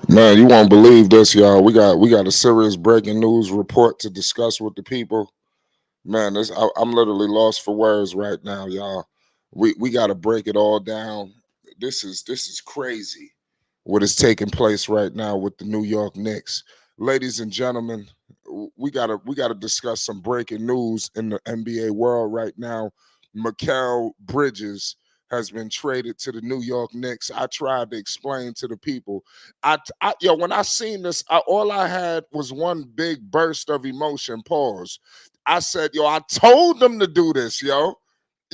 Man, you won't believe this, y'all. We got a serious breaking news report to discuss with the people. Man, I'm literally lost for words right now, y'all. We got to break it all down. This is crazy. What is taking place right now with the New York Knicks, ladies and gentlemen? We gotta discuss some breaking news in the NBA world right now. Mikal Bridges has been traded to the New York Knicks. I tried to explain to the people. When I seen this, all I had was one big burst of emotion. Pause. I said, yo, I told them to do this, yo.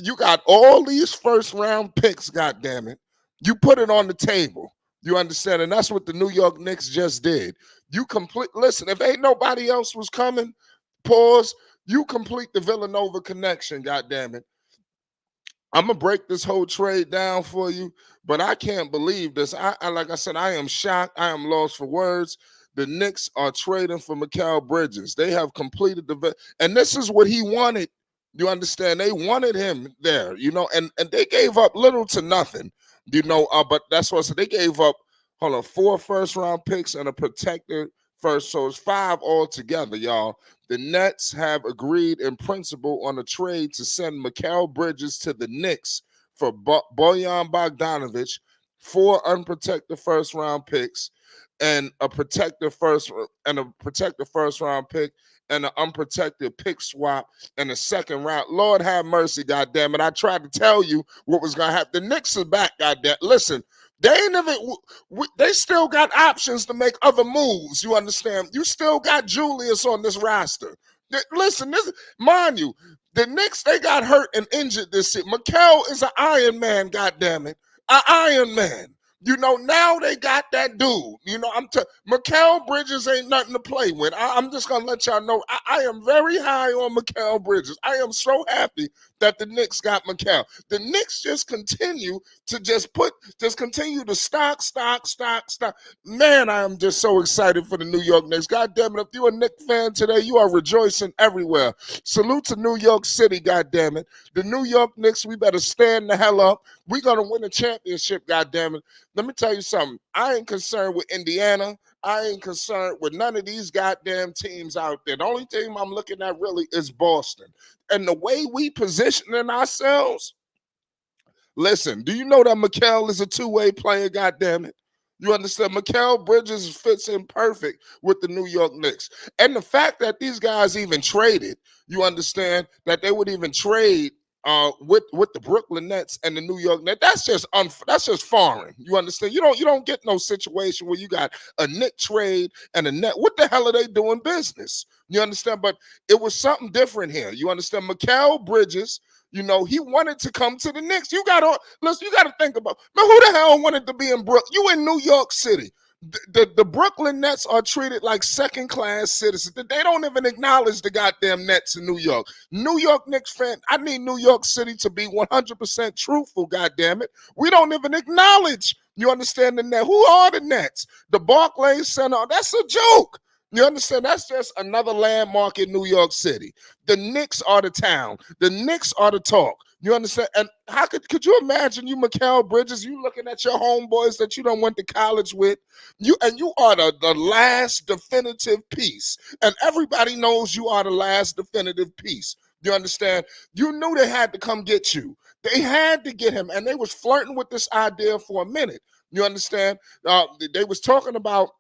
You got all these first round picks, god damn it. You put it on the table. You understand? And that's what the New York Knicks just did. You complete listen, if ain't nobody else was coming, pause, you complete the Villanova connection, god damn it. I'm gonna break this whole trade down for you, but I can't believe this. I like I said, I am shocked. I am lost for words. The Knicks are trading for Mikal Bridges. They have completed and this is what he wanted. You understand? They wanted him there, and they gave up little to nothing, But that's what I said. They gave up, hold on, 4 first-round picks and a protected first, so it's 5 altogether, y'all. The Nets have agreed in principle on a trade to send Mikal Bridges to the Knicks for Bojan Bogdanovic, 4 unprotected first-round picks, and a protected first-round pick and an unprotected pick swap in the second round. Lord have mercy, goddamn it! I tried to tell you what was gonna happen. The Knicks are back, goddamn. Listen, they ain't even. They still got options to make other moves. You understand? You still got Julius on this roster. Listen, mind you, the Knicks, they got hurt and injured this season. Mikal is an Iron Man, goddamn it, an Iron Man. Now they got that dude. Mikal Bridges ain't nothing to play with. I'm just gonna let y'all know. I am very high on Mikal Bridges. I am so happy that the Knicks got Mikal. The Knicks just continue to stock. Man, I am just so excited for the New York Knicks. God damn it, if you're a Knicks fan today, you are rejoicing everywhere. Salute to New York City, god damn it. The New York Knicks, we better stand the hell up. We're gonna win a championship, god damn it. Let me tell you something. I ain't concerned with Indiana. I ain't concerned with none of these goddamn teams out there. The only team I'm looking at really is Boston. And the way we positioning ourselves, listen, do you know that Mikal is a two-way player, goddamn it? You understand? Mikal Bridges fits in perfect with the New York Knicks. And the fact that these guys even traded, you understand, that they would even trade with the Brooklyn Nets and the New York Nets. That's just foreign. You understand? You don't get no situation where you got a Nick trade and a net. What the hell are they doing business? You understand? But it was something different here. You understand? Mikal Bridges, he wanted to come to the Knicks. Listen, you gotta think about, man, who the hell wanted to be in Brooklyn? You in New York City. The Brooklyn Nets are treated like second-class citizens. They don't even acknowledge the goddamn Nets in New York. New York Knicks fan, I need New York City to be 100% truthful, goddamn it. We don't even acknowledge, you understand, the Nets. Who are the Nets? The Barclays Center, that's a joke. You understand? That's just another landmark in New York City. The Knicks are the town. The Knicks are the talk. You understand? And how could you imagine you, Mikal Bridges, you looking at your homeboys that you don't went to college with, you are the last definitive piece. And everybody knows you are the last definitive piece. You understand? You knew they had to come get you. They had to get him. And they was flirting with this idea for a minute. You understand? They was talking about,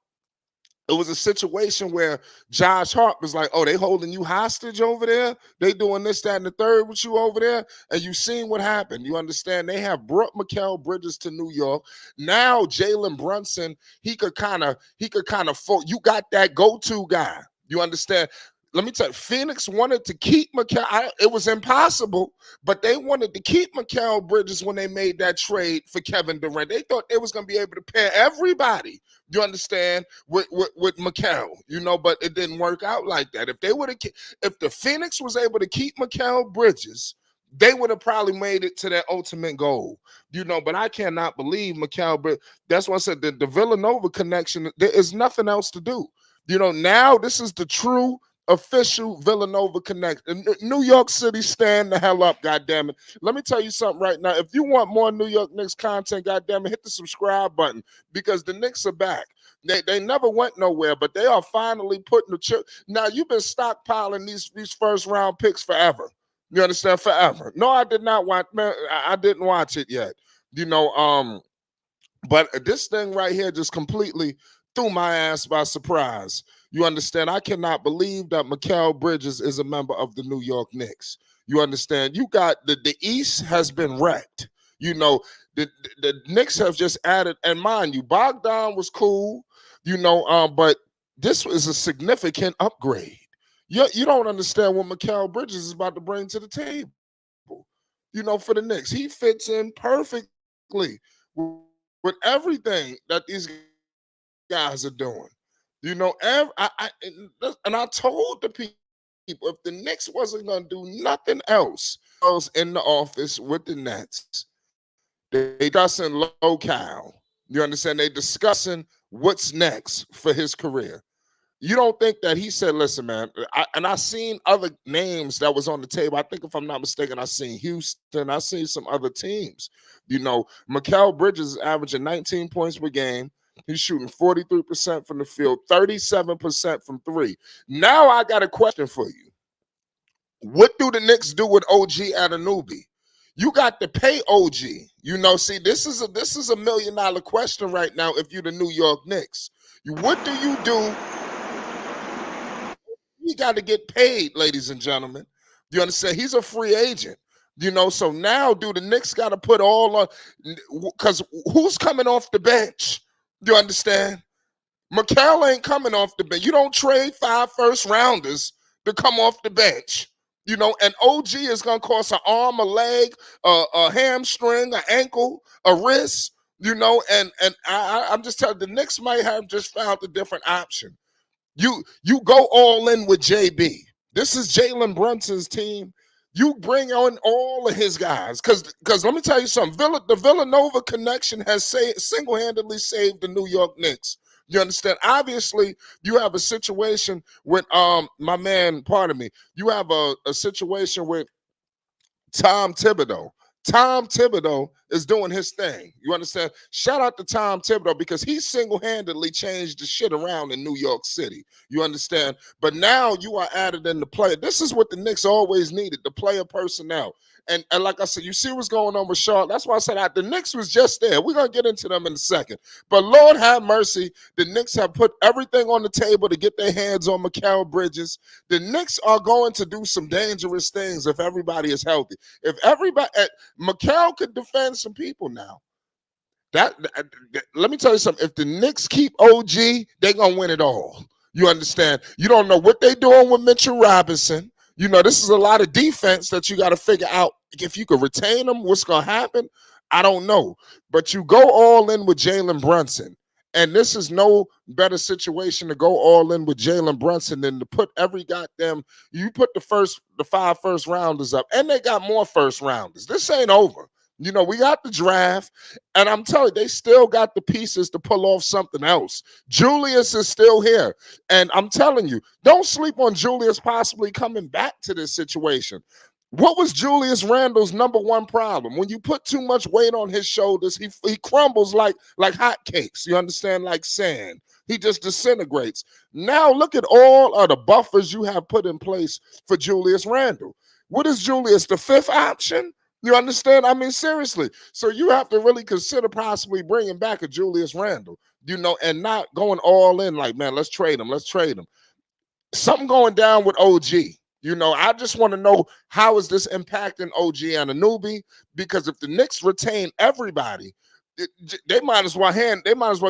it was a situation where Josh Hart was like, oh, they holding you hostage over there? They doing this, that, and the third with you over there? And you seen what happened. You understand? They have brought Mikal Bridges to New York. Now Jalen Brunson, he could kind of, you got that go-to guy. You understand? Let me tell you, Phoenix wanted to keep Mikal. It was impossible, but they wanted to keep Mikal Bridges when they made that trade for Kevin Durant. They thought they was going to be able to pair everybody, you understand, with Mikal, but it didn't work out like that. If the Phoenix was able to keep Mikal Bridges, they would have probably made it to their ultimate goal, but I cannot believe Mikal Bridges. That's why I said the Villanova connection, there is nothing else to do. Now this is the true official Villanova connect. New York City, stand the hell up, goddammit. Let me tell you something right now. If you want more New York Knicks content, goddammit, hit the subscribe button because the Knicks are back. They never went nowhere, but they are finally putting the chip. Now, you've been stockpiling these first round picks forever. You understand? Forever. No, I did not watch, man. I didn't watch it yet. You know, but this thing right here just completely threw my ass by surprise. You understand? I cannot believe that Mikal Bridges is a member of the New York Knicks. You understand? You got the East has been wrecked. You know, the Knicks have just added, and mind you, Bogdan was cool, you know, but this was a significant upgrade. You don't understand what Mikal Bridges is about to bring to the table, you know, for the Knicks. He fits in perfectly with everything that these guys are doing. You know, and I told the people if the Knicks wasn't gonna do nothing else, in the office with the Nets, they discussing locale. You understand? They discussing what's next for his career. You don't think that he said, listen, man, and I seen other names that was on the table. I think if I'm not mistaken, I seen Houston, I seen some other teams. You know, Mikal Bridges is averaging 19 points per game. He's shooting 43% from the field, 37% from three. Now I got a question for you. What do the Knicks do with OG Anunoby? You got to pay OG. You know, see, this is a $1 million question right now if you're the New York Knicks. What do you do? He got to get paid, ladies and gentlemen. You understand? He's a free agent. You know, so now do the Knicks got to put all on, because who's coming off the bench? You understand? Mikal ain't coming off the bench. You don't trade 5 first rounders to come off the bench. You know, and OG is gonna cost an arm, a leg, a hamstring, an ankle, a wrist. You know, and I'm just telling you, the Knicks might have just found a different option. You go all in with JB. This is Jalen Brunson's team. You bring on all of his guys, because let me tell you something. The Villanova connection has single-handedly saved the New York Knicks. You understand? Obviously, you have a situation with my man. Pardon me. You have a situation with Tom Thibodeau. Tom Thibodeau is doing his thing. You understand? Shout out to Tom Thibodeau because he single-handedly changed the shit around in New York City. You understand? But now you are added in the player. This is what the Knicks always needed, the player personnel. And like I said, you see what's going on with Charlotte. That's why I said the Knicks was just there. We're going to get into them in a second. But Lord have mercy, the Knicks have put everything on the table to get their hands on Mikal Bridges. The Knicks are going to do some dangerous things if everybody is healthy. If everybody, Mikal could defend some people now. Let me tell you something. If the Knicks keep OG, they're going to win it all. You understand? You don't know what they're doing with Mitchell Robinson. You know, this is a lot of defense that you got to figure out. If you could retain them, what's going to happen? I don't know. But you go all in with Jalen Brunson. And this is no better situation to go all in with Jalen Brunson than to put every goddamn, you put the 5 first rounders up. And they got more first rounders. This ain't over. You know, we got the draft, and I'm telling you, they still got the pieces to pull off something else. Julius is still here, and I'm telling you, don't sleep on Julius possibly coming back to this situation. What was Julius Randle's #1 problem? When you put too much weight on his shoulders, he crumbles like hotcakes. You understand? Like sand. He just disintegrates. Now look at all of the buffers you have put in place for Julius Randle. What is Julius, the 5th option? You understand? I mean, seriously. So you have to really consider possibly bringing back a Julius Randle, you know, and not going all in like, man, let's trade him. Let's trade him. Something going down with OG. You know, I just want to know, how is this impacting OG Anunoby? Because if the Knicks retain everybody, they might as well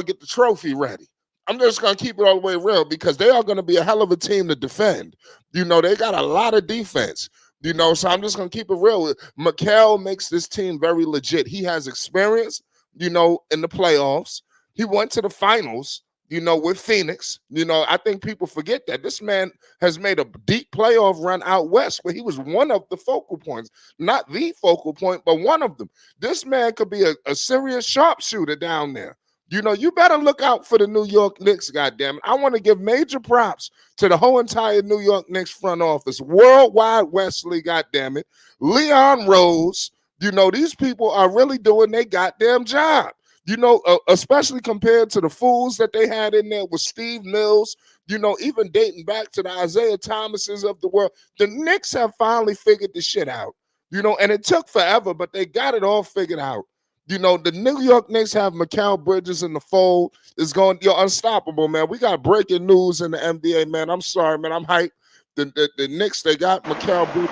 get the trophy ready. I'm just going to keep it all the way real because they are going to be a hell of a team to defend. You know, they got a lot of defense. You know, so I'm just going to keep it real. Mikal makes this team very legit. He has experience, you know, in the playoffs. He went to the finals, you know, with Phoenix. You know, I think people forget that. This man has made a deep playoff run out west where he was one of the focal points. Not the focal point, but one of them. This man could be a serious sharpshooter down there. You know, you better look out for the New York Knicks, goddammit. I want to give major props to the whole entire New York Knicks front office. Worldwide Wesley, goddammit. Leon Rose. You know, these people are really doing their goddamn job. You know, especially compared to the fools that they had in there with Steve Mills, you know, even dating back to the Isaiah Thomases of the world. The Knicks have finally figured this shit out, you know, and it took forever, but they got it all figured out. You know, the New York Knicks have Mikal Bridges in the fold. Is going, you're unstoppable, man. We got breaking news in the NBA, man. I'm sorry, man. I'm hyped. The Knicks, they got Mikal Bridges.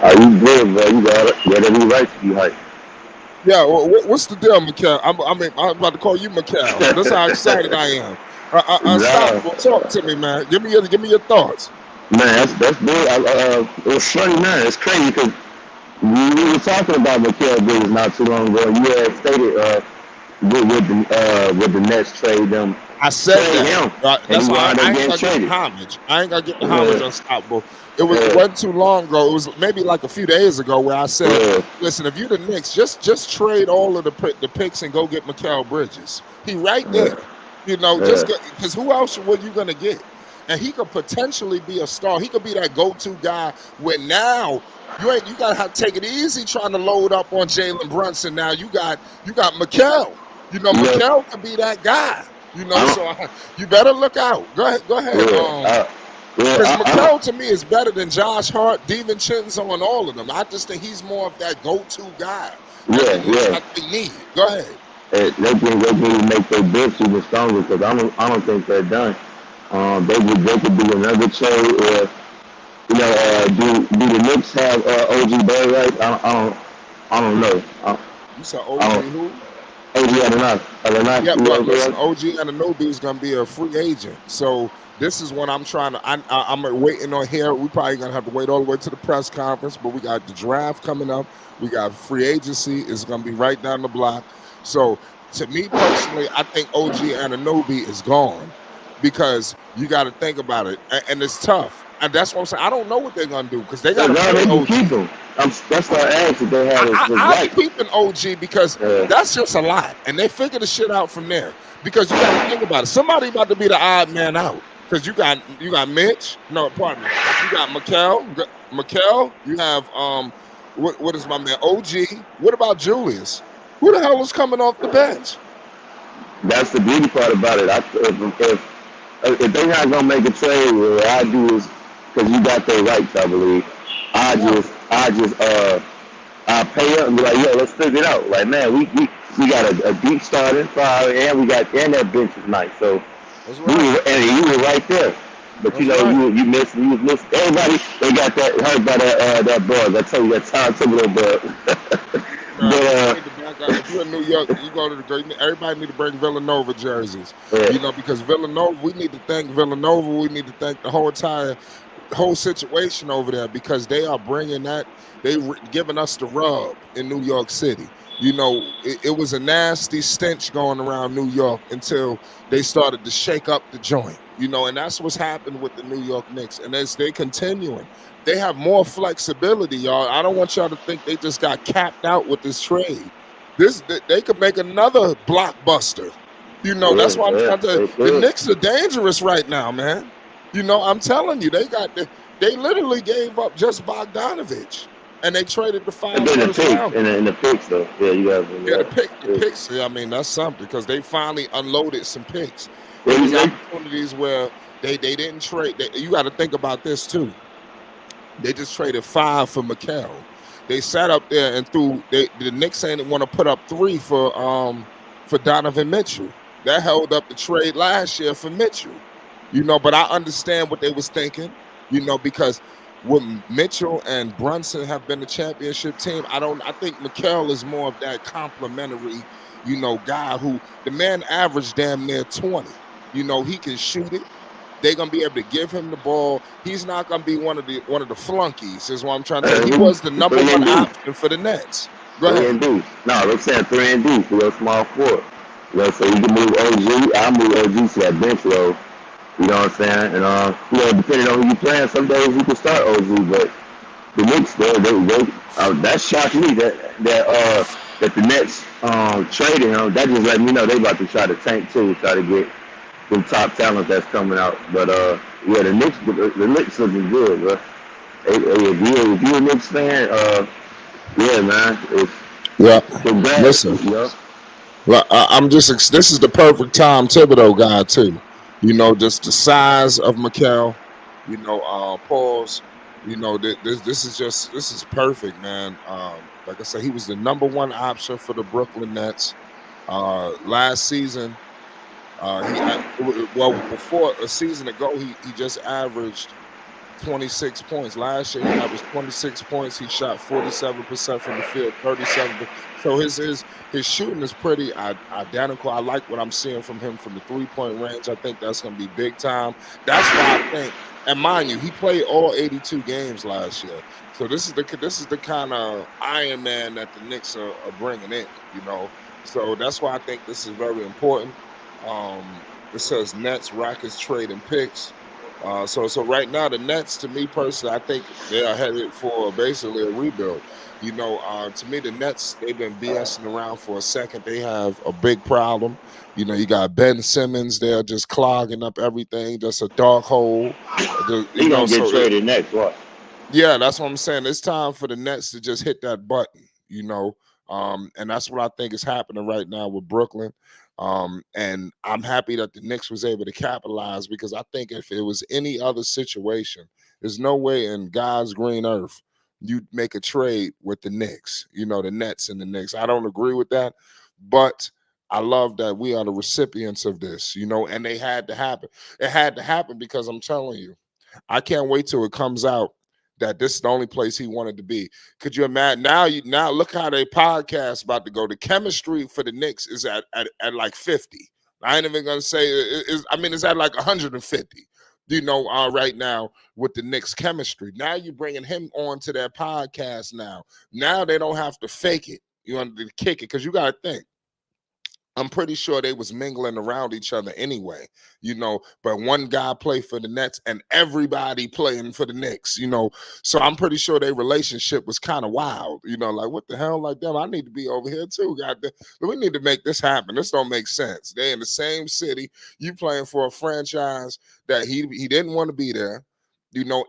Are you good, bro? You got every right to be hyped. Yeah, well, what's the deal, Mikal? I'm about to call you Mikal. That's how excited I am. Unstoppable. Talk to me, man. Give me your thoughts. Man, that's big. It was funny, man. It's crazy because we were talking about Mikal Bridges not too long ago. You had stated with the Nets trade them. I said that. That's why I ain't gonna get the homage. I ain't gonna get the homage unstoppable. It wasn't too long ago. It was maybe like a few days ago where I said, listen, if you're the Knicks, just trade all of the picks and go get Mikal Bridges. He right there. You know, just because who else were you gonna get? And he could potentially be a star. He could be that go-to guy where now you gotta take it easy trying to load up on Jalen Brunson. Now you got Mikal. You know, Mikal could be that guy. You know, so you better look out. Go ahead. Because Mikal to me is better than Josh Hart, DiVincenzo, and all of them. I just think he's more of that go-to guy. That they need. Go ahead. They can make their bench even stronger because I don't think they're done. They could do another trade or do the Knicks have OG Barry right? I don't know. You said OG who? OG Anunoby. Yeah, but listen, OG Anunoby is gonna be a free agent. So this is what I'm trying to. I'm waiting on here. We probably gonna have to wait all the way to the press conference, but we got the draft coming up. We got free agency. It's gonna be right down the block. So to me personally, I think OG Anunoby is gone because you got to think about it, and it's tough. And that's what I'm saying. I don't know what they're gonna do because they got to keep him. That's what I asked if they had. I'm keeping OG because that's just a lot, and they figure the shit out from there. Because you got to think about it. Somebody about to be the odd man out because you got Mitch. No, pardon me. You got Mikal. You have what is my man OG? What about Julius? Who the hell is coming off the bench? That's the beauty part about it. If they're not gonna make a trade, what I do is because you got their rights, I believe. I pay up and be like, yo, let's figure it out. Like, man, we got a deep starting five and that bench is nice. So you were right there. But you missed. Everybody they got that heard by that buzz. I tell you that Tom Thibodeau buzz. If you're in New York, you go to the great. Everybody need to bring Villanova jerseys. You know, because Villanova, we need to thank Villanova. We need to thank the whole situation over there because they are bringing that. Giving us the rub in New York City. You know, it was a nasty stench going around New York until they started to shake up the joint. You know, and that's what's happened with the New York Knicks. And as they continuing, they have more flexibility, y'all. I don't want y'all to think they just got capped out with this trade. They could make another blockbuster. You know, that's why I'm trying to. The Knicks are dangerous right now, man. You know, I'm telling you, they literally gave up just Bogdanovich, and they traded the 5 first round. And the picks, though. Yeah, you got the picks. Yeah, I mean, that's something because they finally unloaded some picks. There was opportunities where they didn't trade. You got to think about this too. They just traded 5 for Mikal. They sat up there and the Knicks ain't want to put up 3 for Donovan Mitchell. That held up the trade last year for Mitchell. You know, but I understand what they was thinking, you know, because when Mitchell and Brunson have been the championship team, I think Mikal is more of that complimentary, you know, guy who the man averaged damn near 20. You know, he can shoot it. They're gonna be able to give him the ball. He's not gonna be one of the flunkies, is what I'm trying to say. He was the number 1 option for the Nets. Go ahead. 3 and D. No, they're saying 3 and D for your small forward. You know, so you can move OG. I'll move OG to that bench row. You know what I'm saying? And you know, depending on who you playing, some days you can start OG, but the Knicks, that shocked me that the Nets trading him, that just let me know they about to try to tank too, try to get them top talent that's coming out. But yeah, the Knicks looking good, bro. If you a Knicks fan, yeah, man, it's Yeah. congrats, Listen, you know. well, I'm just. This is the perfect time Thibodeau guy too. Just the size of Mikal. Pause. This is perfect, man. Like I said, he was the number one option for the Brooklyn Nets last season. Before a season ago, he just averaged 26 points. Last year, he averaged 26 points. He shot 47% from the field, 37. So his shooting is pretty identical. I like what I'm seeing from him from the 3-point range. I think that's going to be big time. That's why I think, and mind you, he played all 82 games last year. So this is the kind of Iron Man that the Knicks are bringing in. So that's why I think this is very important. It says Nets, Rockets trade and picks. So right now the Nets, to me personally, I think they are headed for basically a rebuild. To me the Nets, they've been BSing around for a second. They have a big problem. You got Ben Simmons there just clogging up everything, just a dark hole. He gonna get So traded next. What? yeah, that's what I'm saying. It's time for the Nets to just hit that button. And that's what I think is happening right now with Brooklyn. And I'm happy that the Knicks was able to capitalize because I think if it was any other situation, there's no way in God's green earth you'd make a trade with the Knicks, the Nets and the Knicks. I don't agree with that, but I love that we are the recipients of this, and they had to happen. It had to happen because I'm telling you, I can't wait till it comes out that this is the only place he wanted to be. Could you imagine? Now look how they podcast about to go. The chemistry for the Knicks is at like 50. I ain't even gonna say it's at like 150. Right now with the Knicks chemistry. Now you're bringing him on to their podcast now. Now they don't have to fake it. You want to kick it because you got to think. I'm pretty sure they was mingling around each other anyway. But one guy played for the Nets and everybody playing for the Knicks. So I'm pretty sure their relationship was kind of wild, like what the hell, like them, I need to be over here too, goddamn. We need to make this happen. This don't make sense. They in the same city, you playing for a franchise that he didn't want to be there,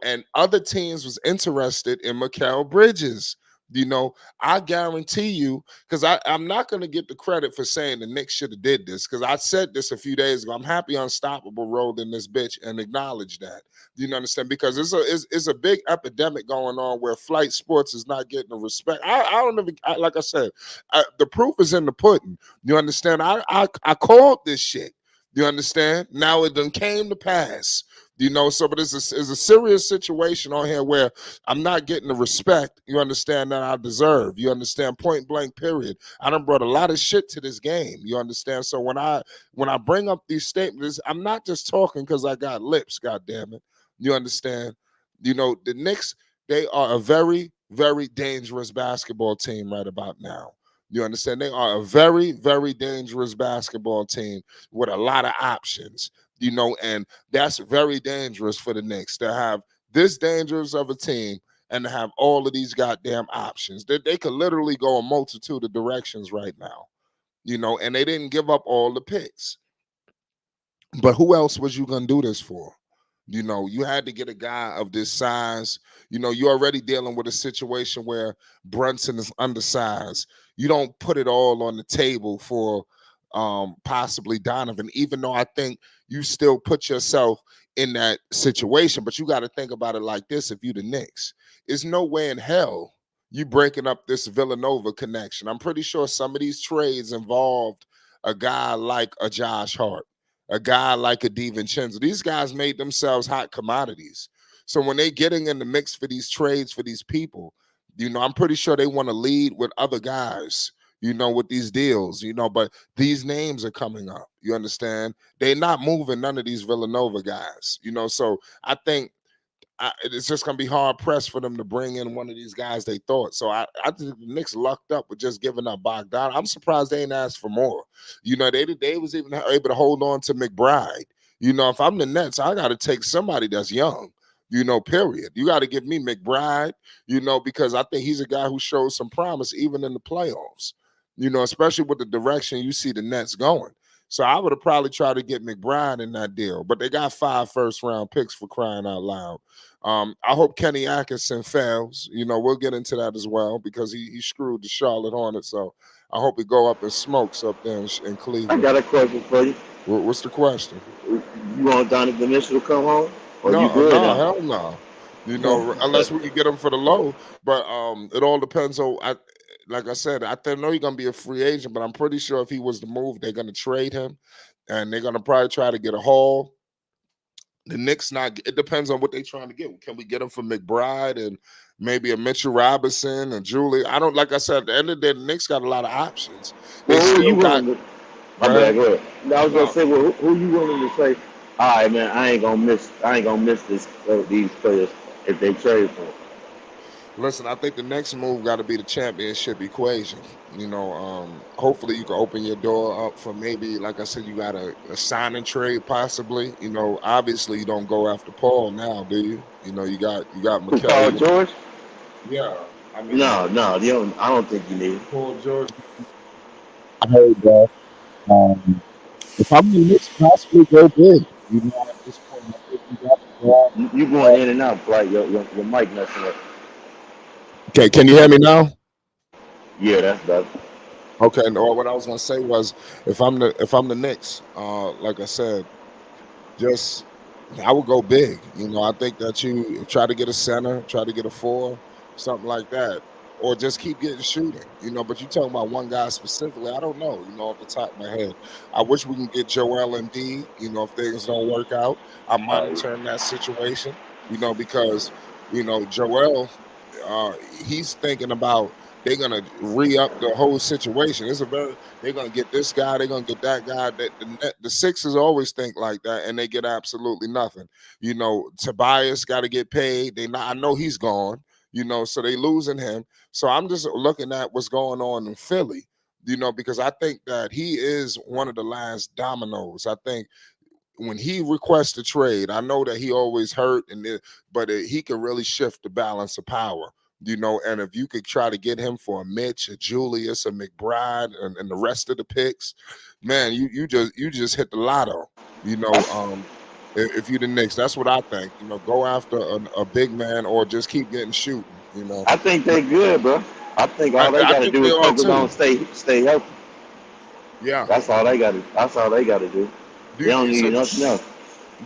and other teams was interested in Mikal Bridges. You know, I guarantee you, because I'm not going to get the credit for saying the Knicks should have did this, because I said this a few days ago. I'm happy Unstoppable rolled in this bitch and acknowledged that. You understand? Because it's a big epidemic going on where flight sports is not getting the respect. I don't even, like I said, the proof is in the pudding. You understand? I called this shit. You understand? Now it done came to pass. But it's a serious situation on here where I'm not getting the respect, you understand, that I deserve. You understand? Point blank, period. I done brought a lot of shit to this game. You understand? So when I bring up these statements, I'm not just talking because I got lips, god damn it. You understand? The Knicks, they are a very, very dangerous basketball team right about now. You understand? They are a very, very dangerous basketball team with a lot of options, and that's very dangerous for the Knicks to have this dangerous of a team and to have all of these goddamn options. They could literally go a multitude of directions right now, and they didn't give up all the picks. But who else was you going to do this for? You had to get a guy of this size. You're already dealing with a situation where Brunson is undersized. You don't put it all on the table for possibly Donovan, even though I think you still put yourself in that situation. But you got to think about it like this: if you the Knicks, there's no way in hell you breaking up this Villanova connection. I'm pretty sure some of these trades involved a guy like a Josh Hart, a guy like a DiVincenzo. These guys made themselves hot commodities. So when they getting in the mix for these trades for these people, I'm pretty sure they want to lead with other guys, with these deals, but these names are coming up. You understand? They're not moving none of these Villanova guys. So I think it's just gonna be hard pressed for them to bring in one of these guys they thought. So I think the Knicks lucked up with just giving up Bogdan. I'm surprised they ain't asked for more. They was even able to hold on to McBride. If I'm the Nets, I got to take somebody that's young. Period. You got to give me McBride. Because I think he's a guy who shows some promise even in the playoffs. especially with the direction you see the Nets going. So I would have probably tried to get McBride in that deal, but they got 5 first-round picks for crying out loud. I hope Kenny Atkinson fails. We'll get into that as well because he screwed the Charlotte Hornets. So I hope he go up and smokes up there in I Cleveland. got a question for you. What's the question? You want Donovan Mitchell to come home, or you No, good no, now? hell no. Unless we could get him for the low, but it all depends on. Like I said, know he's gonna be a free agent, but I'm pretty sure if he was to move, they're gonna trade him, and they're gonna probably try to get a haul. The Knicks not. It depends on what they're trying to get. Can we get him for McBride and maybe a Mitchell Robinson and Julie? I don't. Like I said, at the end of the day, the Knicks got a lot of options. They Well, who still you got. willing to? My Go bad. ahead. Go ahead. No, I was gonna No. say, well, who you willing to say? All right, man, I ain't gonna miss. I ain't gonna miss this. These players if they trade for 'em. Listen, I think the next move got to be the championship equation. Hopefully you can open your door up for maybe, like I said, you got a sign and trade possibly. Obviously you don't go after Paul now, do you? You got Who, Paul Mikal. George? Yeah, I mean No, no, you don't. I don't think you need it. Paul George. I heard that. Um, if I'm the Knicks, possibly go big. At this point, I think you got to go out. You going in and out, like your mic messing up. Okay, can you hear me now? Yeah, that's better. Okay, no, what I was gonna say was if I'm the Knicks, like I said, just I would go big. I think that you try to get a center, try to get a four, something like that, or just keep getting shooting. But you talking about one guy specifically? I don't know. Off the top of my head, I wish we can get Joel Embiid. If things don't work out, I'm Uh, monitoring that situation. Because Joel, he's thinking about they're gonna re-up the whole situation. They're gonna get this guy, they're gonna get that guy. That the Sixers always think like that, and they get absolutely nothing. Tobias got to get paid. I know he's gone. So they losing him. So I'm just looking at what's going on in Philly. Because I think that he is one of the last dominoes. I think when he requests a trade, I know that he always hurt, but he can really shift the balance of power. And if you could try to get him for a Mitch, a Julius, a McBride, and the rest of the picks, man, you just hit the lotto. You know, um, if you the Knicks, that's what I think. Go after a big man or just keep getting shooting. I think they good, bro. I think I, all they I got to think do they is are focus on too. stay healthy. Yeah. That's all they got to. That's all they got to do. Do They don't you, so need nothing else.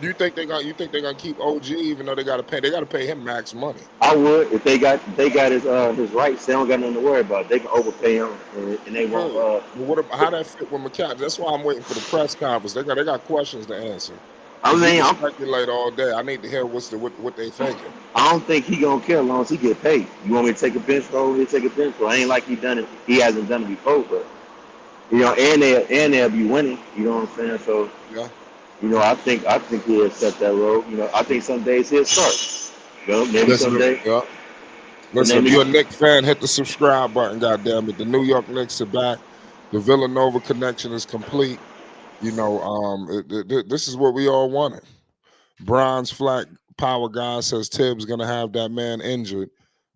do you think they're gonna keep OG even though they gotta pay him max money? I would if they got his rights. They don't got nothing to worry about. They can overpay him and they won't. True. But what about how that fit with McCall? That's why I'm waiting for the press conference. They got questions to answer. I Because we mean, can I'm, speculate all day. I need to hear what they thinking. I don't think he gonna care as long as he get paid. You want me to take a bench role? He'll take a bench role. Ain't like he done it. He hasn't done it before, but and they'll be winning. You know what I'm saying? So Yeah. I think he'll accept that role. I think some days he'll start. Maybe Listen, someday. yeah. The Listen, name if is you're a Knicks fan, hit the subscribe button, goddamn it. The New York Knicks are back. The Villanova connection is complete. This is what we all wanted. Bronze flag power guy says Tibbs gonna have that man injured.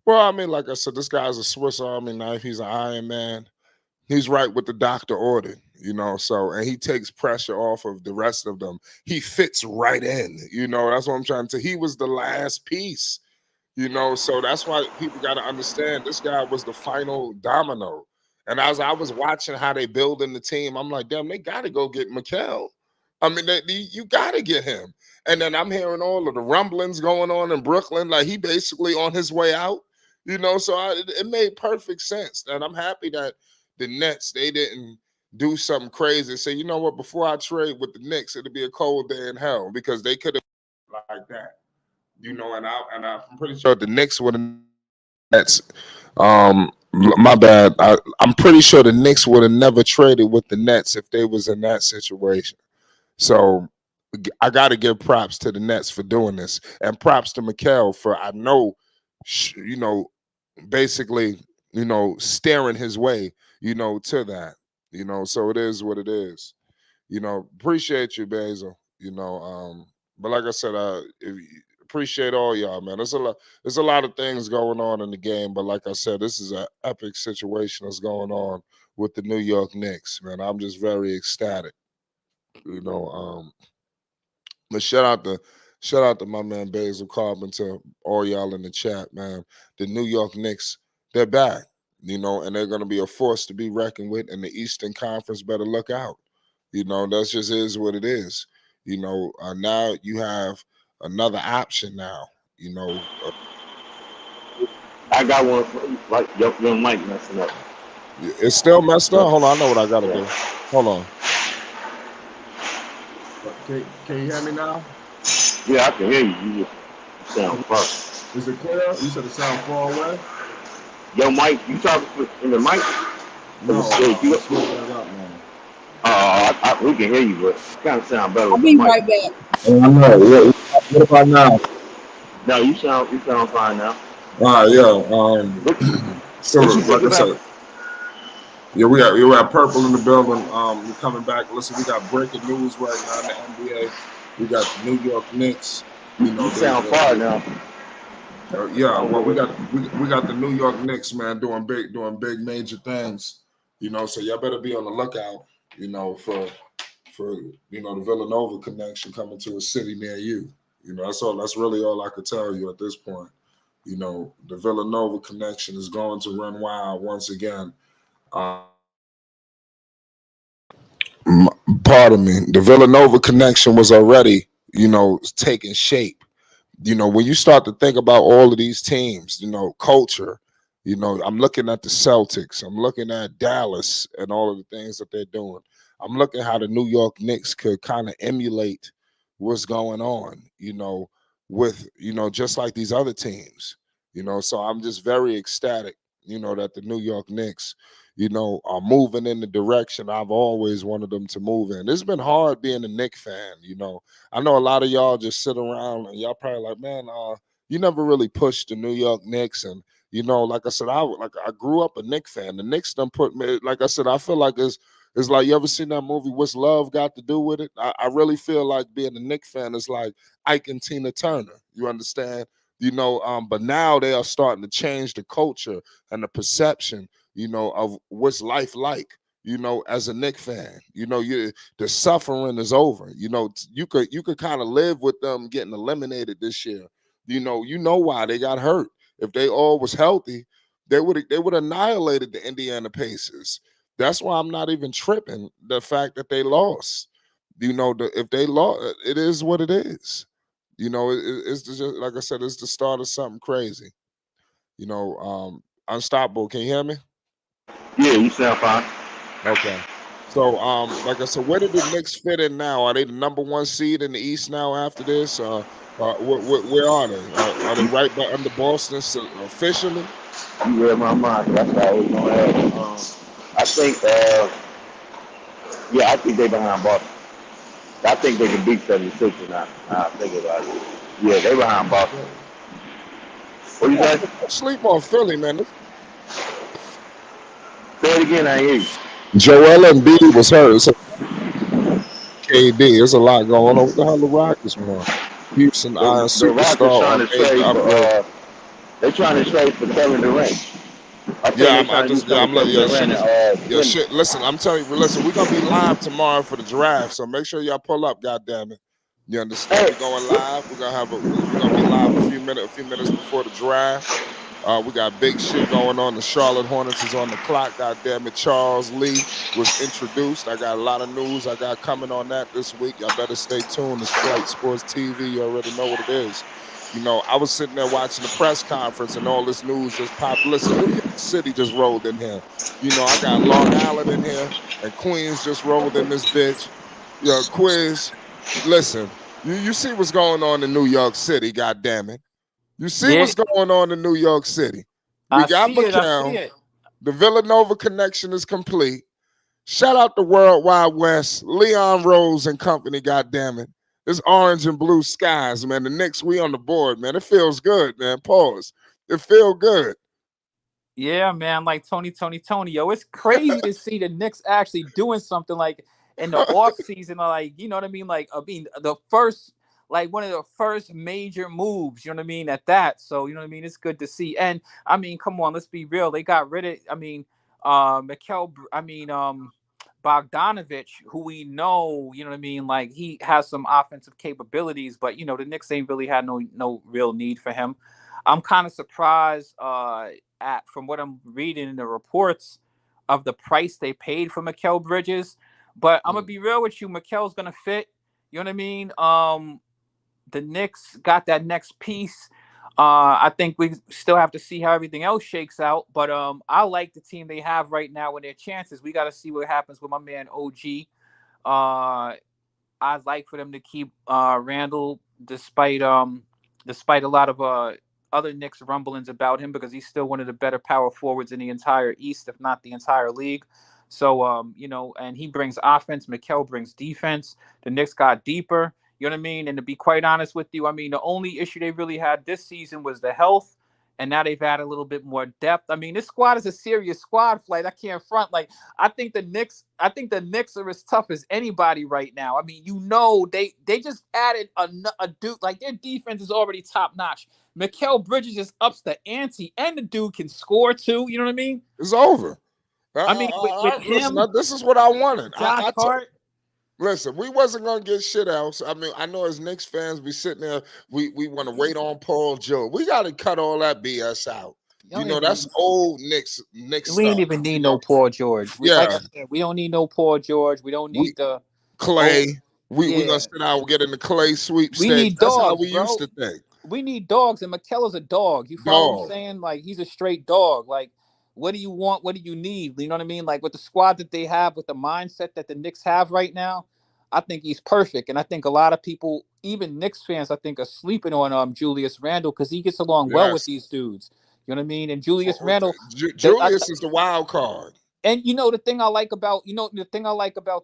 Well, I mean, like I said, this guy's a Swiss Army knife. He's an Iron Man. He's right with the doctor ordered, and he takes pressure off of the rest of them. He fits right in, that's what I'm trying to say. He was the last piece, so that's why people got to understand this guy was the final domino. And as I was watching how they building the team, I'm like, damn, they got to go get Mikal. I mean, you got to get him. And then I'm hearing all of the rumblings going on in Brooklyn, like he basically on his way out, so it made perfect sense. And I'm happy that the Nets, they didn't do something crazy. Say, you know what, before I trade with the Knicks, it'll be a cold day in hell because they could have like that. I'm pretty sure the Knicks would have Nets. My bad. I'm pretty sure the Knicks would have never traded with the Nets if they was in that situation. So I got to give props to the Nets for doing this, and props to Mikal for I know, basically, steering his way, to that. So it is what it is. Appreciate you, Basil. But like I said, Appreciate all y'all, man. There's a lot of things going on in the game, but like I said, this is an epic situation that's going on with the New York Knicks, man. I'm just very ecstatic. You know, but shout out to my man Basil Carpenter, all y'all in the chat, man. The New York Knicks, they're back, and they're gonna be a force to be reckoned with. And the Eastern Conference better look out. That just is what it is. Now you have another option now. I got one for you, like your mic messing up. It's still messed up. Hold on, I know what I gotta do. Hold on. Can you hear me now? Yeah, I can hear you. You sound far. Is it clear? You said it sound far away? Your mic, you talking in the mic? No, you switching it up now. We can hear you, but it kind of sound better. I'll be right back. I know. What about now? No, you sound fine now. All right, yeah. So like I said, yeah, we got Purple in the building. We're coming back. Listen, we got breaking news right now in the NBA. We got the New York Knicks. You sound far now. Yeah, well, we got the New York Knicks, man, doing big major things. So y'all better be on the lookout. For the Villanova connection coming to a city near you. That's really all I could tell you at this point. The Villanova connection is going to run wild once again. Pardon me. The Villanova connection was already, taking shape. When you start to think about all of these teams, culture, I'm looking at the Celtics, I'm looking at Dallas and all of the things that they're doing. I'm looking how the New York Knicks could kind of emulate what's going on, with, just like these other teams, so I'm just very ecstatic, that the New York Knicks, are moving in the direction I've always wanted them to move in. It's been hard being a Knicks fan, I know a lot of y'all just sit around and y'all probably like, man, you never really pushed the New York Knicks. And, like I said, I grew up a Knicks fan. The Knicks done put me, like I said, I feel like it's like, you ever seen that movie, What's Love Got to Do with It? I really feel like being a Knicks fan is like Ike and Tina Turner. You understand? But now they are starting to change the culture and the perception, of what's life like, as a Knicks fan. The suffering is over. You could kind of live with them getting eliminated this year. You know why they got hurt. If they all was healthy, they would annihilated the Indiana Pacers. That's why I'm not even tripping the fact that they lost. If they lost, it is what it is. It's just like I said, it's the start of something crazy. Unstoppable. Can you hear me? Yeah, you sound fine. Okay. So, like I said, where did the Knicks fit in now? Are they the number one seed in the East now after this? Where are they? Are they right by under Boston officially? You read my mind. That's what I was gonna ask. I think, I think they're behind Boston. I think they can beat 76 now. I think about it. Yeah, they behind Boston. What you say? Sleep on Philly, man. Say it again, I hear you. Joel Embiid was hurt. So KD, there's a lot going on. What the hell the Rockets want? Houston Iron The Rockets superstar trying on to major trade upgrade. they're trying to trade for Kevin Durant. Shit. Listen, I'm telling you, we're gonna be live tomorrow for the draft, so make sure y'all pull up. God damn it, you understand? We're going live. We're gonna be live a few minutes before the draft. We got big shit going on. The Charlotte Hornets is on the clock. God damn it, Charles Lee was introduced. I got a lot of news I got coming on that this week. Y'all better stay tuned. It's Flight Sports TV. You already know what it is. I was sitting there watching the press conference and all this news just popped. Listen, New York City just rolled in here. I got Long Island in here and Queens just rolled in this bitch. Quiz. Listen, you see what's going on in New York City, God damn it. You see what's going on in New York City. We got McCown. The Villanova connection is complete. Shout out to World Wide West, Leon Rose and company, God damn it. It's orange and blue skies, man. The Knicks, we on the board, man. It feels good, man. Pause. It feel good. Yeah, man. Like Tony. Yo, it's crazy to see the Knicks actually doing something like in the off season. Like, you know what I mean? Like, the first like one of the first major moves, you know what I mean, at that. So, you know what I mean, it's good to see. And I mean, come on, let's be real. They got rid of, I mean, Mikal, Bogdanovich, who we know, you know what I mean, like he has some offensive capabilities, but you know, the Knicks ain't really had no real need for him. I'm kind of surprised at from what I'm reading in the reports of the price they paid for Mikal Bridges. But I'm gonna be real with you, Mikal's gonna fit. You know what I mean? The Knicks got that next piece. I think we still have to see how everything else shakes out. But I like the team they have right now and their chances. We got to see what happens with my man OG. I'd like for them to keep Randall, despite a lot of other Knicks rumblings about him, because he's still one of the better power forwards in the entire East, if not the entire league. So you know, and he brings offense. Mikal brings defense. The Knicks got deeper. You know what I mean? And to be quite honest with you, I mean, the only issue they really had this season was the health. And now they've had a little bit more depth. I mean, this squad is a serious squad, Flight. I can't front. Like, I think the Knicks are as tough as anybody right now. I mean, you know, they just added a dude. Like, their defense is already top notch. Mikal Bridges just ups the ante, and the dude can score too. You know what I mean? It's over. I mean, with Listen, him, this is what I wanted. Josh Hart. Listen, we wasn't gonna get shit else. I mean, I know as Knicks fans, we sitting there, we want to wait on Paul George. We got to cut all that BS out. You know, that's old Knicks We stuff. ain't even need You no know? Paul George. Like I Yeah, said, we don't need no Paul George. We don't need the Clay. We gonna yeah. sit down and get in the Clay We sweepstakes. need That's how dogs, we used bro. to think. We need dogs, and McKellar's a dog. You follow what I'm Dog. saying? Like, he's a straight dog. Like, what do you want? What do you need? You know what I mean? Like, with the squad that they have, with the mindset that the Knicks have right now, I think he's perfect. And I think a lot of people, even Knicks fans, I think, are sleeping on Julius Randle, because he gets along well with Yes. these dudes. You know what I mean? And Julius Randle, Julius is the wild card. and you know, the thing I like about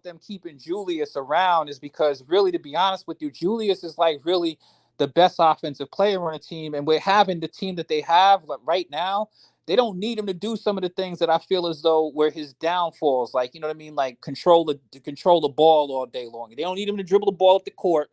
them keeping Julius around is because, really, to be honest with you, Julius is like really the best offensive player on the team, and we're having the team that they have like right now. They don't need him to do some of the things that I feel as though were his downfalls, like, you know what I mean, like control the ball all day long. They don't need him to dribble the ball up the court.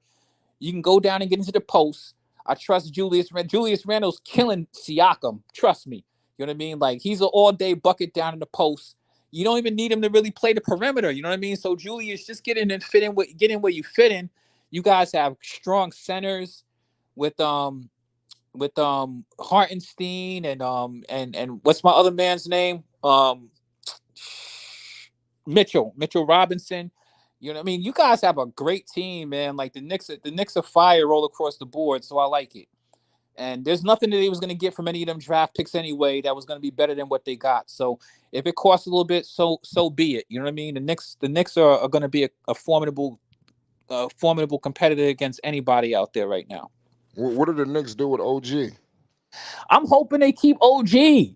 You can go down and get into the post. I trust Julius. Julius Randle's killing Siakam. Trust me. You know what I mean? Like, he's an all-day bucket down in the post. You don't even need him to really play the perimeter. You know what I mean? So Julius, just get in and get in where you fit in. You guys have strong centers with Hartenstein and what's my other man's name? Mitchell Robinson. You know what I mean? You guys have a great team, man. Like, the Knicks are fire all across the board, so I like it. And there's nothing that they was going to get from any of them draft picks anyway that was going to be better than what they got. So if it costs a little bit, so be it. You know what I mean? The Knicks are going to be a formidable competitor against anybody out there right now. What did the Knicks do with OG? I'm hoping they keep OG.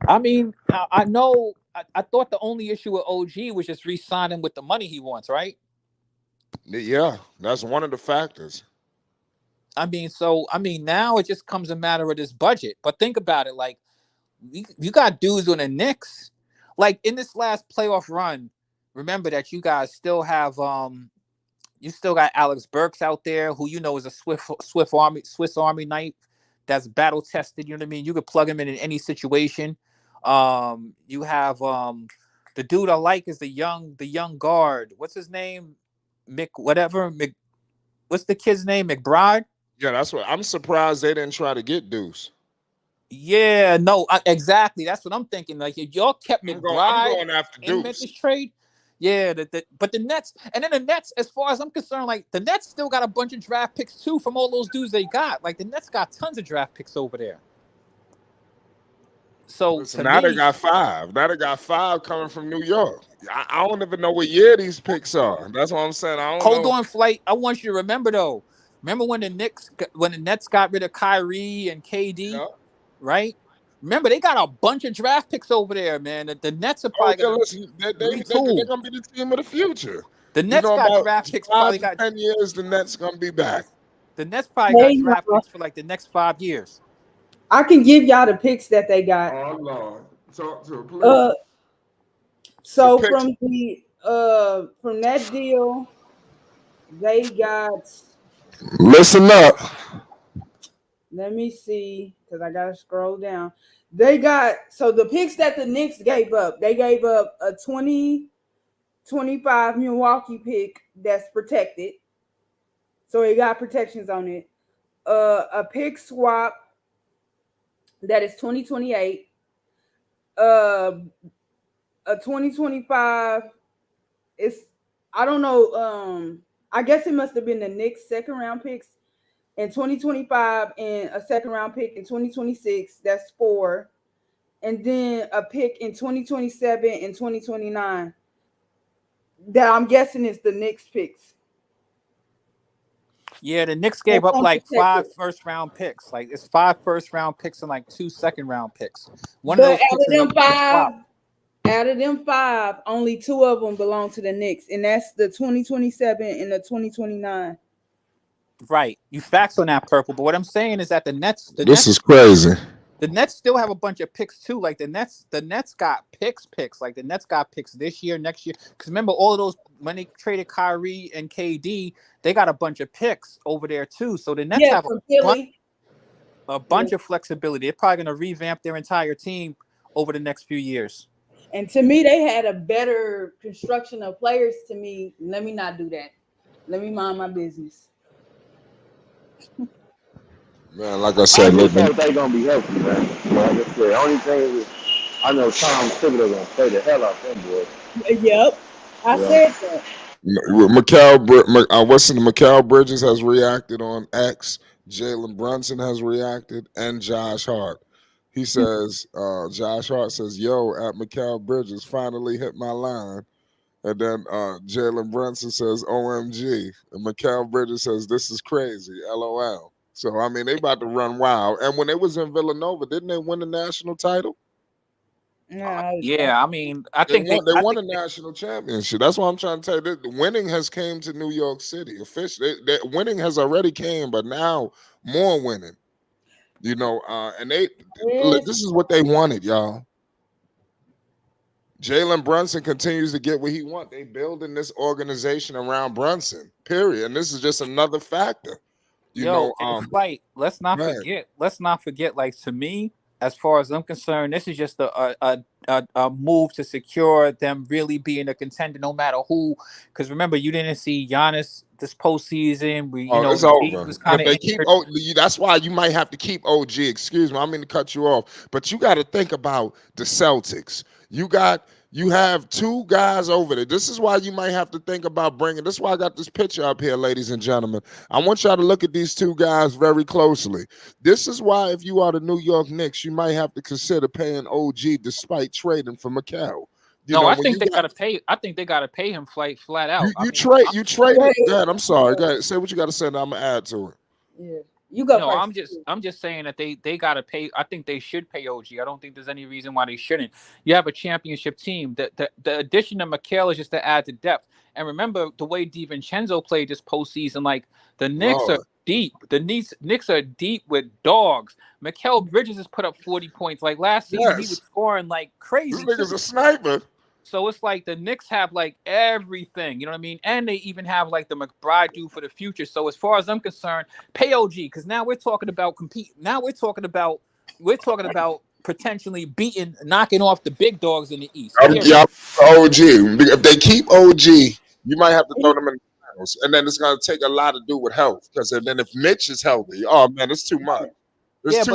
I mean, I know. I thought the only issue with OG was just re-signing with the money he wants, right? Yeah, that's one of the factors. I mean, now it just comes a matter of this budget. But think about it, like, you got dudes on the Knicks, like in this last playoff run. Remember that you guys still have you still got Alex Burks out there, who you know is a Swiss Army knife that's battle tested. You know what I mean? You could plug him in any situation. You have the dude I like is the young guard. What's his name? What's the kid's name? McBride. Yeah, that's what I'm surprised they didn't try to get Deuce. Yeah, no, exactly. That's what I'm thinking. Like, if y'all kept McBride I'm going after in Deuce. Memphis trade, yeah. But the Nets, and then the Nets, as far as I'm concerned, like, the Nets still got a bunch of draft picks too from all those dudes they got. Like, the Nets got tons of draft picks over there. So Listen, now they got five. Now they got five coming from New York. I don't even know what year these picks are. That's what I'm saying. I don't hold know. on, Flight. I want you to remember though. Remember when the Nets got rid of Kyrie and KD, Yeah. right? Remember, they got a bunch of draft picks over there, man. The Nets are probably They're going to be the team of the future. The Nets got about draft picks. 10 years, the Nets going to be back. The Nets probably got draft picks for like the next 5 years. I can give y'all the picks that they got. Oh Lord, talk to it, please. So from that deal, they got Listen up. Let me see, because I gotta scroll down. They got the picks that the Knicks gave up. They gave up a 2025 Milwaukee pick that's protected. So it got protections on it. A pick swap that is 2028. A 2025 is I don't know. I guess it must have been the Knicks second round picks in 2025 and a second round pick in 2026. That's 4. And then a pick in 2027 and 2029. That I'm guessing is the Knicks picks. Yeah, the Knicks gave up like 5 first-round picks. Like it's 5 first-round picks and like 2 second-round picks. One of those picks is out of them 5, only 2 of them belong to the Knicks, and that's the 2027 and the 2029. Right, you facts on that, Purple. But what I'm saying is that the Nets is crazy. The Nets still have a bunch of picks too. Like the Nets got picks. Like the Nets got picks this year, next year. Because remember, all of those when they traded Kyrie and KD, they got a bunch of picks over there too. So the Nets have a bunch of flexibility. They're probably going to revamp their entire team over the next few years. And to me, they had a better construction of players. To me, let me not do that. Let me mind my business. Man, like I said, I think they're gonna be healthy, man. Like I said, the only thing is, I know Tom Thibodeau gonna play the hell out them boys. Yep, I said that. Mikal Bridges has reacted on X. Jalen Brunson has reacted, and Josh Hart. He says, Josh Hart says, "Yo, at Mikal Bridges finally hit my line." And then Jalen Brunson says, "OMG." And Mikal Bridges says, "This is crazy, LOL." So, I mean, they about to run wild. And when they was in Villanova, didn't they win the national title? Yeah, I mean, I think they won a national championship. That's what I'm trying to tell you. The winning has came to New York City. Officially, winning has already came, but now more winning. You know, and look, this is what they wanted, y'all. Jalen Brunson continues to get what he wants. They building this organization around Brunson, period. And this is just another factor. Right. Let's not forget, like, to me, as far as I'm concerned, this is just a move to secure them really being a contender no matter who. Because remember, you didn't see Giannis this postseason. It's over. If they keep that's why you might have to keep OG. Excuse me, I mean to cut you off, but you got to think about the Celtics. You have 2 guys over there. This is why you might have to think about bringing. This is why I got this picture up here, ladies and gentlemen. I want y'all to look at these 2 guys very closely. This is why, if you are the New York Knicks, you might have to consider paying OG despite trading for Mikal. I think they gotta pay. I think they gotta pay him flat out. You traded. Go ahead. I'm sorry. Go ahead. Say what you got to say. Now I'm gonna add to it. Yeah. You go first. I'm just saying that they gotta pay. I think they should pay OG. I don't think there's any reason why they shouldn't. You have a championship team. The addition of Mikal is just to add to depth. And remember the way DiVincenzo played this postseason. Like the Knicks are deep. The Knicks are deep with dogs. Mikal Bridges has put up 40 points. Like last season, he was scoring like crazy. This nigga's a sniper. So it's like the Knicks have like everything, you know what I mean? And they even have like the McBride do for the future. So as far as I'm concerned, pay OG, because now we're talking about compete. Now we're talking about potentially knocking off the big dogs in the East. Yeah, OG. If they keep OG, you might have to throw them in the finals, and then it's gonna take a lot to do with health. Because then if Mitch is healthy, oh man, it's too much. As deep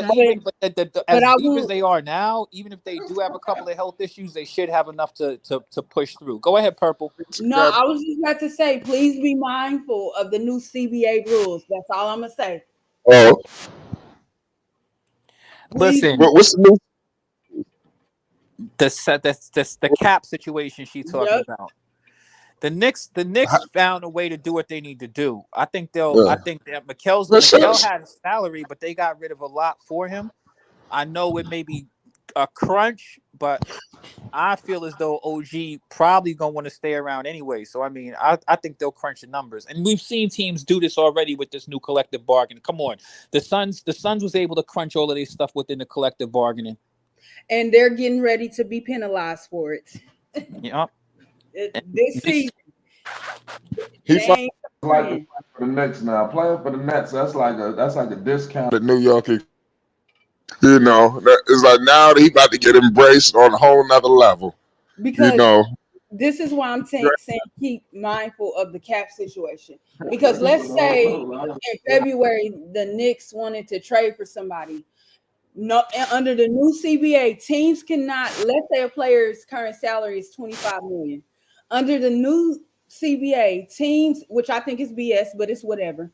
as they are now, even if they do have a couple of health issues, they should have enough to push through. Go ahead, Purple. No, I was just about to say, please be mindful of the new CBA rules. That's all I'm gonna say. Oh, listen. What's the new? The cap situation she's talking about. The Knicks found a way to do what they need to do. I think I think that Mikal had a salary, but they got rid of a lot for him. I know it may be a crunch, but I feel as though OG probably gonna want to stay around anyway. So I mean, I think they'll crunch the numbers, and we've seen teams do this already with this new collective bargaining. Come on, the Suns was able to crunch all of this stuff within the collective bargaining, and they're getting ready to be penalized for it. Yeah. This season, he like The Knicks now playing for the Nets. That's like a discounted New York. You know, it's like now he about to get embraced on a whole nother level. You Because know, this is why I'm saying keep mindful of the cap situation. Because let's say in February the Knicks wanted to trade for somebody. No, under the new CBA, teams cannot. Let's say a player's current salary is 25 million. Under the new CBA, teams, which I think is BS, but it's whatever.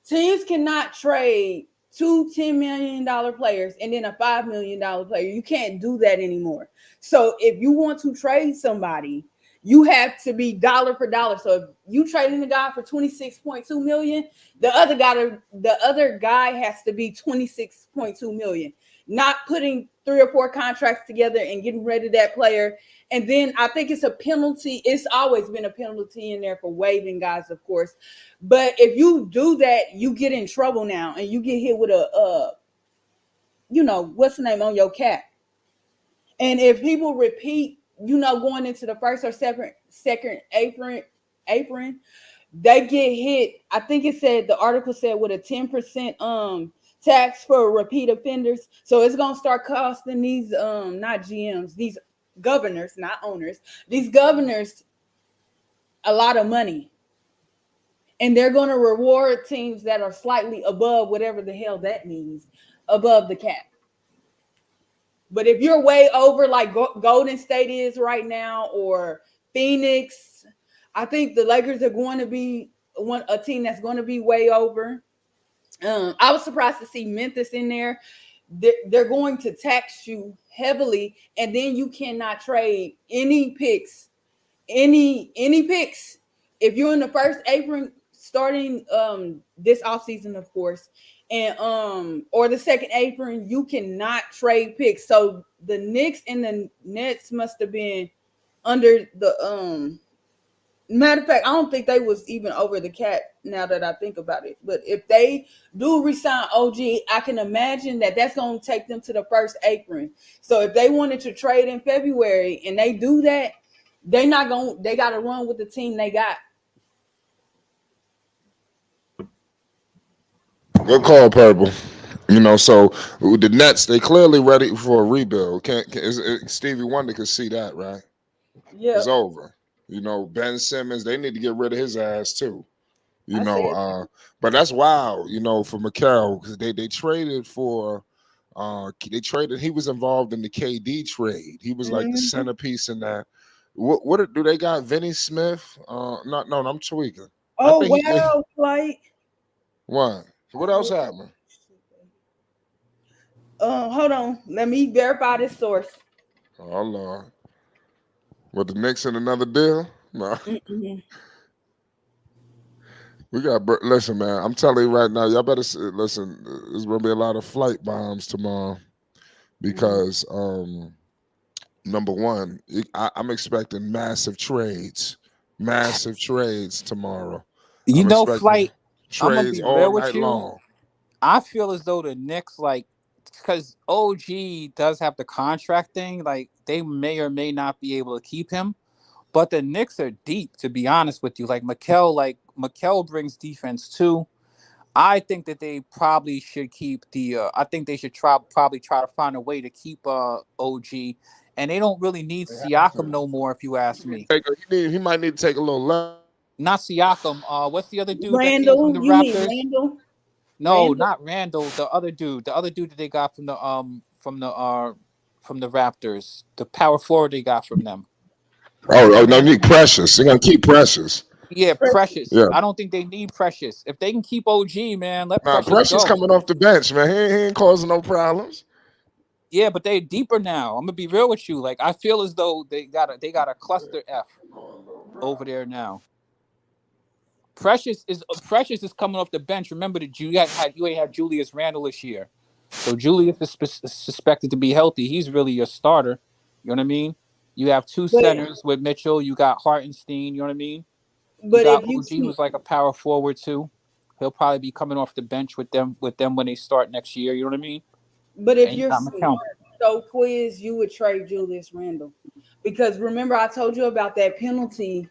Teams cannot trade two $10 million players and then a $5 million player. You can't do that anymore. So if you want to trade somebody, you have to be dollar for dollar. So if you trading the guy for 26.2 million, the other guy has to be 26.2 million. Not putting 3 or 4 contracts together and getting rid of that player. And then I think it's a penalty. It's always been a penalty in there for waiving guys, of course. But if you do that, you get in trouble now and you get hit with what's the name on your cap. And if people repeat, going into the first or second apron, they get hit. I think the article said with a 10% tax for repeat offenders. So it's gonna start costing these not GMs, these governors, not owners, these governors a lot of money. And they're gonna reward teams that are slightly above whatever the hell that means, above the cap. But if you're way over like Golden State is right now or Phoenix, I think the Lakers are going to be a team that's going to be way over. I was surprised to see Memphis in there. They're going to tax you heavily, and then you cannot trade any picks, any picks. If you're in the first apron starting this offseason, of course, and or the second apron, you cannot trade picks. So the Knicks and the Nets must have been under the matter of fact, I don't think they was even over the cap now that I think about it. But if they do resign OG, I can imagine that that's going to take them to the first apron. So if they wanted to trade in February and they do that, they got to run with the team they got. good call, Purple. So the Nets, they clearly ready for a rebuild. Stevie Wonder could see that, right? Yeah. It's over. Ben Simmons, they need to get rid of his ass too. But that's wild, for Mikal, because they traded for he was involved in the KD trade. He was like the centerpiece in that. What do they got? Vinny Smith? No, I'm tweaking. Oh wow, like what? What else happened? Hold on. Let me verify this source. Oh Lord. With the Knicks in another deal? No. We got listen, man. I'm telling you right now, y'all better listen. There's gonna be a lot of flight bombs tomorrow because number one, I'm expecting massive trades tomorrow. Flight. I'm gonna Trades be all real with night you. long. I feel as though the Knicks, because OG does have the contract thing, they may or may not be able to keep him. But the Knicks are deep, to be honest with you. Mikal brings defense too. I think that they probably should keep I think they should probably try to find a way to keep OG, and they don't really need Siakam no more, if you ask me. He might need to take a little love. Not Siakam. What's the other dude that came Randall, from the you mean Raptors? Randall? No, Randall? not Randall. The other dude that they got from the Raptors. The power forward they got from them. Oh no, need Precious. They're gonna keep Precious. Yeah, Precious. Yeah. I don't think they need Precious. If they can keep OG, man, let Precious Precious go. coming off the bench, man. He ain't causing no problems. Yeah, but they're deeper now. I'm gonna be real with you. I feel as though they got a cluster F over there now. Precious is coming off the bench. Remember that you ain't had Julius Randle this year, so Julius is suspected to be healthy. He's really your starter. You know what I mean? You have two centers with Mitchell. You got Hartenstein. You know what I mean? You got OG, who's like a power forward too. He'll probably be coming off the bench with them when they start next year. You know what I mean? But if you're smart, so Quiz, you would trade Julius Randle, because remember I told you about that penalty.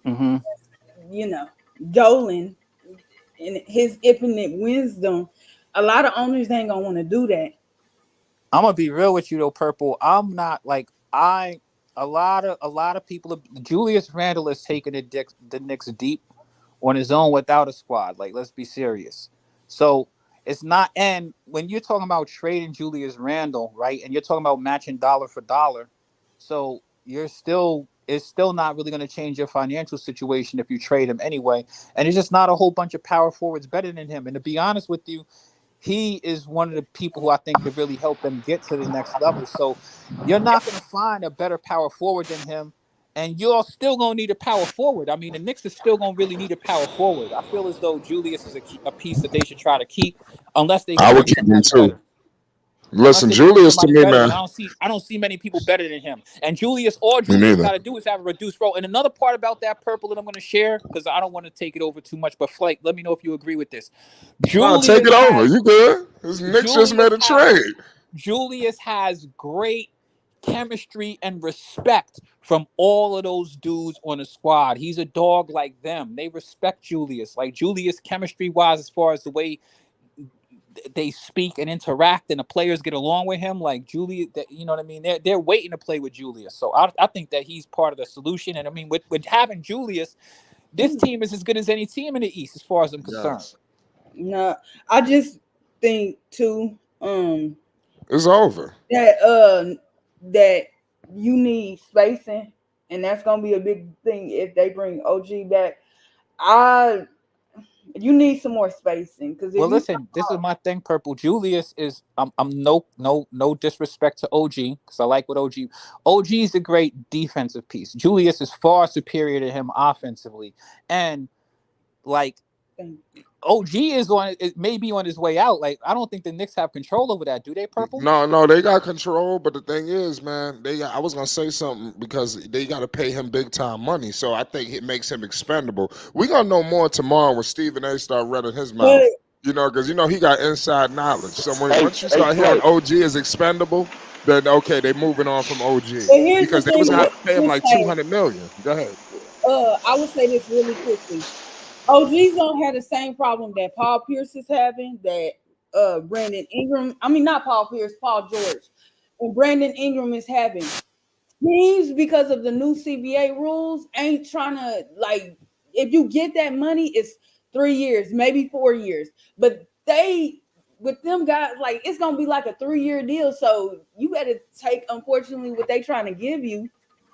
Mm-hmm. Dolan, and his infinite wisdom, a lot of owners ain't gonna want to do that. I'm gonna be real with you though, Purple. I'm not like I. A lot of people. Julius Randle is taking the Knicks deep on his own without a squad. Like, let's be serious. So it's not. And when you're talking about trading Julius Randle, right, and you're talking about matching dollar for dollar, so you're still. It's still not really going to change your financial situation if you trade him anyway. And it's just not a whole bunch of power forwards better than him. And to be honest with you, he is one of the people who I think could really help them get to the next level. So you're not going to find a better power forward than him. And you're still going to need a power forward. I mean, the Knicks is still going to really need a power forward. I feel as though Julius is a piece that they should try to keep unless they I can would bring keep him somebody too. better. Unless Listen, they can bring Julius to somebody me, better, man. but I don't see many people better than him. And all Me Julius neither. got to do is have a reduced role. And another part about that, Purple, that I'm going to share, because I don't want to take it over too much, but Flake, let me know if you agree with this. No, take it Julius over. has You good? His Knicks just made Julius a has trade. Julius has great chemistry and respect from all of those dudes on the squad. He's a dog like them. They respect Julius. Like Julius chemistry wise, as far as the way they speak and interact and the players get along with him, like Julius, you know what I mean? They're waiting to play with Julius. So I think that he's part of the solution. And I mean, with having Julius, this team is as good as any team in the East, as far as I'm concerned. Yes. No, I just think too, It's over. that you need spacing, and that's gonna be a big thing if they bring OG back. I You need some more spacing because if Well, you listen, this is my thing, Purple. Julius is I'm no disrespect to OG because I like what OG is a great defensive piece. Julius is far superior to him offensively, and like OG is on it may be on his way out. Like I don't think the Knicks have control over that, do they, Purple? No, they got control, but the thing is, man, I was gonna say something because they got to pay him big time money, so I think it makes him expendable. We gonna know more tomorrow when Stephen A. start running his mouth, because he got inside knowledge. So once you start hearing OG is expendable, then okay, they moving on from OG but here's the because they was thing gonna have with to pay him this like case. 200 million. Go ahead. I would say this really quickly. OG's don't have the same problem that Paul Pierce is having, that Brandon Ingram, I mean not Paul Pierce, Paul George, and Brandon Ingram is having. Teams, because of the new CBA rules, ain't trying to, like, if you get that money, it's 3 years, maybe 4 years. But with them guys, like, it's gonna be like a 3-year deal. So you better take, unfortunately, what they trying to give you.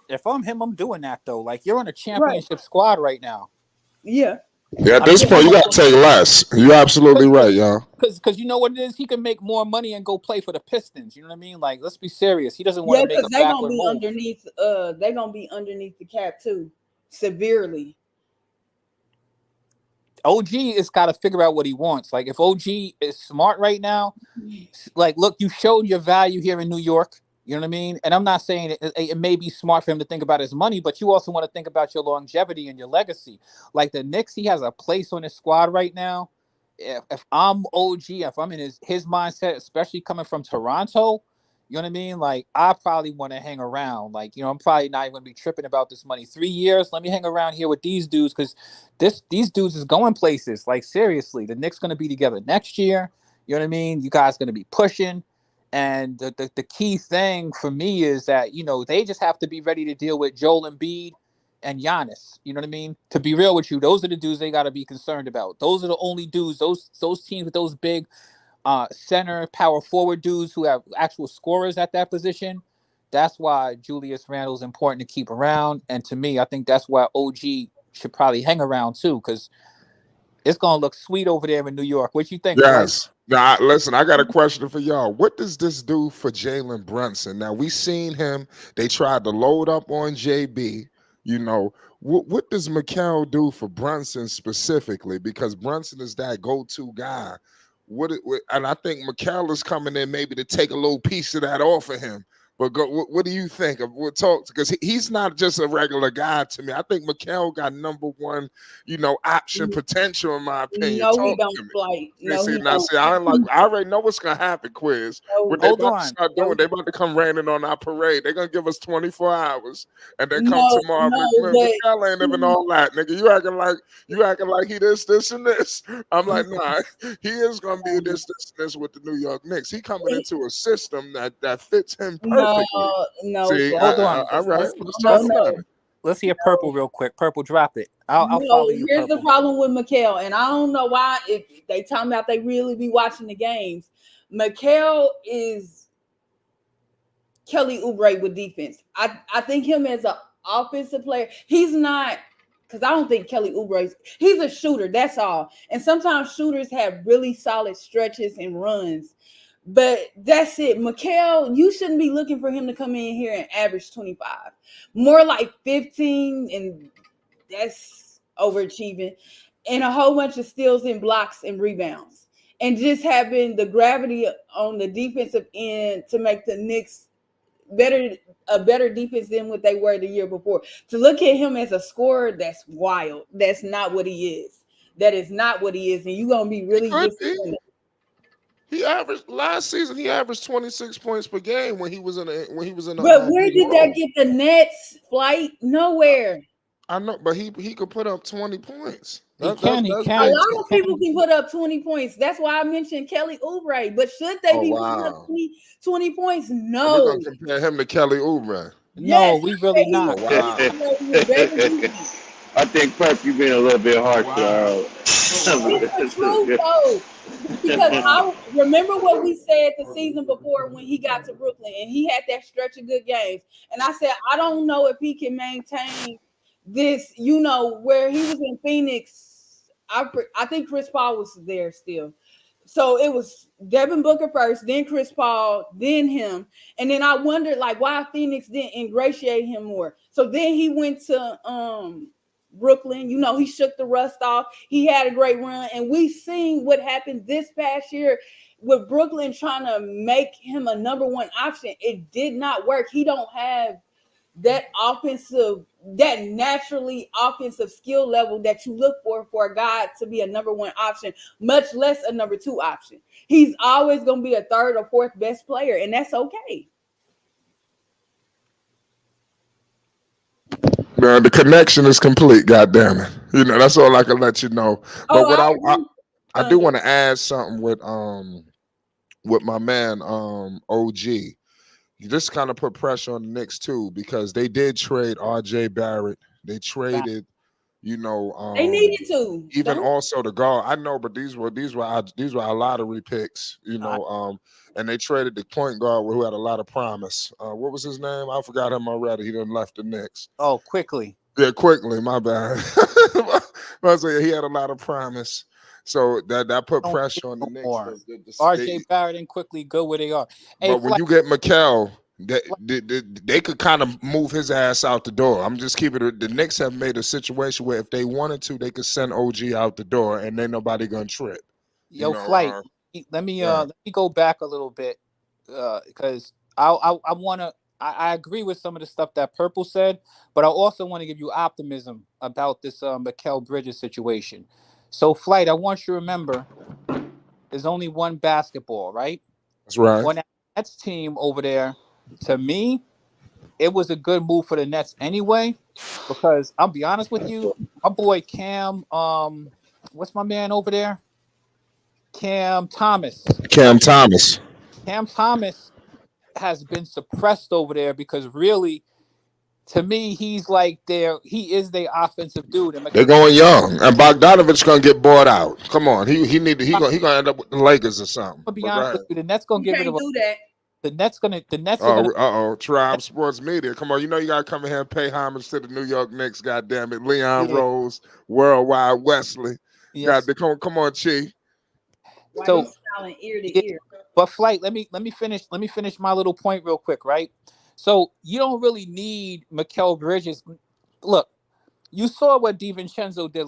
If I'm him, I'm doing that though. Like you're on a Right. championship squad right now. Yeah. Yeah, at I mean, this point, you I'm gotta take less. You're absolutely right, y'all. because you know what it is. He can make more money and go play for the Pistons. You know what I mean? Like, let's be serious. He doesn't want Yeah, to make because a backward move. they gonna be underneath the cap too, severely. OG has got to figure out what he wants. Like, if OG is smart right now, like, look, you showed your value here in New York. You know what I mean? And I'm not saying it may be smart for him to think about his money, but you also want to think about your longevity and your legacy. Like the Knicks, he has a place on his squad right now. If I'm OG, if I'm in his mindset, especially coming from Toronto, you know what I mean? Like, I probably want to hang around. Like, I'm probably not even going to be tripping about this money. 3 years, let me hang around here with these dudes because these dudes is going places. Like, seriously, the Knicks going to be together next year. You know what I mean? You guys going to be pushing. And the key thing for me is that, they just have to be ready to deal with Joel Embiid and Giannis. You know what I mean? To be real with you, those are the dudes they got to be concerned about. Those are the only dudes, those teams with those big center power forward dudes who have actual scorers at that position. That's why Julius Randle is important to keep around. And to me, I think that's why OG should probably hang around too, because it's going to look sweet over there in New York. What you think, Flake? Yes. Now, listen, I got a question for y'all. What does this do for Jalen Brunson? Now, we seen him. They tried to load up on JB. What does Mikal do for Brunson specifically? Because Brunson is that go-to guy. And I think Mikal is coming in maybe to take a little piece of that off of him. But what do you think of what talk? Because he's not just a regular guy to me. I think Mikal got number one, option potential in my opinion. No, he Talk don't, to me. Flight. No, he Now, don't. see, I already know what's gonna happen, Quiz. No, What they Hold about to on. start doing, they about to come raining on our parade. They're gonna give us 24 hours, and then come no, tomorrow. but Mikal ain't even all that, nigga. You acting like he this, and this. I'm like, nah, he is gonna be this, and this with the New York Knicks. He coming into a system that fits him no, perfectly. no, See, Hold on. all right, Let's let's no, talk let's about no. it. let's hear Purple real quick. Purple, drop it. I'll follow you, Here's the Purple. problem with Mikal, and I don't know why. If they talking about they really be watching the games, Mikal is Kelly Oubre with defense. I think him as an offensive player, he's not, because I don't think Kelly he's a shooter. That's all. And sometimes shooters have really solid stretches and runs. But that's it. Mikal, you shouldn't be looking for him to come in here and average 25. More like 15, and that's overachieving. And a whole bunch of steals and blocks and rebounds. And just having the gravity on the defensive end to make the Knicks a better defense than what they were the year before. To look at him as a scorer, that's wild. That's not what he is. That is not what he is. And you're gonna be really disappointed. He averaged last season. He averaged 26 points per game when he was in the But where big did that role. get the Nets Flight? Nowhere. I know, but he could put up 20 points. He That's can. A big lot time. of people can put up 20 points. That's why I mentioned Kelly Oubre. But should they Oh be putting up wow! 20 points? So we're No. gonna compare him to Kelly Oubre. No, Yes, we I really say Oh not. he's Kelly wow! Oubre with better defense. I think Perp, you've been a little bit harsh. Wow! It's the truth, though. Because Wow! I remember what we said the season before when he got to Brooklyn and he had that stretch of good games. And I said, I don't know if he can maintain this, where he was in Phoenix. I think Chris Paul was there still. So it was Devin Booker first, then Chris Paul, then him. And then I wondered like why Phoenix didn't ingratiate him more. So then he went to Brooklyn. He shook the rust off. He had a great run. And we seen what happened this past year with Brooklyn trying to make him a number one option. It did not work. He don't have that naturally offensive skill level that you look for a guy to be a number one option, much less a number two option. He's always going to be a third or fourth best player, and that's okay. Man, the connection is complete. God damn it! That's all I can let you know. But Oh, what I I agree. do want to add something with my man OG. You just kind of put pressure on the Knicks too because they did trade RJ Barrett. They traded, They needed to. even Don't. also the guard. I know, but these were our lottery picks. And they traded the point guard who had a lot of promise. What was his name? I forgot him already. He done left the Knicks. Oh, quickly. Yeah, quickly. My bad. I say he had a lot of promise. So that put Don't pressure on the no Knicks. more. RJ Barrett and quickly go where they are. Hey, But when you get Mikal, they could kind of move his ass out the door. I'm just keeping it. The Knicks have made a situation where if they wanted to, they could send OG out the door, and then nobody gonna trip. Flight. Let me go back a little bit because I want to. I agree with some of the stuff that Purple said, but I also want to give you optimism about this Mikal Bridges situation. So, Flight, I want you to remember, there's only one basketball, right? That's right. On that Nets team over there, to me, it was a good move for the Nets anyway, because I'll be honest with you, my boy Cam, what's my man over there? Cam Thomas. Cam Thomas. Cam Thomas has been suppressed over there because really, to me, he is their offensive dude. And They're going young, and Bogdanovich gonna get bought out. Come on, he gonna end up with the Lakers or something. to be But honest right. with you, the Nets gonna You get rid can't of do that. the Nets are gonna Tribe Sports Media. Come on, you gotta come in here and pay homage to the New York Knicks. God damn it, Leon yeah, Rose, Worldwide Wesley. yes. Come on, Chi. Why So he's smiling ear to yeah, ear. but Flight, let me finish my little point real quick, right? So you don't really need Mikal Bridges. Look, you saw what DiVincenzo did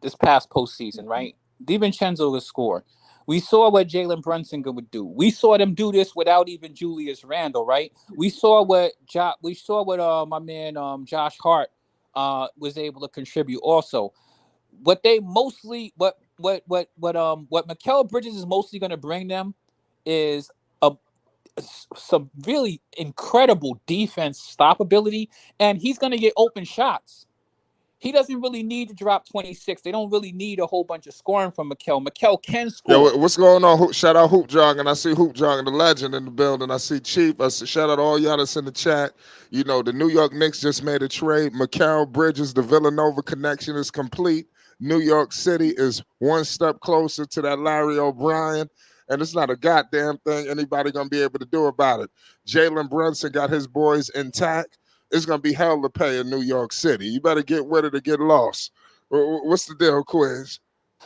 this past postseason, right? DiVincenzo will score. We saw what Jalen Brunson would do. We saw them do this without even Julius Randle, right? We saw what my man Josh Hart was able to contribute also. What they mostly what Mikal Bridges is mostly going to bring them is a some really incredible defense stop ability, and he's going to get open shots. He doesn't really need to drop 26. They don't really need a whole bunch of scoring from Mikal. Mikal can score. Yo, what's going on? Shout out Hoop Jogging. I see Hoop Jogging, the legend in the building. I see Chief. I see, shout out all y'all that's in the chat. You know, the New York Knicks just made a trade. Mikal Bridges, the Villanova connection is complete. New York City is one step closer to that Larry O'Brien, and it's not a goddamn thing anybody gonna be able to do about it. Jalen Brunson got his boys intact. It's gonna be hell to pay in New York City. You better get with it or get lost. What's the deal, Quiz?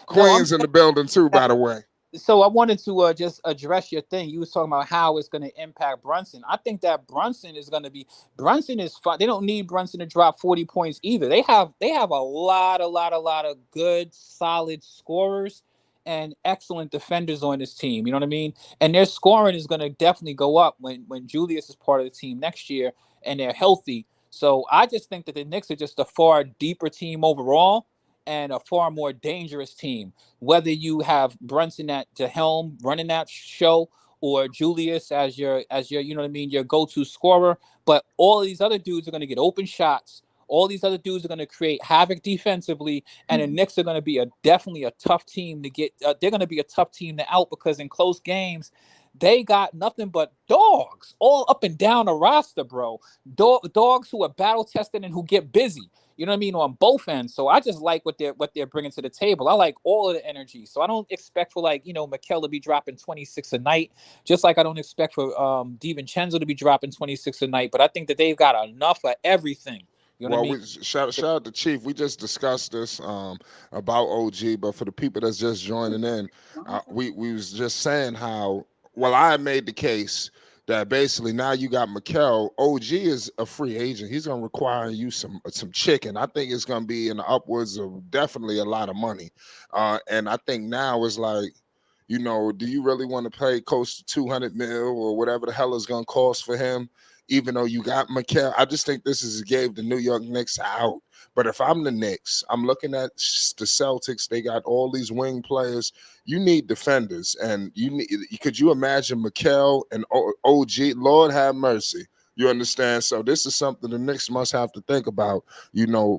Queen's in the building too, by the way. So I wanted to just address your thing. You was talking about how it's going to impact Brunson. I think that Brunson is fun. They don't need Brunson to drop 40 points either. They have a lot of good, solid scorers and excellent defenders on this team. You know what I mean? And their scoring is going to definitely go up when Julius is part of the team next year and they're healthy. So I just think that the Knicks are just a far deeper team overall and a far more dangerous team. Whether you have Brunson at the helm running that show or Julius as your you know what I mean, your go-to scorer, but all of these other dudes are going to get open shots. All these other dudes are going to create havoc defensively, and the Knicks are going to be definitely a tough team to get. They're going to be a tough team to out because in close games, they got nothing but dogs all up and down the roster, bro. Dogs who are battle tested and who get busy. You know what I mean, on both ends. So I just like what they're bringing to the table. I like all of the energy. So I don't expect for Mikal to be dropping 26 a night, just like I don't expect for DiVincenzo to be dropping 26 a night. But I think that they've got enough of everything. You know what I mean? Shout out to Chief. We just discussed this about OG, but for the people that's just joining in, we was just saying how I made the case that basically now you got Mikal. OG is a free agent. He's gonna require you some chicken. I think it's gonna be in the upwards of definitely a lot of money. And I think now it's like, do you really want to pay close to 200 mil or whatever the hell is gonna cost for him? Even though you got Mikal, I just think this gave the New York Knicks out. But if I'm the Knicks, I'm looking at the Celtics. They got all these wing players. You need defenders, and could you imagine Mikal and OG? Lord have mercy. You understand? So this is something the Knicks must have to think about,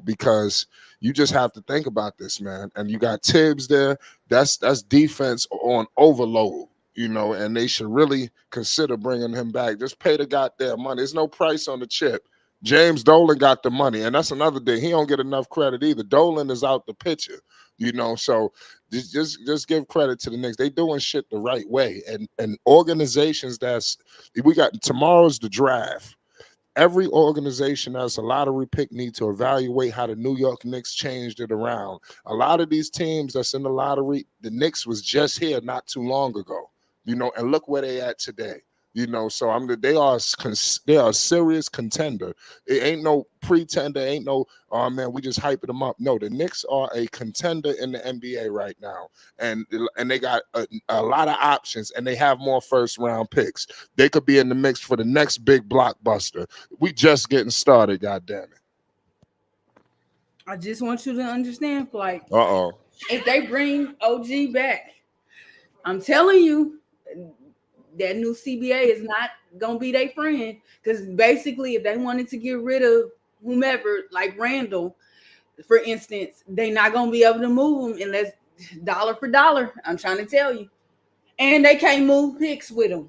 because you just have to think about this, man. And you got Tibbs there. That's defense on overload. And they should really consider bringing him back. Just pay the goddamn money. There's no price on the chip. James Dolan got the money, and that's another thing. He don't get enough credit either. Dolan is out the picture, So just give credit to the Knicks. They doing shit the right way, and organizations we got tomorrow's the draft. Every organization that's a lottery pick need to evaluate how the New York Knicks changed it around. A lot of these teams that's in the lottery, the Knicks was just here not too long ago. And look where they at today. So they are a serious contender. It ain't no pretender, ain't no, oh man, we just hyping them up. No, the Knicks are a contender in the NBA right now. And they got a lot of options, and they have more first round picks. They could be in the mix for the next big blockbuster. We just getting started, goddammit. I just want you to understand, like, uh-oh. If they bring OG back, I'm telling you, that new CBA is not gonna be their friend. Because basically, if they wanted to get rid of whomever, like Randall, for instance, they're not gonna be able to move him unless dollar for dollar. I'm trying to tell you, and they can't move picks with him.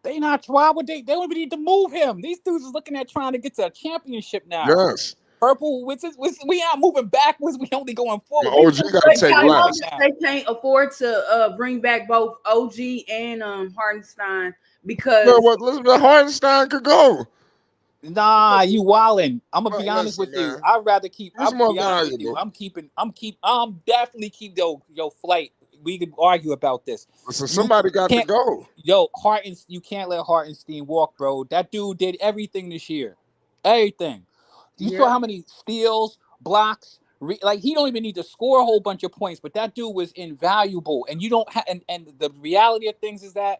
They not. Why would they? They don't even need to move him. These dudes is looking at trying to get to a championship now. Yes. Purple, we aren't moving backwards. We only going forward. OG got to take less. They can't afford to bring back both OG and Hartenstein because Hartenstein could go. Nah, you wildin'. I'm gonna be honest with you. I'd rather keep. I'm definitely keep your flight. We could argue about this. So somebody got to go. Yo, you can't let Hartenstein walk, bro. That dude did everything this year. Everything. You saw how many steals, blocks, Like he don't even need to score a whole bunch of points, but that dude was invaluable. And you don't have, and the reality of things is that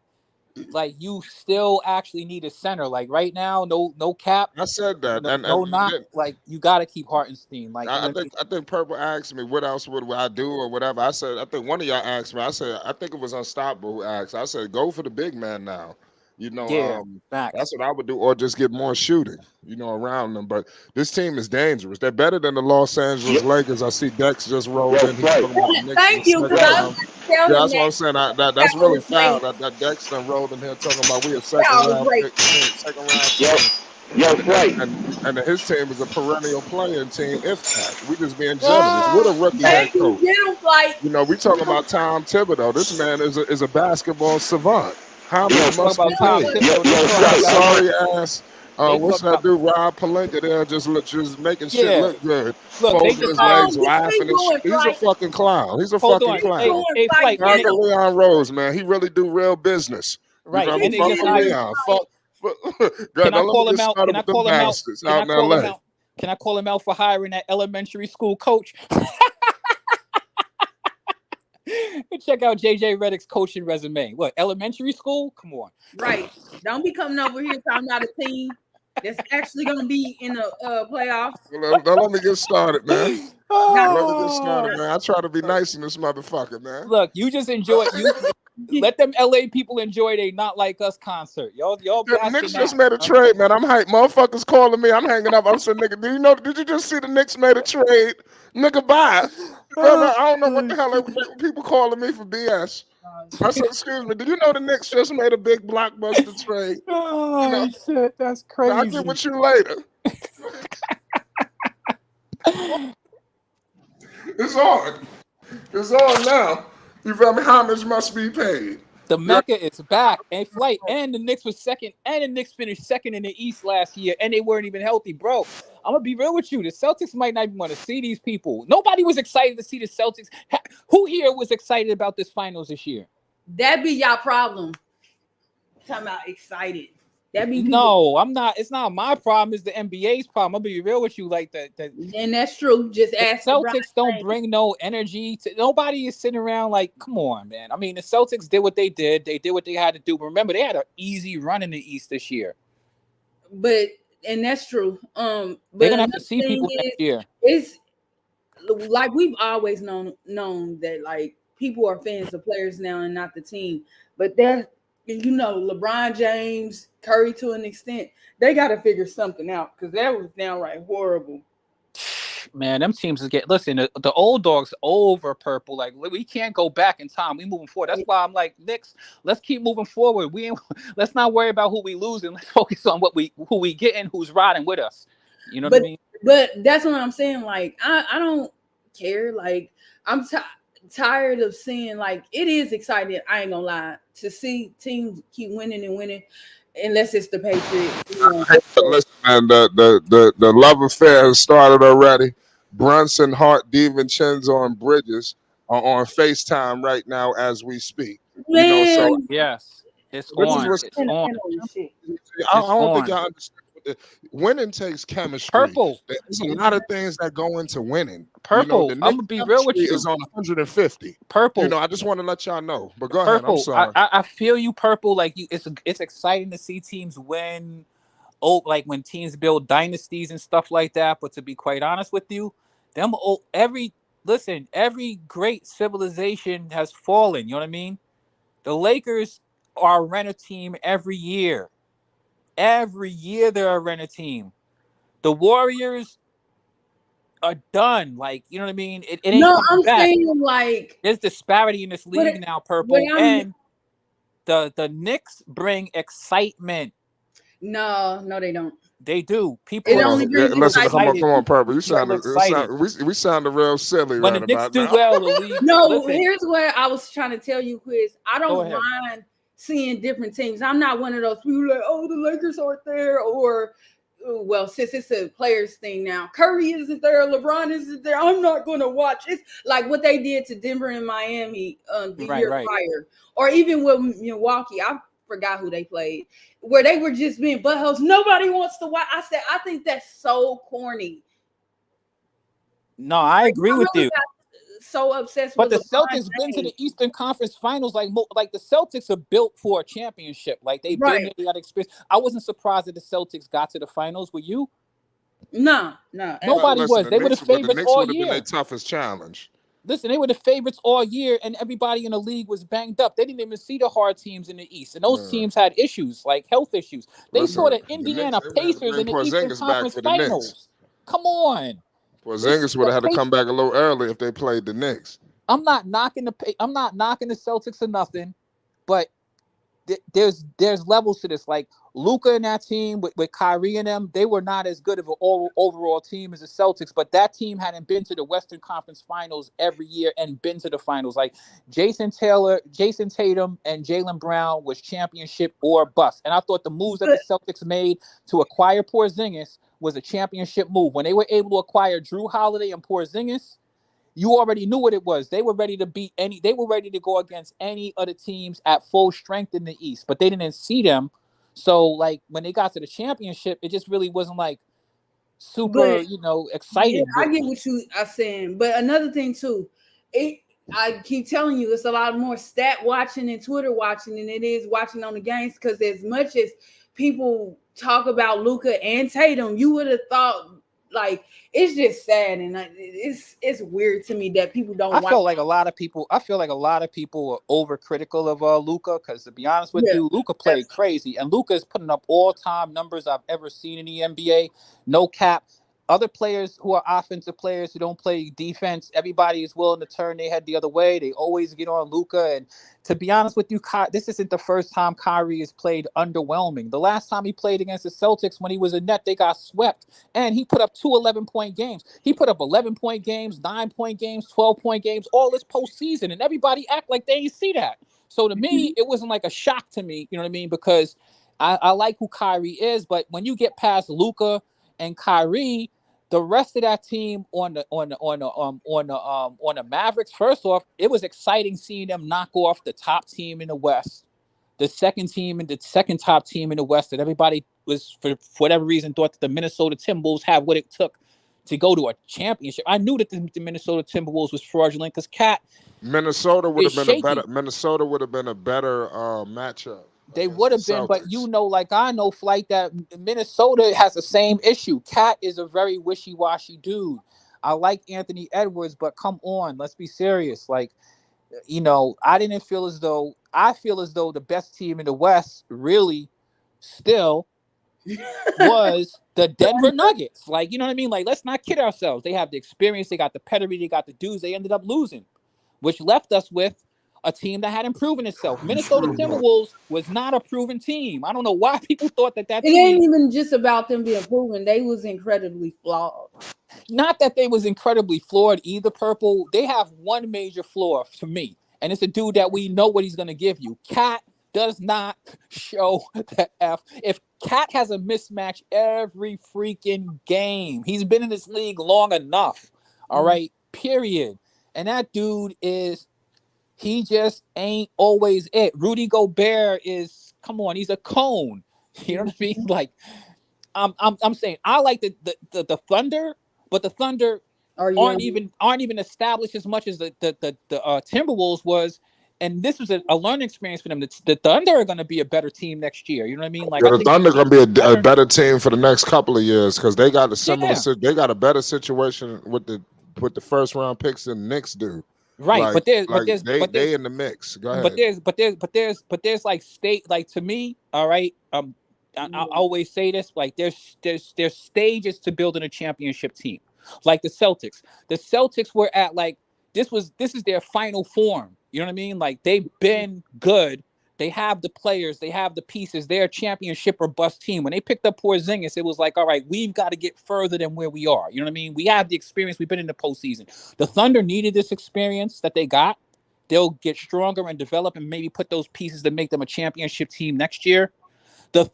like you still actually need a center. Like right now, no cap. I said that, and No knock. Like you got to keep Hartenstein. Like I think Purple asked me what else would I do or whatever. I said I think one of y'all asked me. I said I think it was Unstoppable who asked. I said go for the big man now. You know, yeah, facts. that's what I would do, or just get more shooting. You know, around them. But this team is dangerous. They're better than the Los Angeles Lakers. I see Dex just rolled in. He's talking about the Knicks Thank you. Yeah, that's what I'm saying. That's really foul. That Dex done rolled in here talking about we a second round team. Yes, right. And his team is a perennial playing team. If that, we just being generous. What a rookie head coach. You know, we talking about Tom Thibodeau. This man is a basketball savant. How much must be paid? Sorry ass. What's that dude? Rob Pelinka there just making shit look good. Look, they his legs laughing and shit. He's a fucking clown. He's a fucking clown. Hey, Flight, Leon Rose, man. He really do real business. Right. You know, Leon. Fuck. Can I call him out? Can I call him out? Can I call him out for hiring that elementary school coach? Check out JJ Redick's coaching resume. What, elementary school? Come on. Right. Don't be coming over here talking about a team that's actually going to be in the playoffs. Don't let me get started, man. Let me get started, man. I try to be nice in this motherfucker, man. Look, you just enjoy it. Let them LA people enjoy they Not Like Us concert. Y'all the Knicks just made a trade, man. I'm hyped. Motherfuckers calling me. I'm hanging up. I'm saying, nigga, did you just see the Knicks made a trade? Nigga, bye. I don't know what the hell people calling me for BS. I said, excuse me, did you know the Knicks just made a big blockbuster trade? Oh, shit, that's crazy. I'll get with you later. It's on. It's on now. You feel me? Homage must be paid. The Mecca is back. And Flight and the Knicks was second, and the Knicks finished second in the East last year, and they weren't even healthy, bro. I'm gonna be real with you. The Celtics might not even want to see these people. Nobody was excited to see the Celtics. Who here was excited about this finals this year? That be y'all problem. Talking about excited. That be no, I'm not. It's not my problem. It's the NBA's problem. I'll be real with you. Like that, and that's true. Just ask. Celtics don't bring no energy. Nobody is sitting around like, come on, man. I mean, the Celtics did what they did. They did what they had to do. But remember, they had an easy run in the East this year. And that's true. But they're gonna have to see people next year. It's like we've always known that like people are fans of players now and not the team. But that, LeBron James, Curry to an extent, they got to figure something out because that was downright horrible. Man, them teams listen, the old dogs over, Purple. Like, we can't go back in time. We moving forward. That's why I'm like, Knicks, let's keep moving forward. Let's not worry about who we losing. Let's focus on who we getting, who's riding with us. You know what I mean? But that's what I'm saying. Like, I don't care. Like, I'm tired of seeing, like, it is exciting, I ain't gonna lie, to see teams keep winning and winning, unless it's the Patriots. Listen, man, the love affair has started already. Brunson, Hart, DiVincenzo, and Bridges are on FaceTime right now as we speak. Man. Yes, it's on. It's on. I don't think y'all understand. Winning takes chemistry. Purple. There's a lot of things that go into winning. Purple. I'm gonna be real with you. Is on 150. Purple. I just want to let y'all know. But go ahead. I'm sorry. I feel you, Purple. Like it's exciting to see teams win. Oh, like when teams build dynasties and stuff like that. But to be quite honest with you, every great civilization has fallen. You know what I mean? The Lakers are a renter team every year. Every year they're a renter team. The Warriors are done. Like, you know what I mean? It ain't I'm back. saying like there's disparity in this league now, Purple. And the Knicks bring excitement. No, they don't. They do. People listen, come on, Purple. We sound real silly when right the Knicks about do now. well, the league. No, here's what I was trying to tell you, Quiz. I don't mind seeing different teams. I'm not one of those people like, oh, the Lakers aren't there, or well, since it's a players thing now, Curry isn't there, LeBron isn't there, I'm not going to watch. It's like what they did to Denver and Miami the year prior, or even with Milwaukee. I forgot who they played, where they were just being buttholes. Nobody wants to watch. I said, I think that's so corny. No, I agree with you. So obsessed But with the LeBron Celtics been to James. the Eastern Conference Finals. Like the Celtics are built for a championship. Like they've been Right. there, they got experience. I wasn't surprised that the Celtics got to the finals. Were you? No, Well, Nobody absolutely. listen, was. They were the but the favorites Knicks all would have been their year. toughest challenge. Listen, they were the favorites all year, and everybody in the league was banged up. They didn't even see the hard teams in the East, and those Yeah. teams had issues like health issues. They saw Listen, the the Knicks, Indiana they would have had to Pacers bring in the Eastern Porzingis back Conference for the Knicks. Finals. Come on, Porzingis would the have had to Pacers. come back a little early if they played the Knicks. I'm not knocking the Celtics or nothing, but there's levels to this. Like Luka and that team with Kyrie and them, they were not as good of an overall team as the Celtics, but that team hadn't been to the Western Conference Finals every year and been to the finals. Like Jason Tatum, and Jaylen Brown was championship or bust. And I thought the moves that the Celtics made to acquire Porzingis was a championship move. When they were able to acquire Drew Holiday and Porzingis, you already knew what it was. They were ready to they were ready to go against any other teams at full strength in the East, but they didn't see them. So like when they got to the championship, it just really wasn't like super, But exciting. I get what you are saying. But another thing too, I keep telling you, it's a lot more stat watching and Twitter watching than it is watching on the games. Because as much as people talk about Luka and Tatum, you would have thought like it's just sad and it's weird to me that people don't I watch. feel like a lot of people are overcritical of Luka, because to be honest with Yeah, you, Luka played crazy, and Luka is putting up all-time numbers I've ever seen in the NBA. No cap. Other players who are offensive players who don't play defense, everybody is willing to turn their head the other way. They always get on Luka, and to be honest with you, this isn't the first time Kyrie has played underwhelming. The last time he played against the Celtics, when he was in net, they got swept, and he put up 2 11-point games. He put up 11-point games, 9-point games, 12-point games, all this postseason, and everybody act like they didn't see that. So to me, it wasn't like a shock to me, you know what I mean? Because I like who Kyrie is, but when you get past Luka and Kyrie, the rest of that team on the Mavericks, first off, it was exciting seeing them knock off the top team in the West, the second top team in the West, that everybody was for whatever reason thought that the Minnesota Timberwolves had what it took to go to a championship. I knew that the Minnesota Timberwolves was fraudulent because Minnesota would have been shaky. a better matchup. They would have been, but like I know, Flight, that Minnesota has the same issue. Cat is a very wishy-washy dude. I like Anthony Edwards, but come on, let's be serious. Like, I feel as though the best team in the West really still was the Denver Nuggets. Like, you know what I mean? Like, let's not kid ourselves. They have the experience, they got the pedigree, they got the dudes. They ended up losing, which left us with a team that hadn't proven itself. Minnesota Timberwolves was not a proven team. I don't know why people thought that It team. ain't even just about them being proven. They was incredibly flawed. Not that they was incredibly flawed either, Purple. They have one major flaw for me, and it's a dude that we know what he's going to give you. Cat does not show the F. If Cat has a mismatch every freaking game, he's been in this league long enough. All right, period. And that dude he just ain't always it. Rudy Gobert come on, he's a cone. You know what I mean? Like, I'm saying I like the Thunder, but the Thunder aren't even established as much as the Timberwolves was. And this was a learning experience for them. The Thunder are going to be a better team next year. You know what I mean? Like, the Thunder going to be a better team for the next couple of years because they got they got a better situation with the first round picks than the Knicks do. Right, like, but they in the mix. Go ahead. But there's like state, like, to me, all right. I always say this, like there's stages to building a championship team. Like the Celtics were at, like, this is their final form. You know what I mean? Like, they've been good. They have the players, they have the pieces. They're a championship or bust team. When they picked up Porzingis, it was like, all right, we've got to get further than where we are. You know what I mean? We have the experience. We've been in the postseason. The Thunder needed this experience that they got. They'll get stronger and develop and maybe put those pieces to make them a championship team next year. The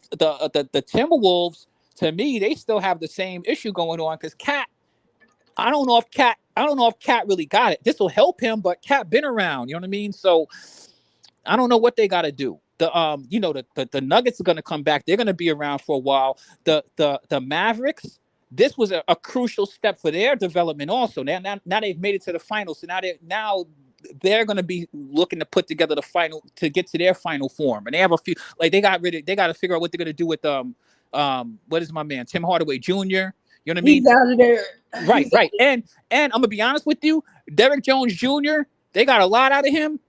Timberwolves, to me, they still have the same issue going on because I don't know if Cat really got it. This will help him, but Cat been around. You know what I mean? So I don't know what they got to do. The Nuggets are going to come back. They're going to be around for a while. The Mavericks, this was a crucial step for their development also. Now they've made it to the finals. So now they're going to be looking to put together the final to get to their final form. And they have a few, like they got to figure out what they're going to do with what is my man Tim Hardaway Jr. You know what I mean? He's out of there. Right. And I'm gonna be honest with you, Derrick Jones Jr. They got a lot out of him.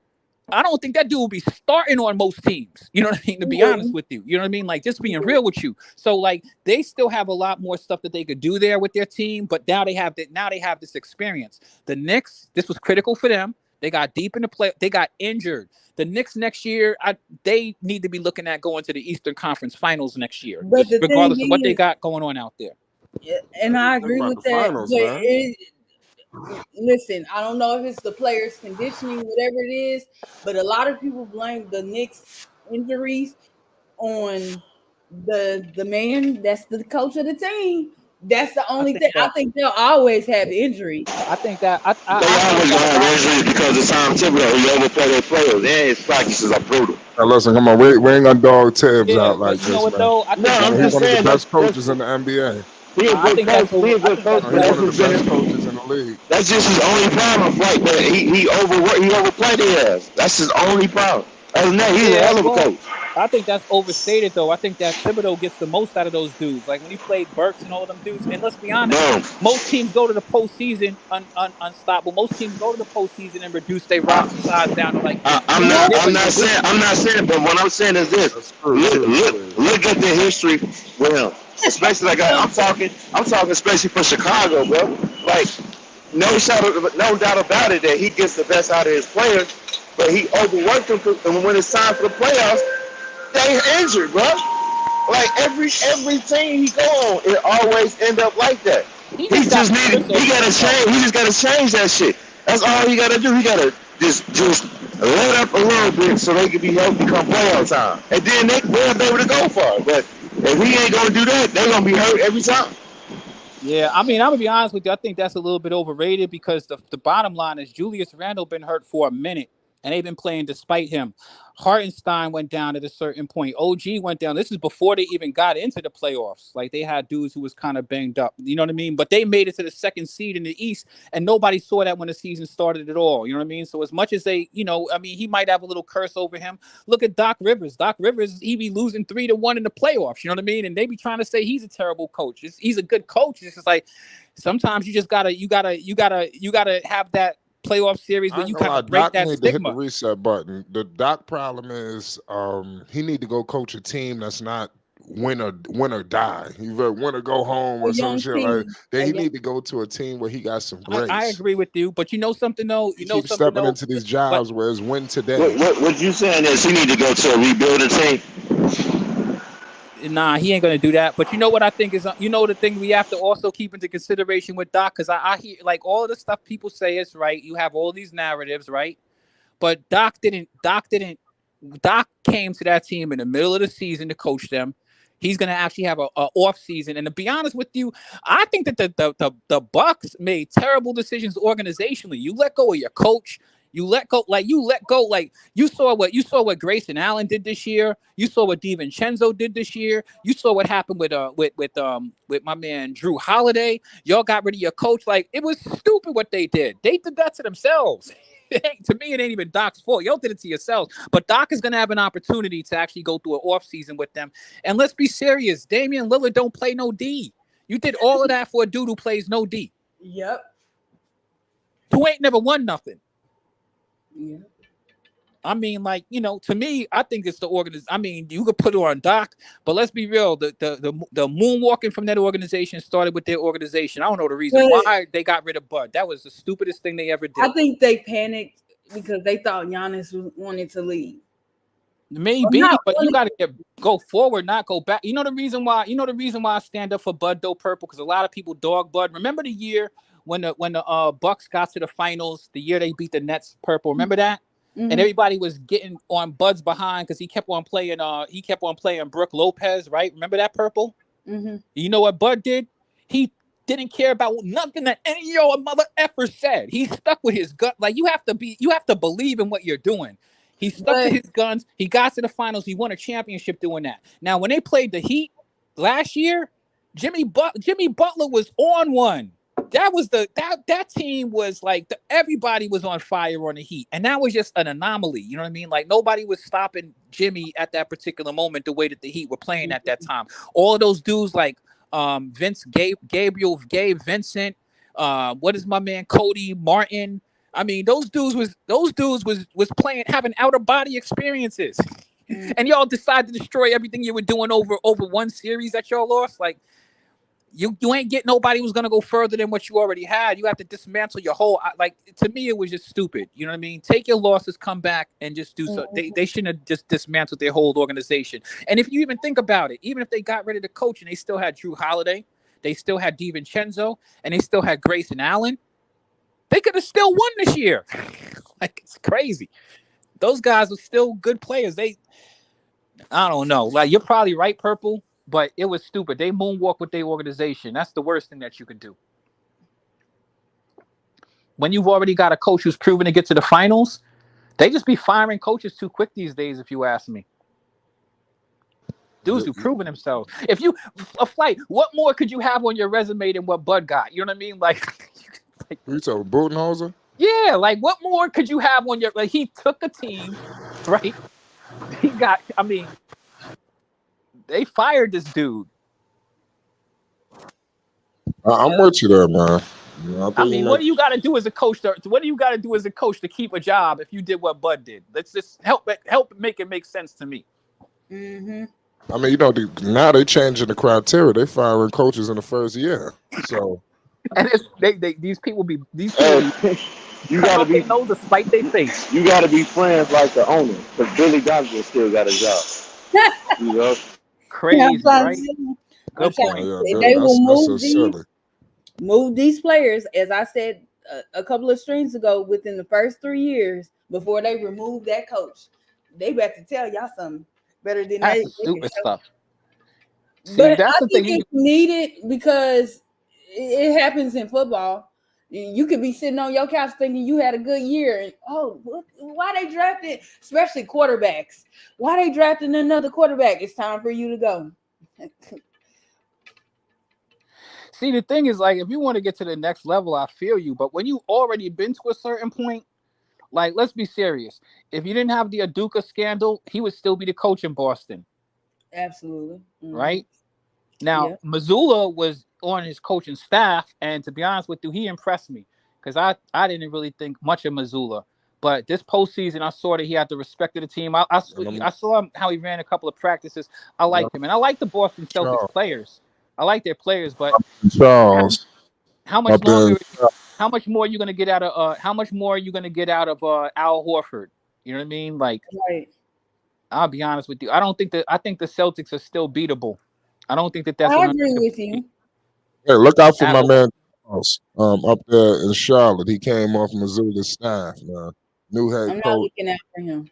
I don't think that dude will be starting on most teams. You know what I mean? To be honest with you, you know what I mean? Like just being real with you. So like they still have a lot more stuff that they could do there with their team, but now they have this experience. The Knicks, this was critical for them. They got deep in the play. They got injured. The Knicks next year, they need to be looking at going to the Eastern Conference Finals next year, regardless of what they got going on out there. Yeah, and I agree with that. Finals, Listen, I don't know if it's the players' conditioning, whatever it is, but a lot of people blame the Knicks injuries on the man that's the coach of the team. That's the only thing. I think they'll always have injuries. I think that they always have injuries because of Tom Thibodeau. He overplay their players, and his practices are brutal. Now listen, come on, we ain't gonna dog Tibbs out like this, man. No, I'm just one saying, of the best coaches in the NBA. He's a good coach. He's a good coach, but one of the best coaches in the league. That's just his only problem, right? That he overplayed his ass. That's his only problem. Other than that, he's a hell of a coach. I think that's overstated, though. I think that Thibodeau gets the most out of those dudes. Like when he played Burks and all of them dudes. And let's be honest, most teams go to the postseason unstoppable. Most teams go to the postseason and reduce their roster size down to like. I'm not saying, but what I'm saying is this: look at the history with him. Especially like I'm talking especially for Chicago, bro. Like no doubt about it that he gets the best out of his players, but he overworked them. And when it's time for the playoffs, they injured, bro. Like every team he go on, it always end up like that. He just gotta change that shit. That's all he gotta do. He gotta just let up a little bit so they can be healthy come playoff time, and then they'll be able to go far. But if he ain't gonna do that, they're gonna be hurt every time. Yeah, I mean, I'm gonna be honest with you. I think that's a little bit overrated because the bottom line is Julius Randle been hurt for a minute, and they've been playing despite him. Hartenstein went down at a certain point. OG went down. This is before they even got into the playoffs. Like they had dudes who was kind of banged up. You know what I mean? But they made it to the second seed in the East, and nobody saw that when the season started at all. You know what I mean? So as much as they, he might have a little curse over him. Look at Doc Rivers. Doc Rivers, he be losing 3-1 in the playoffs. You know what I mean? And they be trying to say he's a terrible coach. He's a good coach. It's just like sometimes you just gotta have that playoff series where you kind of break that stigma. To hit the reset button. The Doc problem is he need to go coach a team that's not win or die. You win or go home or some shit like that. He need to go to a team where he got some grace. I agree with you, but you know something though. Keep stepping into these jobs where it's win today. What you saying is he need to go to a rebuilding team? Nah, he ain't gonna do that. But you know what I think is, the thing we have to also keep into consideration with Doc, because I hear like all of the stuff people say is right. You have all these narratives, right? But Doc came to that team in the middle of the season to coach them. He's gonna actually have a off season. And to be honest with you, I think that the Bucks made terrible decisions organizationally. You let go of your coach. You saw what Grayson Allen did this year. You saw what DiVincenzo did this year. You saw what happened with my man Drew Holiday. Y'all got rid of your coach. Like it was stupid what they did. They did that to themselves. To me, it ain't even Doc's fault. Y'all did it to yourselves. But Doc is gonna have an opportunity to actually go through an off season with them. And let's be serious. Damian Lillard don't play no D. You did all of that for a dude who plays no D. Yep. Who ain't never won nothing. Yeah. I mean, like, to me, I think it's the organization. I mean, you could put it on Doc, but let's be real. The moonwalking from that organization started with their organization. I don't know the reason why they got rid of Bud. That was the stupidest thing they ever did. I think they panicked because they thought Giannis wanted to leave. Maybe, but you got to go forward, not go back. You know the reason why I stand up for Bud though, Purple, because a lot of people dog Bud. Remember the year when the Bucks got to the finals, the year they beat the Nets, Purple. Remember that? Mm-hmm. And everybody was getting on Bud's behind because he kept on playing Brook Lopez, right? Remember that, Purple? Mm-hmm. You know what Bud did? He didn't care about nothing that any of your mother effer said. He stuck with his gut. Like you have to believe in what you're doing. He stuck to his guns. He got to the finals. He won a championship doing that. Now, when they played the Heat last year, Jimmy Butler was on one. That was that team was like everybody was on fire on the Heat, and that was just an anomaly. You know what I mean? Like nobody was stopping Jimmy at that particular moment the way that the Heat were playing at that time. All of those dudes like Gabe Vincent, what is my man Cody Martin? I mean, those dudes was playing, having out of body experiences, and y'all decided to destroy everything you were doing over one series that y'all lost. Like you ain't get nobody who's gonna go further than what you already had. You have to dismantle your whole. Like to me, it was just stupid. You know what I mean? Take your losses, come back, and just do so. They shouldn't have just dismantled their whole organization. And if you even think about it, even if they got rid of the coach and they still had Drew Holiday, they still had DiVincenzo, and they still had Grayson Allen, they could have still won this year. Like it's crazy. Those guys are still good players. I don't know. Like you're probably right, Purple. But it was stupid. They moonwalk with their organization. That's the worst thing that you could do. When you've already got a coach who's proven to get to the finals, they just be firing coaches too quick these days, if you ask me. Dudes who've proven themselves. If you a flight, what more could you have on your resume than what Bud got? You know what I mean? Like you talking Budenholzer? Yeah, like what more could you have on your he took a team, right? They fired this dude. I'm with you there, man. I mean, what do you got to do as a coach? What do you got to do as a coach to keep a job if you did what Bud did? Let's just help make it make sense to me. Mm-hmm. I mean, now they changing the criteria. They firing coaches in the first year. So, and these people you gotta be those to spite their face. You gotta be friends like the owner, because Billy Donovan still got a job. You know, crazy, right? Good point. They will move these players, as I said a couple of streams ago, within the first 3 years before they remove that coach. They better to tell y'all something better than that's the stupid stuff. See, but that's I think it's needed because it happens in football. You could be sitting on your couch thinking you had a good year, and why they drafted, especially quarterbacks? Why they drafting another quarterback? It's time for you to go. See, the thing is, like, if you want to get to the next level, I feel you. But when you already been to a certain point, like, let's be serious. If you didn't have the Aduka scandal, he would still be the coach in Boston. Absolutely. Mm-hmm. Right? Now, Mazzulla was on his coaching staff, and to be honest with you, he impressed me because I didn't really think much of Mazzulla. But this postseason, I saw that he had the respect of the team. I saw how he ran a couple of practices. I liked him, and I like the Boston Celtics players. I like their players, but Charles, how much longer? How much more are you going to get out of? How much more are you going to get out of Al Horford? You know what I mean? Like, I'll be honest with you. I think the Celtics are still beatable. I don't think that's. I agree with you. Hey, look out for my man Charles, up there in Charlotte. He came off Missoula's staff, man. New head coach. I'm not looking out for him.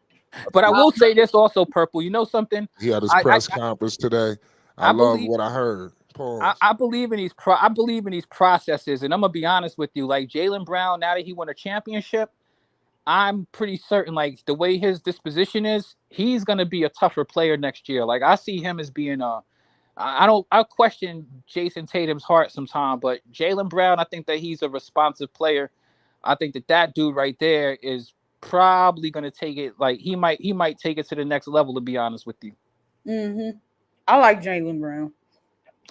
But I will say this also, Purple. You know something? He had his press conference today. I love what I heard. I believe in these processes, and I'm gonna be honest with you. Like Jaylen Brown, now that he won a championship, I'm pretty certain, like the way his disposition is, he's gonna be a tougher player next year. Like I see him as being I question Jason Tatum's heart sometimes, but Jaylen Brown, I think that he's a responsive player. I think that dude right there is probably gonna take it. Like he might take it to the next level. To be honest with you. Mm-hmm. I like Jaylen Brown.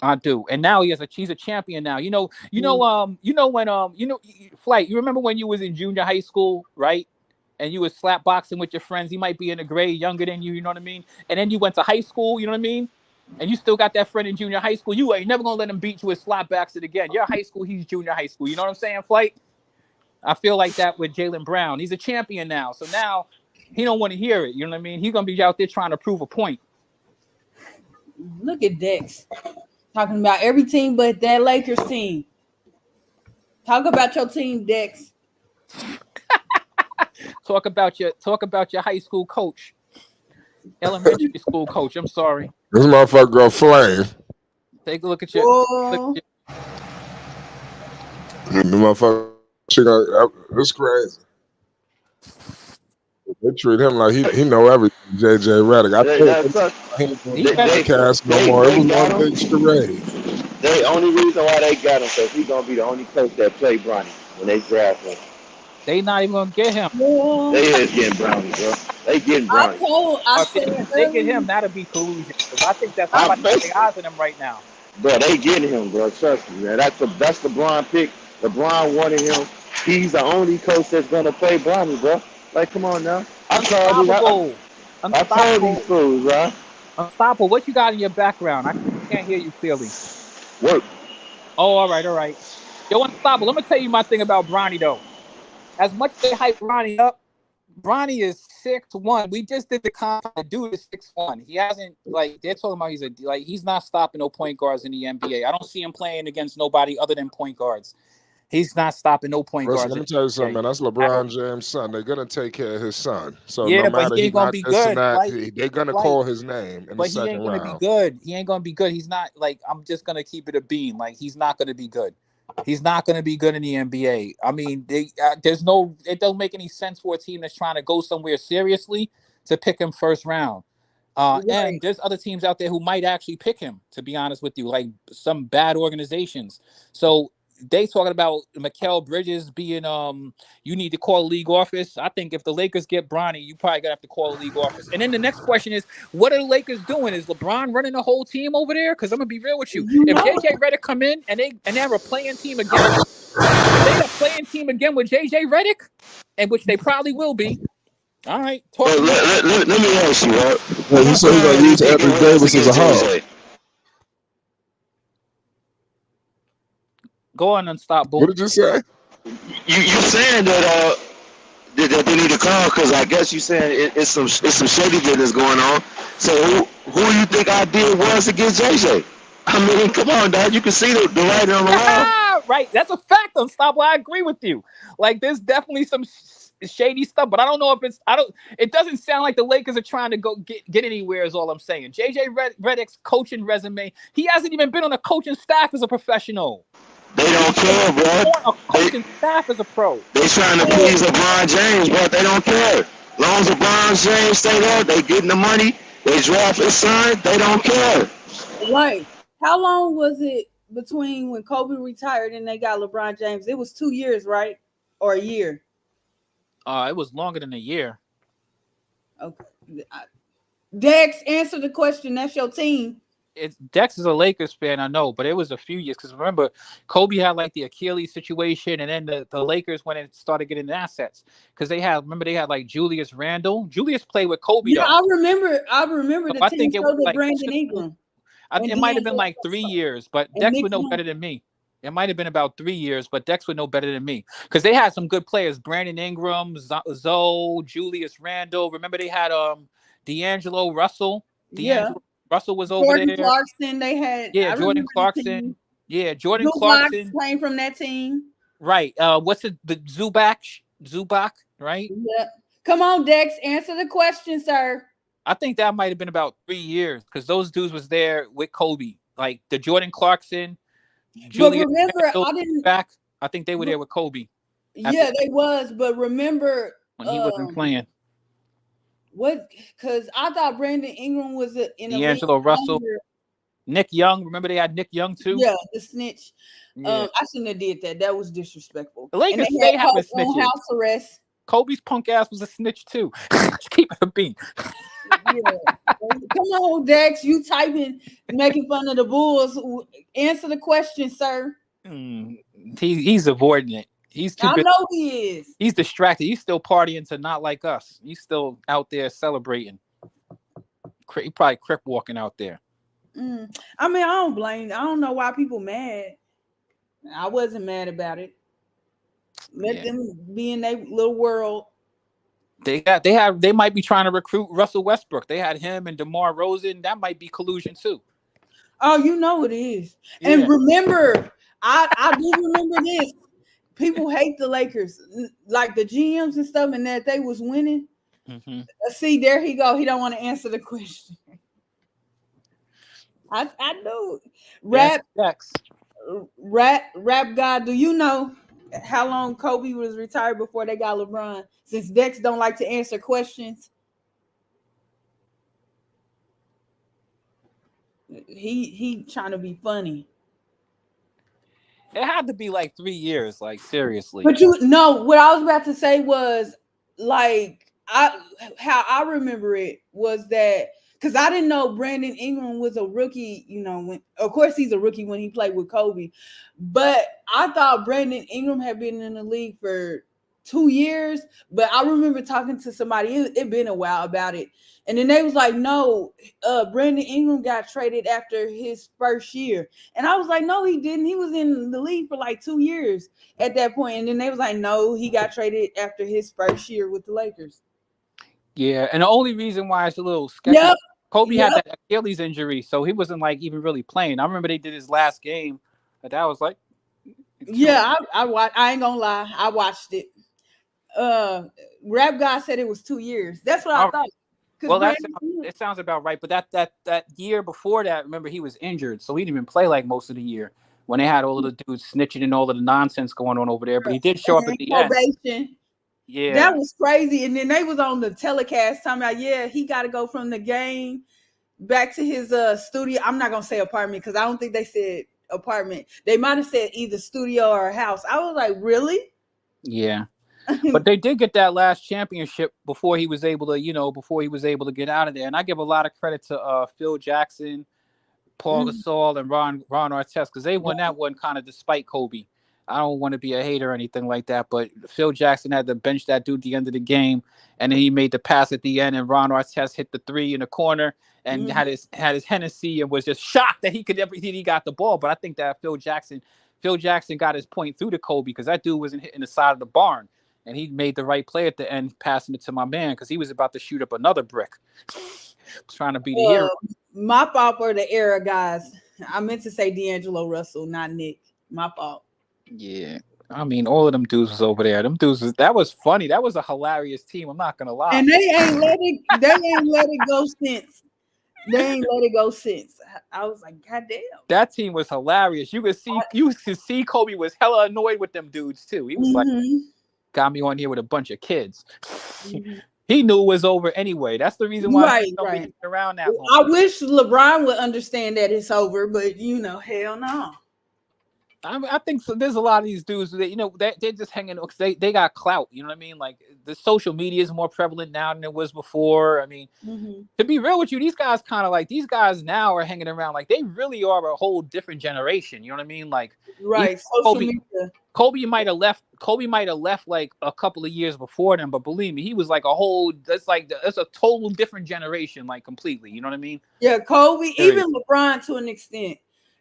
I do, and now he's a champion now. Flight. You remember when you was in junior high school, right? And you was slap boxing with your friends. He might be in a grade younger than you. You know what I mean? And then you went to high school. You know what I mean? And you still got that friend in junior high school. You ain't never gonna let him beat you with slap boxing again. You're high school. He's junior high school. You know what I'm saying, Flight? I feel like that with Jaylen Brown. He's a champion now, so now he don't want to hear it. You know what I mean? He's gonna be out there trying to prove a point. Look at Dex. Talking about every team but that Lakers team. Talk about your team, Dex. Talk about your high school coach, elementary school coach. I'm sorry. This motherfucker go flame. Take a look at your. The motherfucker, it's crazy. They treat him like he know everything. JJ Redick. I think he cast no more. It was one big charade. The only reason why they got him because he's gonna be the only coach that play Bronny when they draft him. They not even gonna get him. Yeah. They is getting Bronny, bro. They getting Bronny. I If said they get earlier. him, that'll be collusion. Because I think that I somebody got bet, their eyes on him right now. bro. They getting him, bro. Trust me, man. That's LeBron pick. LeBron wanted him. He's the only coach that's gonna play Bronny, bro. Like, come on now. Unstoppable. I told these Unstoppable. fools, bro. Unstoppable. What you got in your background? I can't hear you clearly. Work. Oh, all right, all right. Yo, Unstoppable. Let me tell you my thing about Bronny, though. As much as they hype Bronny up, Bronny is 6'1". We just did the comp. The dude is 6'1". He hasn't, like, they're talking about he's not stopping no point guards in the NBA. I don't see him playing against nobody other than point guards. He's not stopping no point Listen, guards. let me tell you something, man. That's LeBron James' son. They're gonna take care of his son. So no Yeah, but matter he he ain't gonna got be this and good. that, Like, they're gonna like, call his name in the but he second ain't gonna be round. good. He ain't gonna be good. He's not, like, I'm just gonna keep it a bean. Like, he's not gonna be good. He's not gonna be good in the NBA. I mean, it don't make any sense for a team that's trying to go somewhere seriously to pick him first round. And Right. there's other teams out there who might actually pick him, to be honest with you, like some bad organizations. So they talking about Mikal Bridges being you need to call a league office. I think if the Lakers get Bronny, you probably gonna have to call a league office. And then the next question is, what are the Lakers doing? Is LeBron running the whole team over there? Because I'm gonna be real with you. You If know JJ Redick come in and they have a playing team again, if they have a playing team again with JJ Redick, and which they probably will be. All right, talk So to me. let me ask you, right? Yeah, How he much said he's gonna time do you use think it Anthony was Davis as a against hub. JJ? Go on, Unstoppable. What did you say? You saying that they need to call because I guess you saying it's some shady business going on. So who do you think our deal was against JJ? I mean, come on, dog. You can see the writing on the wall. Right, that's a fact. Unstoppable. I agree with you. Like, there's definitely some shady stuff, but I don't know if it's. I don't. It doesn't sound like the Lakers are trying to go get anywhere. Is all I'm saying. JJ Redick's coaching resume. He hasn't even been on a coaching staff as a professional. They don't care, bro. On a coaching staff as a pro. They trying to please LeBron James, but they don't care. As long as LeBron James stay there, they getting the money. They draft his son. They don't care. Right. How long was it between when Kobe retired and they got LeBron James? It was 2 years, right? Or a year? It was longer than a year. Okay. Dex, answer the question. That's your team. Dex is a Lakers fan, I know, but it was a few years because remember, Kobe had like the Achilles situation, and then the Lakers went and started getting assets because they had like Julius Randle. Julius played with Kobe. Yeah, though. I remember So the I team think it was showed like Brandon Ingram. it might have been like 3 years, but Dex would know better than me. It might have been about 3 years, but Dex would know better than me because they had some good players: Brandon Ingram, Zoe, Julius Randle. Remember they had D'Angelo Russell. D'Angelo Russell was over Jordan there. Clarkson, they had. Yeah, I Jordan remember Clarkson. Yeah, Jordan Zubac Clarkson. playing from that team. Right. What's it? The Zubac, right? Yeah. Come on, Dex. Answer the question, sir. I think that might have been about 3 years because those dudes was there with Kobe. Like the Jordan Clarkson, Julius But remember, Randle, I didn't. back. I think they were there with Kobe. Yeah, they was. But remember, when he wasn't playing. What? Because I thought Brandon Ingram was in a D'Angelo Russell. longer. Nick Young. Remember they had Nick Young too? Yeah, the snitch. Yeah. I shouldn't have did that. That was disrespectful. The Lakers and they had having Kobe on house arrest. Kobe's punk ass was a snitch too. Let's keep it a bean. Yeah. Come on, Dex. You typing, making fun of the Bulls. Answer the question, sir. He's avoiding it. He's too busy. I know he is. He's distracted. He's still partying to not like us. He's still out there celebrating. He probably crip walking out there. I mean, I don't blame. I don't know why people mad. I wasn't mad about it. Let them be in their little world. They might be trying to recruit Russell Westbrook. They had him and DeMar Rosen. That might be collusion too. Oh, you know it is. Yeah. And remember, I do remember this. People hate the Lakers, like the GMs and stuff, and that they was winning. Mm-hmm. See, there he go. He don't want to answer the question. I know. Rap God. Do you know how long Kobe was retired before they got LeBron? Since Dex don't like to answer questions, he trying to be funny. It had to be like 3 years, like seriously. But you know what I was about to say was like how I remember it was that because I didn't know Brandon Ingram was a rookie. You know, when of course he's a rookie when he played with Kobe, but I thought Brandon Ingram had been in the league for 2 years. But I remember talking to somebody. It been a while about it, and then they was like, "No, Brandon Ingram got traded after his first year," and I was like, "No, he didn't. He was in the league for like 2 years at that point." And then they was like, "No, he got traded after his first year with the Lakers." Yeah, and the only reason why it's a little sketchy, Yep. Kobe Yep. had that Achilles injury, so he wasn't like even really playing. I remember they did his last game, but that was like, Yeah, I watched. I ain't gonna lie, I watched it. Rap God said it was 2 years. That's what I thought. Well, it sounds about right. But that year before that, remember he was injured, so he didn't even play like most of the year when they had all of the dudes snitching and all of the nonsense going on over there. But he did show up at the end. Yeah, that was crazy. And then they was on the telecast talking about, yeah, he got to go from the game back to his studio. I'm not gonna say apartment because I don't think they said apartment. They might have said either studio or house. I was like, really? Yeah. But they did get that last championship before he was able to get out of there. And I give a lot of credit to Phil Jackson, Paul Gasol, and Ron Artest because they won that one kind of despite Kobe. I don't want to be a hater or anything like that, but Phil Jackson had to bench that dude at the end of the game, and then he made the pass at the end, and Ron Artest hit the three in the corner and had his Hennessy and was just shocked that he got the ball. But I think that Phil Jackson got his point through to Kobe because that dude wasn't hitting the side of the barn. And he made the right play at the end, passing it to my man because he was about to shoot up another brick. Was trying to be the hero. My fault for the era guys. I meant to say D'Angelo Russell, not Nick. My fault. Yeah. I mean, all of them dudes was over there. That was funny. That was a hilarious team. I'm not gonna lie. And they ain't let it go since. They ain't let it go since. I was like, God damn. That team was hilarious. You could see Kobe was hella annoyed with them dudes too. He was like, got me on here with a bunch of kids. He knew it was over anyway. That's the reason why he's around that long. I wish LeBron would understand that it's over, but hell no. I think so. There's a lot of these dudes that they're just hanging because they got clout. You know what I mean? Like the social media is more prevalent now than it was before. I mean, to be real with you, these guys now are hanging around like they really are a whole different generation. You know what I mean? Like Kobe might have left like a couple of years before them, but believe me, he was like that's a total different generation, like completely. You know what I mean? Yeah, Kobe, even LeBron to an extent.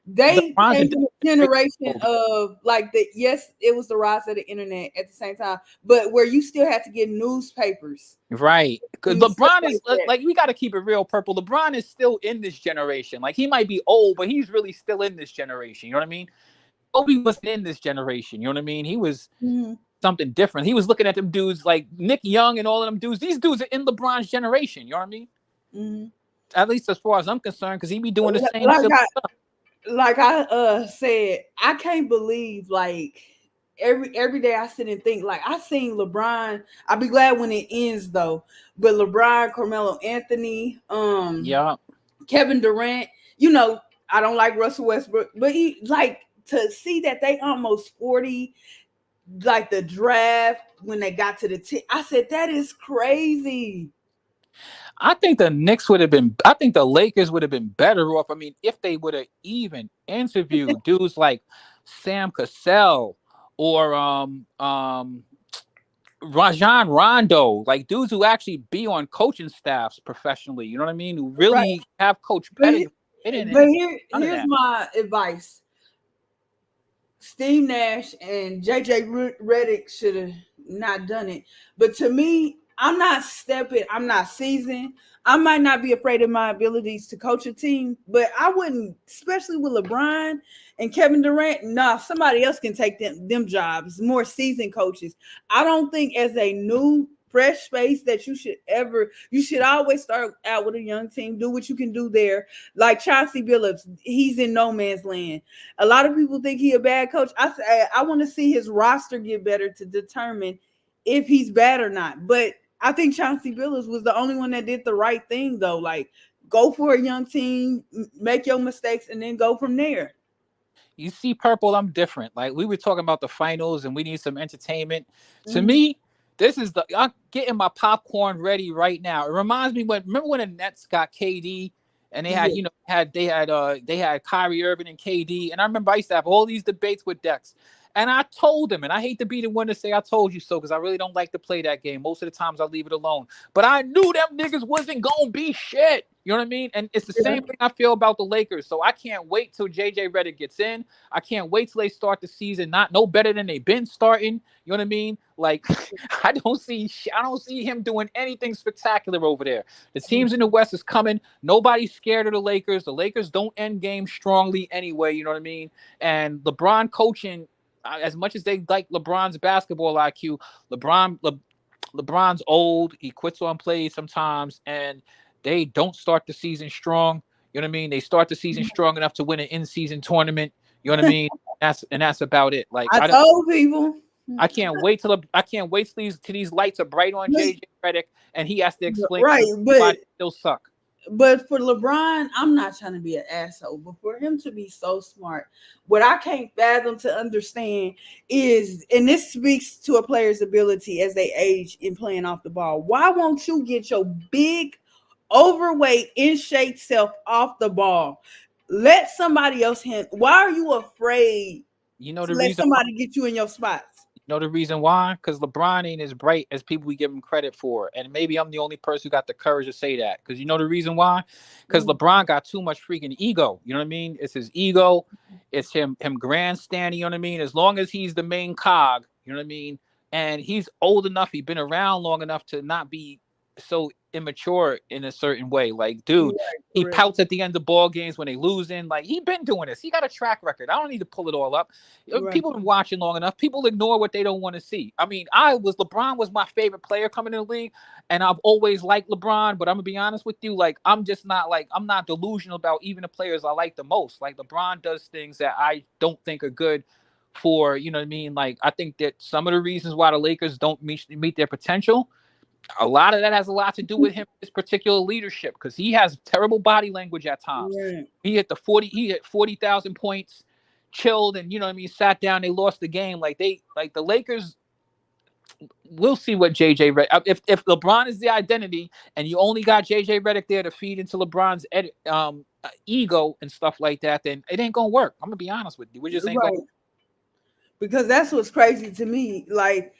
They came from a generation of like it was the rise of the internet at the same time, but where you still had to get newspapers. Right. Because LeBron is like we got to keep it real, Purple. LeBron is still in this generation. Like he might be old, but he's really still in this generation. You know what I mean? Kobe wasn't in this generation. You know what I mean? He was something different. He was looking at them dudes like Nick Young and all of them dudes. These dudes are in LeBron's generation. You know what I mean? At least as far as I'm concerned, because he be doing the same stuff. Like I said, I can't believe like every day I sit and think like I seen LeBron. I'll be glad when it ends though. But LeBron, Carmelo Anthony, Kevin Durant. I don't like Russell Westbrook, but he like to see that they almost 40. Like the draft when they got to the I said that is crazy. I think the Knicks would have been. I think the Lakers would have been better off. I mean, if they would have even interviewed dudes like Sam Cassell or Rajon Rondo, like dudes who actually be on coaching staffs professionally. You know what I mean? Who really have coach pedigree. But here's my advice. Steve Nash and JJ Redick should have not done it. But to me, I'm not seasoned. I might not be afraid of my abilities to coach a team, but I wouldn't, especially with LeBron and Kevin Durant. Nah, somebody else can take them jobs, more seasoned coaches. I don't think as a new fresh face that you should always start out with a young team, do what you can do there. Like Chauncey Billups, he's in no man's land. A lot of people think he a bad coach. I want to see his roster get better to determine if he's bad or not. But I think Chauncey Billups was the only one that did the right thing, though. Like, go for a young team, make your mistakes, and then go from there. You see, Purple, I'm different. Like, we were talking about the finals and we need some entertainment. To Mhm. me, this is I'm getting my popcorn ready right now. It reminds me remember when the Nets got KD and they had, Yeah. they had Kyrie Irving and KD. And I remember I used to have all these debates with Dex. And I told him, and I hate to be the one to say I told you so, because I really don't like to play that game. Most of the times I'll leave it alone. But I knew them niggas wasn't gonna be shit. You know what I mean? And it's the same thing I feel about the Lakers. So I can't wait till JJ Redick gets in. I can't wait till they start the season not no better than they've been starting. You know what I mean? Like, I don't see him doing anything spectacular over there. The teams in the West is coming. Nobody's scared of the Lakers. The Lakers don't end games strongly anyway. You know what I mean? And LeBron coaching, as much as they like LeBron's basketball IQ, LeBron's old. He quits on plays sometimes, and they don't start the season strong. You know what I mean? They start the season strong enough to win an in-season tournament. You know what I mean? That's about it. Like, I told people. I can't wait till these lights are bright on JJ Redick and he has to explain Right, why they still suck. But for LeBron, I'm not trying to be an asshole, but for him to be so smart, what I can't fathom to understand is, and this speaks to a player's ability as they age in playing off the ball. Why won't you get your big, overweight, in shape self off the ball? Let somebody else handle. Why are you afraid You know to the let reason somebody get you in your spots? You know the reason why? Because LeBron ain't as bright as people we give him credit for. And maybe I'm the only person who got the courage to say that. Because you know the reason why? Because LeBron got too much freaking ego. You know what I mean? It's his ego. It's him grandstanding, you know what I mean? As long as he's the main cog, you know what I mean? And he's old enough, he's been around long enough to not be so immature in a certain way. Like, dude, he pouts at the end of ball games when they losing. Like, he been doing this. He got a track record. I don't need to pull it all up. People been watching long enough. People ignore what they don't want to see. I mean, LeBron was my favorite player coming in the league, and I've always liked LeBron. But I'm gonna be honest with you, like, I'm not delusional about even the players I like the most. Like, LeBron does things that I don't think are good for, you know what I mean? Like, I think that some of the reasons why the Lakers don't meet their potential, a lot of that has a lot to do with him, his particular leadership, because he has terrible body language at times. He hit 40,000 points, chilled, and you know what I mean, sat down, they lost the game. Like the Lakers, we'll see what JJ Redick, if LeBron is the identity and you only got JJ Redick there to feed into LeBron's ego and stuff like that, then it ain't gonna work. I'm gonna be honest with you. We just ain't gonna. Because that's what's crazy to me. Like,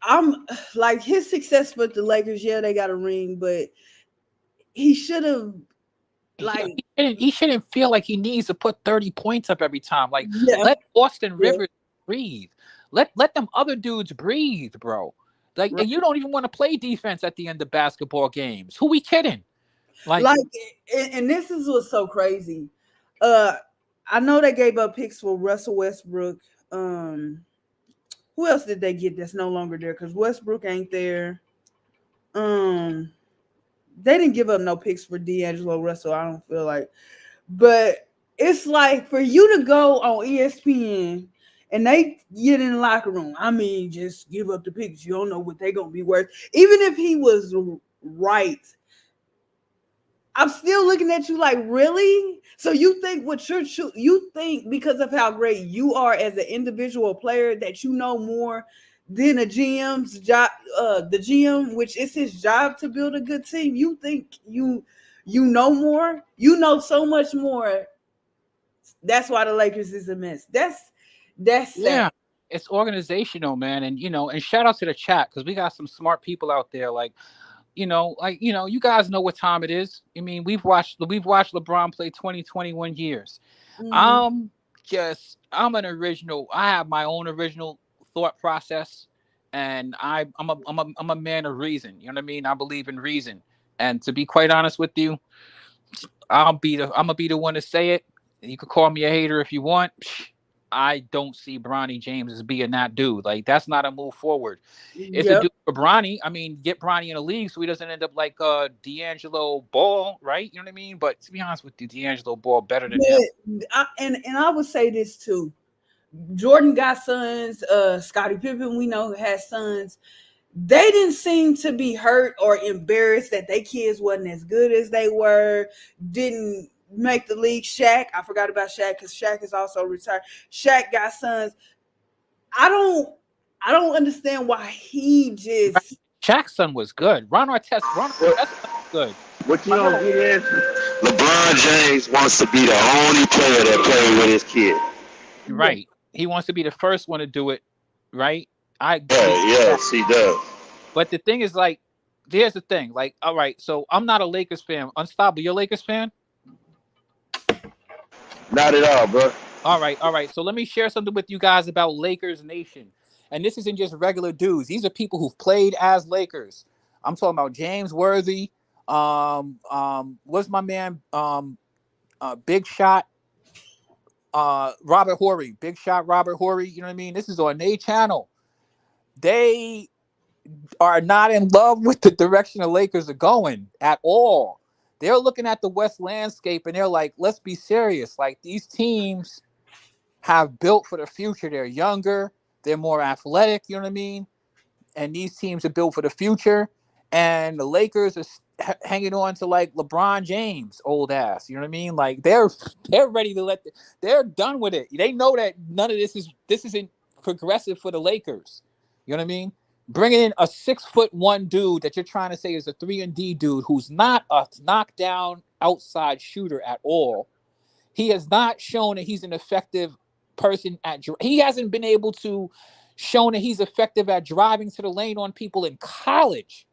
I'm like, his success with the Lakers, yeah, they got a ring, but he should have, like, he shouldn't feel like he needs to put 30 points up every time. Like, let Austin Rivers breathe. Let them other dudes breathe, bro. Like, and you don't even want to play defense at the end of basketball games. Who we kidding? Like, and this is what's so crazy. I know they gave up picks for Russell Westbrook. Who else did they get that's no longer there? Because Westbrook ain't there. They didn't give up no picks for D'Angelo Russell, I don't feel like. But it's like, for you to go on ESPN and they get in the locker room, I mean, just give up the picks. You don't know what they're going to be worth. Even if he was right, I'm still looking at you like, really? So you think you think because of how great you are as an individual player that you know more than a GM's job, the GM, which is his job to build a good team. You think you know more? You know so much more. That's why the Lakers is a mess. That's sad. It's organizational, man. And and shout out to the chat, because we got some smart people out there. Like, you guys know what time it is. I mean, we've watched LeBron play 21 years. I'm an original. I have my own original thought process, and I'm a man of reason. You know what I mean? I believe in reason. And to be quite honest with you, I'm gonna be the one to say it. You could call me a hater if you want. I don't see Bronny James as being that dude. Like, that's not a move forward. It's a dude for Bronny. I mean, get Bronny in the league so he doesn't end up like D'Angelo Ball, right? You know what I mean? But to be honest with you, D'Angelo Ball better than him. And I would say this too. Jordan got sons. Scottie Pippen, we know, has sons. They didn't seem to be hurt or embarrassed that their kids wasn't as good as they were. Didn't make the league. Shaq, I forgot about Shaq because Shaq is also retired. Shaq got sons. I don't understand why he just. Shaq's son was good. Ron Artest was good. What you don't get is LeBron James wants to be the only player that played with his kid. Right. He wants to be the first one to do it. Right. Yes, he does. But the thing is, like, here's the thing. Like, all right, so I'm not a Lakers fan. Unstoppable, you're a Lakers fan? Not at all, bro. All right. So let me share something with you guys about Lakers Nation. And this isn't just regular dudes. These are people who've played as Lakers. I'm talking about James Worthy. What's my man? Big Shot. Robert Horry. Big Shot Robert Horry. You know what I mean? This is on their channel. They are not in love with the direction the Lakers are going at all. They're looking at the West landscape and they're like, let's be serious. Like, these teams have built for the future. They're younger. They're more athletic. You know what I mean? And these teams are built for the future. And the Lakers are hanging on to, like, LeBron James, old ass. You know what I mean? Like, they're ready to they're done with it. They know that none of this isn't progressive for the Lakers. You know what I mean? Bringing in a 6'1" dude that you're trying to say is a 3-and-D dude who's not a knockdown outside shooter at all. He has not shown that he's an effective person he hasn't been able to show that he's effective at driving to the lane on people in college.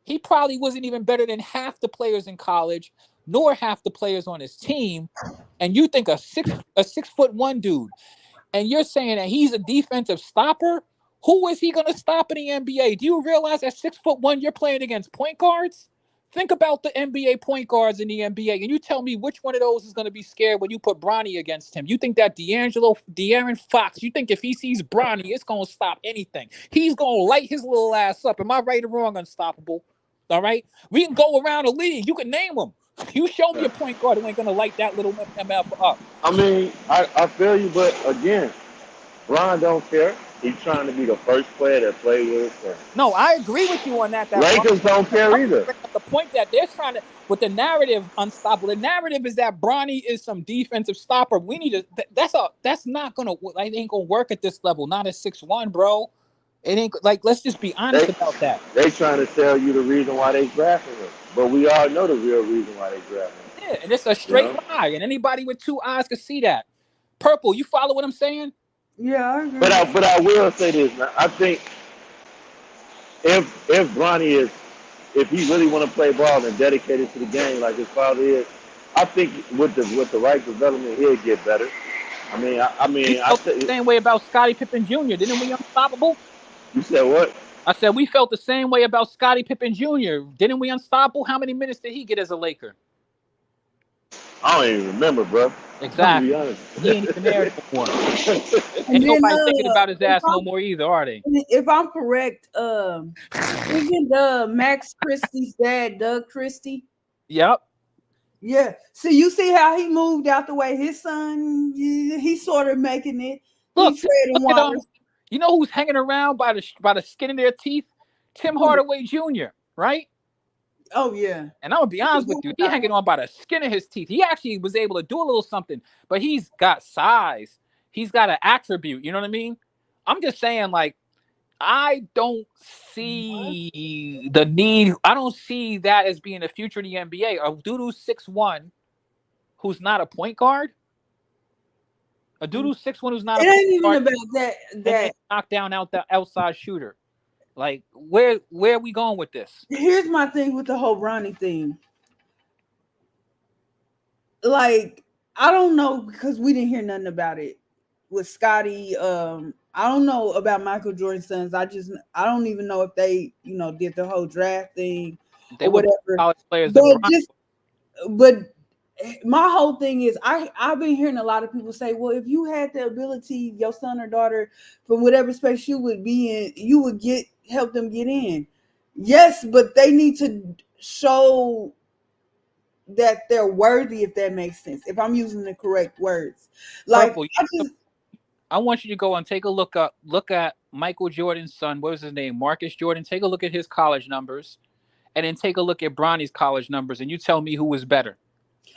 He probably wasn't even better than half the players in college, nor half the players on his team. And you think a 6'1" dude, and you're saying that he's a defensive stopper? Who is he going to stop in the NBA? Do you realize at 6'1" you're playing against point guards? Think about the NBA point guards in the NBA, and you tell me which one of those is going to be scared when you put Bronny against him. You think that De'Aaron Fox, you think if he sees Bronny, it's going to stop anything. He's going to light his little ass up. Am I right or wrong, Unstoppable? All right? We can go around the league. You can name them. You show me a point guard who ain't going to light that little MF up. I mean, I feel you, but again, Bron don't care. He's trying to be the first player that played with his friends. No, I agree with you on that. Lakers don't care either. The point that they're trying to, with the narrative, Unstoppable. The narrative is that Bronny is some defensive stopper. We need to. That's not gonna. It ain't gonna work at this level. Not at 6'1", bro. It ain't like. Let's just be honest about that. They trying to tell you the reason why they drafted him, but we all know the real reason why they drafted him. Yeah, and it's a straight lie, and anybody with two eyes can see that. Purple, you follow what I'm saying? Yeah, I agree. But I will say this, man. I think if Bronny if he really want to play ball and dedicated to the game like his father is, I think with the right development he'll get better. I felt the same way about Scottie Pippen Jr. Didn't we, Unstoppable? You said what? I said we felt the same way about Scottie Pippen Jr. Didn't we, Unstoppable? How many minutes did he get as a Laker? I don't even remember, bro. Exactly. He ain't even there anymore. Ain't nobody thinking about his ass no more either, are they? If I'm correct, isn't Max Christie's dad Doug Christie? Yep. Yeah. So you see how he moved out the way. His son, he's sort of making it. Look you know who's hanging around by the skin of their teeth? Tim Hardaway Jr., right? Oh, yeah. And I'm going to be honest with you. He's hanging on by the skin of his teeth. He actually was able to do a little something, but he's got size. He's got an attribute. You know what I mean? I'm just saying, like, I don't see the need. I don't see that as being the future of the NBA. A dude who's 6'1", who's not a point guard. A dude who's 6'1", who's not a point guard. It ain't even about that knockdown out the outside shooter. Like, where are we going with this? Here's my thing with the whole Bronny thing. Like, I don't know, because we didn't hear nothing about it with Scottie. I don't know about Michael Jordan's sons. I don't even know if they, did the whole draft thing or whatever. College players, but my whole thing is I've been hearing a lot of people say, well, if you had the ability, your son or daughter, from whatever space you would be in, you would help them get in. Yes, but they need to show that they're worthy, if that makes sense. If I'm using the correct words. Like, I want you to go and take a look at Michael Jordan's son. What was his name? Marcus Jordan. Take a look at his college numbers, and then take a look at Bronny's college numbers, and you tell me who was better.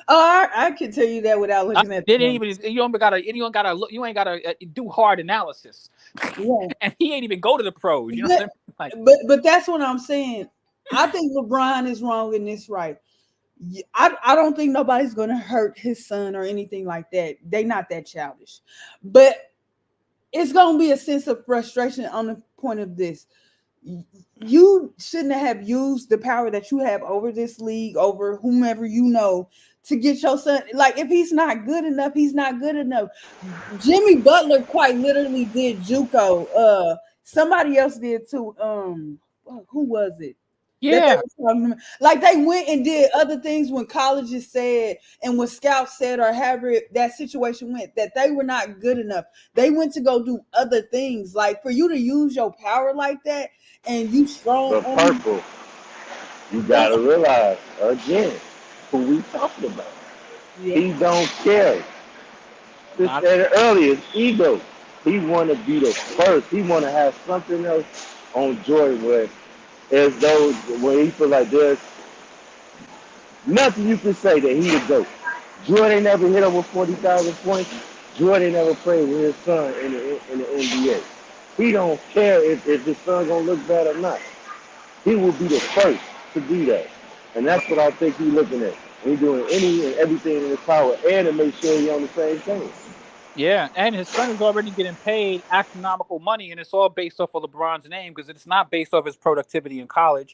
Oh, I can tell you that without looking at the Didn't numbers. even you ain't gotta do hard analysis, Yeah, and he ain't even go to the pros. You know what I but mean? Like, but that's what I'm saying. I think LeBron is wrong in this, right? I don't think nobody's gonna hurt his son or anything like that. They not that childish, but it's gonna be a sense of frustration on the point of this. You shouldn't have used the power that you have over this league, over whomever you know, to get your son. Like, if he's not good enough, he's not good enough. Jimmy Butler quite literally did JUCO. Somebody else did too. Who was it? That they yeah, were talking about. Like, they went and did other things when colleges said and when scouts said, or however that situation went, that they were not good enough. They went to go do other things. Like, for you to use your power like that and you strong But on Purple, you don't. gotta realize again who we talking about. Yeah, He don't care. Just not said it earlier, it's ego. He wanna be the first. He wanna have something else on Jordan where as though when he feel like there's nothing you can say that he the GOAT. Jordan never hit over 40,000 points. Jordan never played with his son in the NBA. He don't care if his son gonna look bad or not. He will be the first to do that. And that's what I think he's looking at. He's doing any and everything in his power and to make sure he's on the same team. Yeah, and his son is already getting paid astronomical money, and it's all based off of LeBron's name because it's not based off his productivity in college.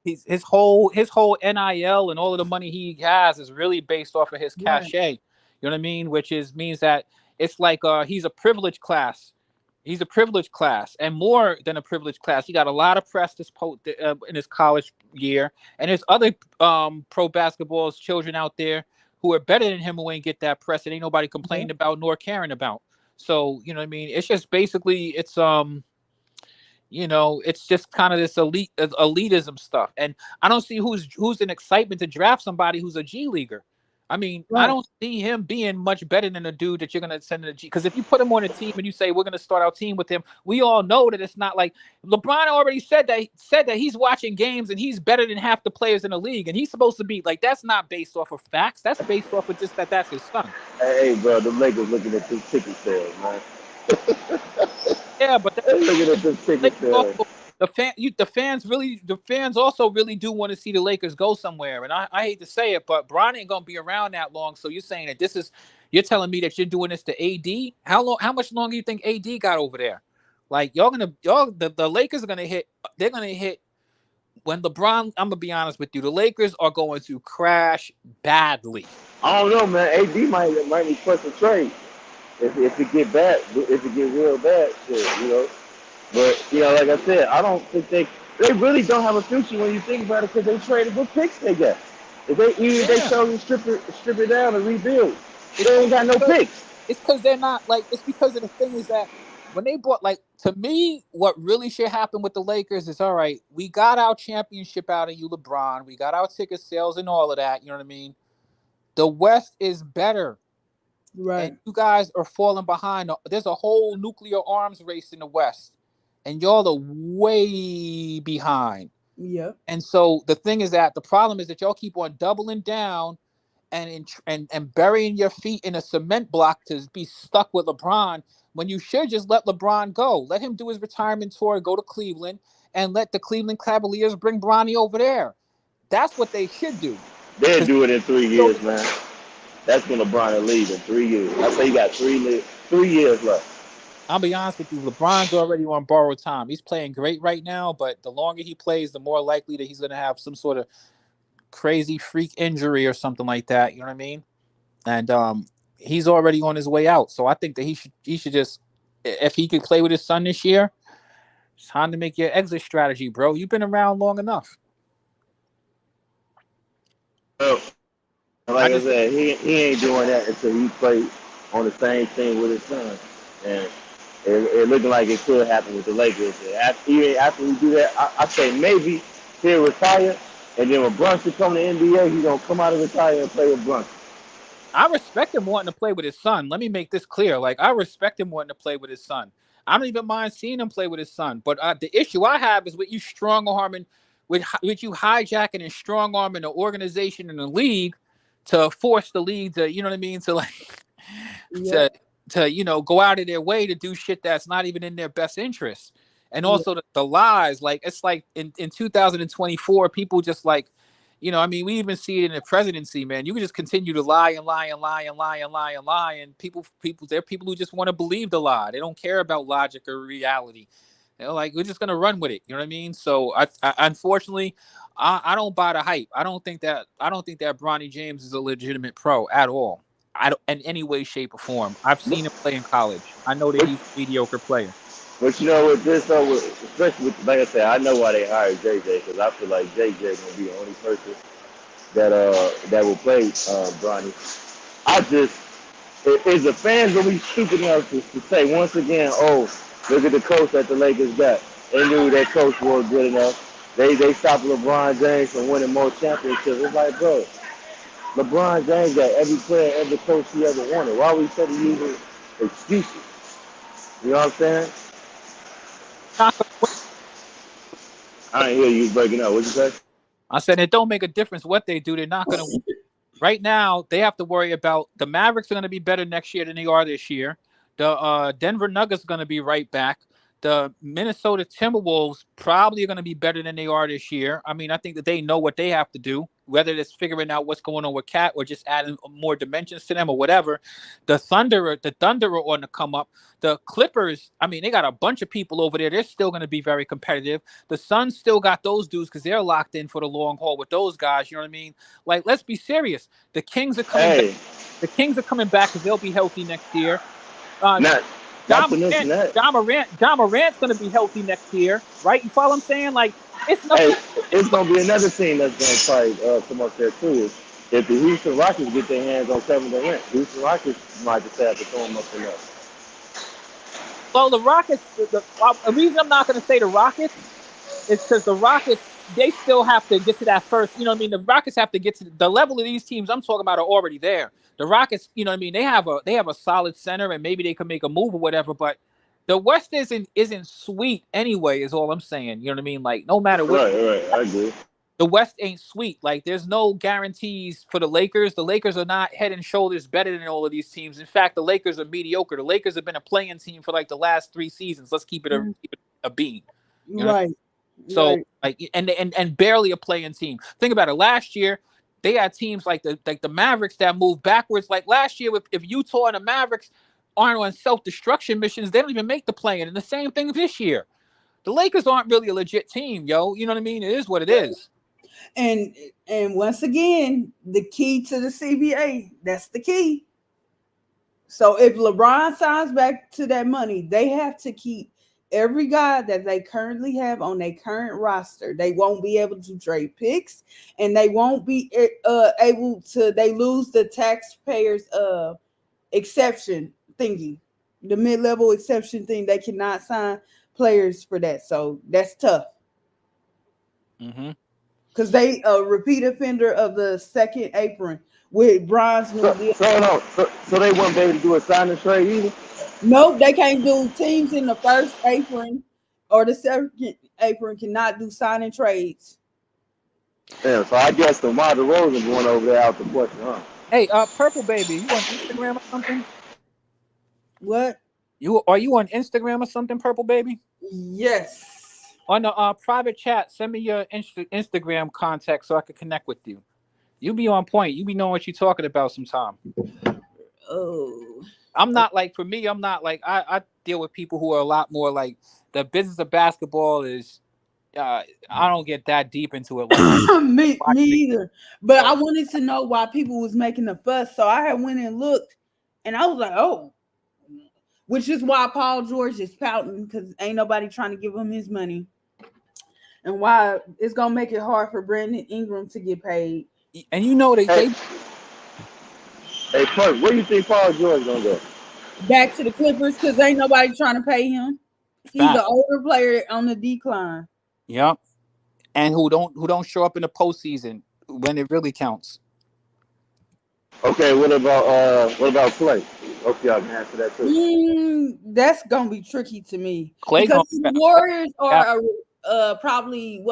He's his whole NIL and all of the money he has is really based off of his right. cachet. You know what I mean? Which is means that it's like he's a privileged class. He's a privileged class, and more than a privileged class. He got a lot of press in his college year, and there's other pro basketball's children out there who are better than him who ain't get that press and ain't nobody Yeah. complaining about nor caring about. So you know what I mean? It's just basically it's just kind of this elitism stuff, and I don't see who's an excitement to draft somebody who's a G leaguer. I mean, I Right. don't see him being much better than a dude that you're gonna send to the G. Because if you put him on a team and you say we're gonna start our team with him, we all know that it's not like LeBron already said that he's watching games and he's better than half the players in the league, and he's supposed to be like that's not based off of facts. That's based off of just that's his son. Hey, bro, the Lakers looking at this ticket sales, man. Yeah, but They looking at this ticket Lakers sales. also the fans also really do want to see the Lakers go somewhere. And I hate to say it, but Bron ain't gonna be around that long. So you're saying that you're telling me that you're doing this to AD? How much longer do you think AD got over there? Like the Lakers are gonna hit they're gonna hit when LeBron, I'm gonna be honest with you, the Lakers are going to crash badly. I don't know, man. AD might request a trade if it get bad, if it get real bad, shit. But like I said, I don't think they really don't have a future when you think about it because they traded what picks they got. If they Yeah. chose to strip it down and rebuild, It's they ain't got no picks. it's because they're not like it's because of the thing is that when they bought like to me what really should happen with the Lakers is all right, we got our championship out of you, LeBron, we got our ticket sales and all of that, you know what I mean? The West is better and Right. you guys are falling behind. There's a whole nuclear arms race in the West and y'all are way behind. Yeah. And so the thing is that the problem is that y'all keep on doubling down and burying your feet in a cement block to be stuck with LeBron when you should just let LeBron go. Let him do his retirement tour, go to Cleveland, and let the Cleveland Cavaliers bring Bronny over there. That's what they should do. They'll Because do it in 3 years, man. That's when LeBron will leave in 3 years. I say you got 3 years left. I'll be honest with you, LeBron's already on borrowed time. He's playing great right now, but the longer he plays, the more likely that he's going to have some sort of crazy freak injury or something like that. You know what I mean? And he's already on his way out. So I think that he should just if he could play with his son this year, it's time to make your exit strategy, bro. You've been around long enough. Well, I like I just said, he ain't doing that until he plays on the same team with his son. And it looking like it could happen with the Lakers. After we do that, I say maybe he'll retire, and then when Brunson come to the NBA, he's gonna come out of retire and play with Brunson. I respect him wanting to play with his son. Let me make this clear. Like I respect him wanting to play with his son. I don't even mind seeing him play with his son. But the issue I have is with you strong arming, with you hijacking and strong arming the organization and the league to force the league to, you know what I mean, to like Yeah. to go out of their way to do shit that's not even in their best interest. And Yeah. also the lies, like it's like in 2024, people just like, I mean, we even see it in the presidency, man. You can just continue to lie and lie and lie and lie and lie and lie, and there are people who just want to believe the lie. They don't care about logic or reality. They're like, we're just gonna run with it. You know what I mean? So I unfortunately, I don't buy the hype. I don't think that Bronny James is a legitimate pro at all. I don't, in any way, shape, or form. I've seen him play in college. I know that he's a mediocre player. But you know what, this though, especially with, like I said, I know why they hired JJ, because I feel like JJ gonna be the only person that will play Bronny. I just, is the fans gonna be stupid enough to say once again, oh, look at the coach that the Lakers got. They knew that coach wasn't good enough. They stopped LeBron James from winning more championships. It's like, bro, LeBron James got every player, every coach he ever wanted. Why are we starting using excuses? You know what I'm saying? I didn't hear you breaking up. What'd you say? I said it don't make a difference what they do. They're not going to. Right now, they have to worry about the Mavericks are going to be better next year than they are this year. The Denver Nuggets are going to be right back. The Minnesota Timberwolves probably are going to be better than they are this year. I mean, I think that they know what they have to do, whether it's figuring out what's going on with Cat or just adding more dimensions to them or whatever. The Thunder are on the come up. The Clippers, I mean, they got a bunch of people over there. They're still going to be very competitive. The Suns still got those dudes because they're locked in for the long haul with those guys. You know what I mean? Like, let's be serious. The Kings are coming back. The Kings are coming back because they'll be healthy next year. John Morant's going to be healthy next year, right? You follow what I'm saying? Like, it's nothing. Hey, it's going to be another team that's going to probably come up there too. If the Houston Rockets get their hands on Kevin Durant, Houston Rockets might just have to throw him up in there. Well, the Rockets, the reason I'm not going to say the Rockets is because the Rockets, they still have to get to that first, you know what I mean? The Rockets have to get to the level of these teams I'm talking about are already there. The Rockets, you know what I mean? They have a solid center and maybe they can make a move or whatever, but the West isn't sweet anyway, is all I'm saying. You know what I mean? Like, no matter what. Right. I agree. The West ain't sweet. Like, there's no guarantees for the Lakers. The Lakers are not head and shoulders better than all of these teams. In fact, the Lakers are mediocre. The Lakers have been a playing team for like the last 3 seasons. Let's keep it a bean. You know? Right. So like and barely a playing team. Think about it. Last year, they had teams like the Mavericks that moved backwards. Like last year, if Utah and the Mavericks aren't on self-destruction missions, they don't even make the play-in. And the same thing this year. The Lakers aren't really a legit team, yo. You know what I mean? It is what it is. And once again, the key to the CBA, that's the key. So if LeBron signs back to that money, they have to keep every guy that they currently have on their current roster. They won't be able to trade picks, and they won't be able to. They lose the taxpayers exception thingy, the mid-level exception thing. They cannot sign players for that, so that's tough. Because they a repeat offender of the second apron with Bron's new deal. So they won't be able to do a sign and trade either? Nope, they can't do teams in the first apron or the second apron cannot do signing trades. Yeah, so I guess the DeMar DeRozan going over there out the question, huh? Hey, Purple Baby, you on Instagram or something? What? Are you on Instagram or something, Purple Baby? Yes. On the private chat, send me your Instagram contact so I can connect with you. You be on point. You be knowing what you're talking about sometime. Oh. I'm not like, for me, I'm not like, I deal with people who are a lot more like, the business of basketball is, I don't get that deep into it. Like, me either. But I wanted to know why people was making a fuss. So I had went and looked and I was like, oh. Which is why Paul George is pouting, because ain't nobody trying to give him his money. And why it's going to make it hard for Brandon Ingram to get paid. And you know, Hey, Perk, where do you think Paul George going to go? Back to the Clippers, because ain't nobody trying to pay him. He's an older player on the decline. Yep. And who don't show up in the postseason when it really counts. Okay, what about Clay? Hope y'all can answer that too. That's gonna be tricky to me. Clay because the Warriors are probably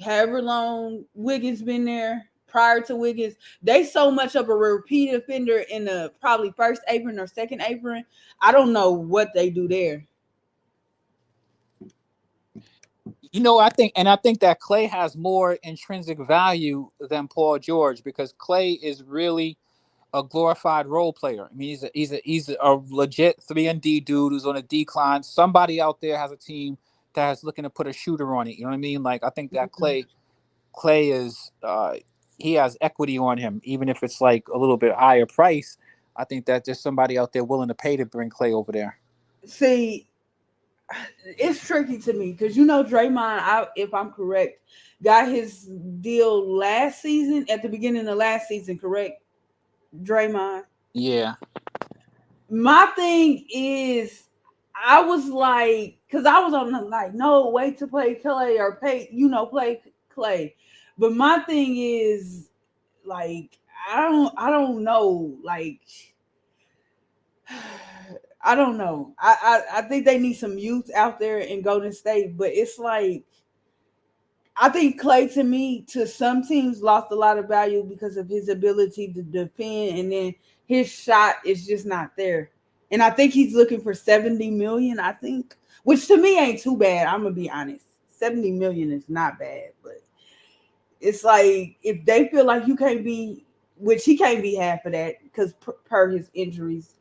however long Wiggins been there. prior to Wiggins, they so much of a repeat offender in the probably first apron or second apron. I don't know what they do there. I think that Clay has more intrinsic value than Paul George because Clay is really a glorified role player. I mean, he's a legit 3-and-D dude who's on a decline. Somebody out there has a team that is looking to put a shooter on it. You know what I mean? Like I think that Clay is he has equity on him, even if it's like a little bit higher price. I think that there's somebody out there willing to pay to bring Clay over there. See, it's tricky to me because Draymond, if I'm correct, got his deal last season at the beginning of last season, correct? Draymond. Yeah. My thing is, I was like, because I was on the like, no, wait to play Clay or play Clay. But my thing is, like, I don't know, like. I don't know. I think they need some youth out there in Golden State, but it's like I think Clay to me to some teams lost a lot of value because of his ability to defend, and then his shot is just not there. And I think he's looking for 70 million. I think, which to me ain't too bad. I'm gonna be honest. 70 million is not bad, but it's like if they feel like you can't be, which he can't be half of that because per his injuries,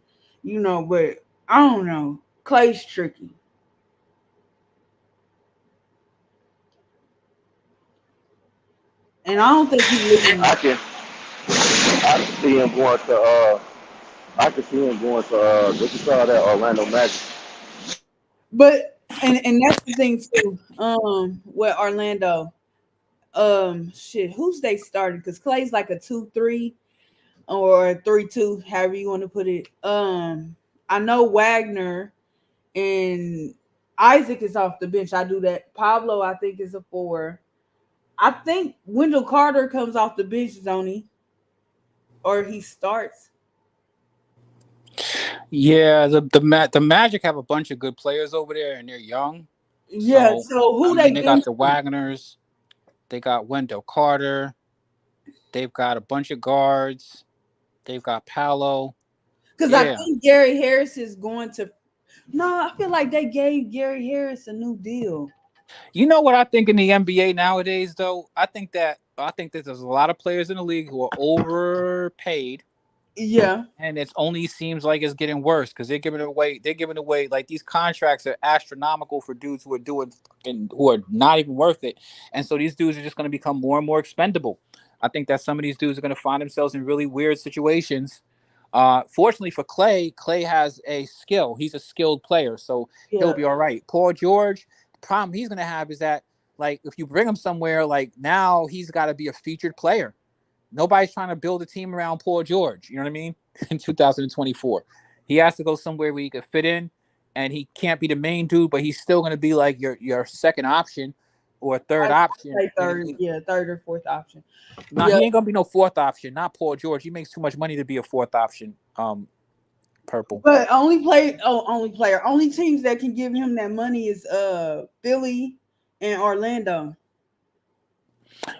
But I don't know. Clay's tricky. And I don't think he's looking. I can see him going to what you call that, Orlando Magic. But and that's the thing too. With Orlando, shit, who's they starting? Because Clay's like a 2-3 or a 3-2, however you want to put it. I know Wagner and Isaac is off the bench. I do that. Pablo, I think, is a 4. I think Wendell Carter comes off the bench, Zoni, or he starts. Yeah, the Magic have a bunch of good players over there, and they're young. Yeah. So So I who mean, they they getting got the from? Wagners, they got Wendell Carter, they've got a bunch of guards, they've got Paolo. Because I Yeah, think Gary Harris is going to. No, I feel like they gave Gary Harris a new deal. you know what I think in the NBA nowadays, though. I think that there's a lot of players in the league who are overpaid, Yeah. and it only seems like it's getting worse because they're giving away. They're giving away like these contracts are astronomical for dudes who are doing and who are not even worth it, and so these dudes are just going to become more and more expendable. I think that some of these dudes are going to find themselves in really weird situations. Fortunately for Clay, Clay has a skill. He's a skilled player, so he'll Yeah. be all right. Paul George, the problem he's going to have is that like if you bring him somewhere, like now he's got to be a featured player. Nobody's trying to build a team around Paul George. You know what I mean? In 2024, he has to go somewhere where he could fit in, and he can't be the main dude, but he's still going to be like your second option or third I option. say third, yeah, third or fourth option. Nah, Yeah. he ain't gonna be no fourth option. Not Paul George. He makes too much money to be a fourth option. Purple. But only teams that can give him that money is Philly and Orlando.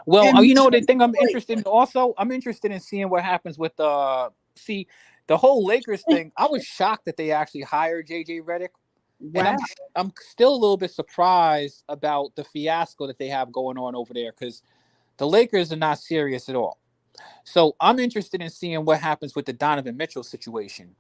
Well, And you know the thing I'm Detroit. interested in also. I'm interested in seeing what happens with see the whole Lakers thing. I was shocked that they actually hired JJ Redick, and Wow. I'm still a little bit surprised about the fiasco that they have going on over there because the Lakers are not serious at all. So I'm interested in seeing what happens with the Donovan Mitchell situation.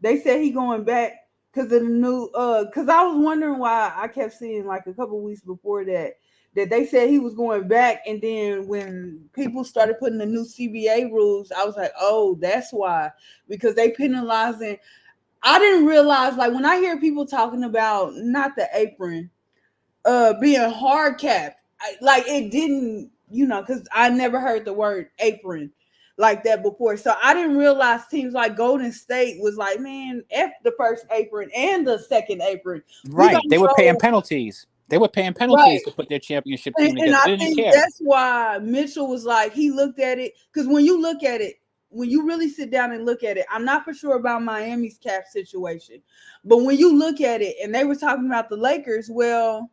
They said he going back because of the new because I was wondering why I kept seeing like a couple weeks before that they said he was going back, and then when people started putting the new CBA rules, I was like, oh, that's why, because they penalizing. I didn't realize, like, when I hear people talking about not the apron being hard capped, like it didn't, because I never heard the word apron like that before. So I didn't realize teams like Golden State was like, man, F the first apron and the second apron. We Right? gonna They were paying go penalties. They were paying penalties right. to put their championship And, team and together. I They didn't think care. that's why Mitchell was like, he looked at it, because when you look at it, when you really sit down and look at it, I'm not for sure about Miami's cap situation, but when you look at it, and they were talking about the Lakers, well,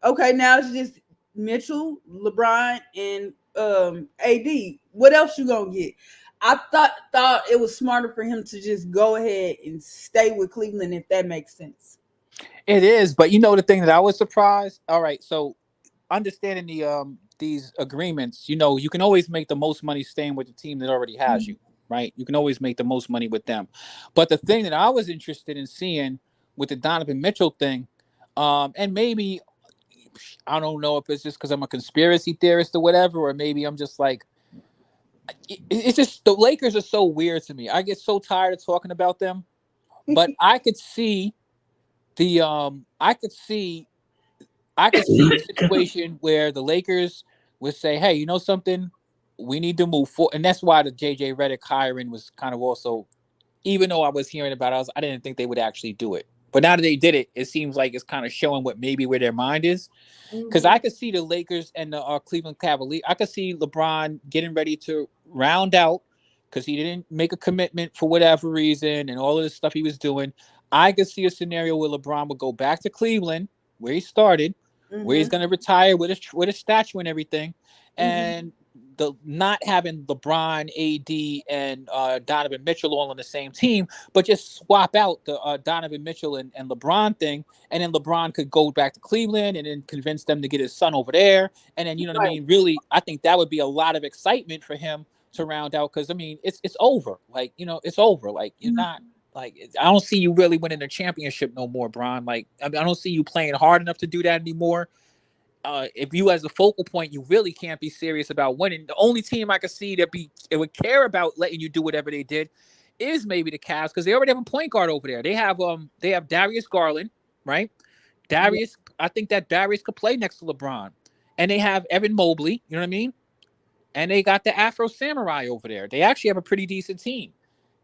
okay, now it's just Mitchell, LeBron, and AD. What else you gonna get? I thought it was smarter for him to just go ahead and stay with Cleveland, if that makes sense. It is, but you know the thing that I was surprised. All right, so understanding these agreements, you can always make the most money staying with the team that already has you, right? You can always make the most money with them. But the thing that I was interested in seeing with the Donovan Mitchell thing, and maybe I don't know if it's just because I'm a conspiracy theorist or whatever, or maybe I'm just like, it's just the Lakers are so weird to me. I get so tired of talking about them, but I could see the I could see the situation where the Lakers would say, "Hey, you know something? We need to move forward," and that's why the JJ Redick hiring was kind of also, even though I was hearing about it, I didn't think they would actually do it. But now that they did it, it seems like it's kind of showing what maybe where their mind is. Because I could see the Lakers and the Cleveland Cavaliers. I could see LeBron getting ready to round out because he didn't make a commitment for whatever reason and all of the stuff he was doing. I could see a scenario where LeBron would go back to Cleveland, where he started, where he's going to retire with a statue and everything, and the not having LeBron, AD, and Donovan Mitchell all on the same team, but just swap out the Donovan Mitchell and LeBron thing, and then LeBron could go back to Cleveland and then convince them to get his son over there, and then you know what I mean. Really, I think that would be a lot of excitement for him to round out because I mean it's over. Like it's over. Like you're not. Like I don't see you really winning a championship no more, Bron. Like I don't see you playing hard enough to do that anymore. If you as a focal point, you really can't be serious about winning. The only team I could see that would care about letting you do whatever they did is maybe the Cavs because they already have a point guard over there. They have Darius Garland, right? Darius, I think that Darius could play next to LeBron, and they have Evan Mobley. You know what I mean? And they got the Afro Samurai over there. They actually have a pretty decent team.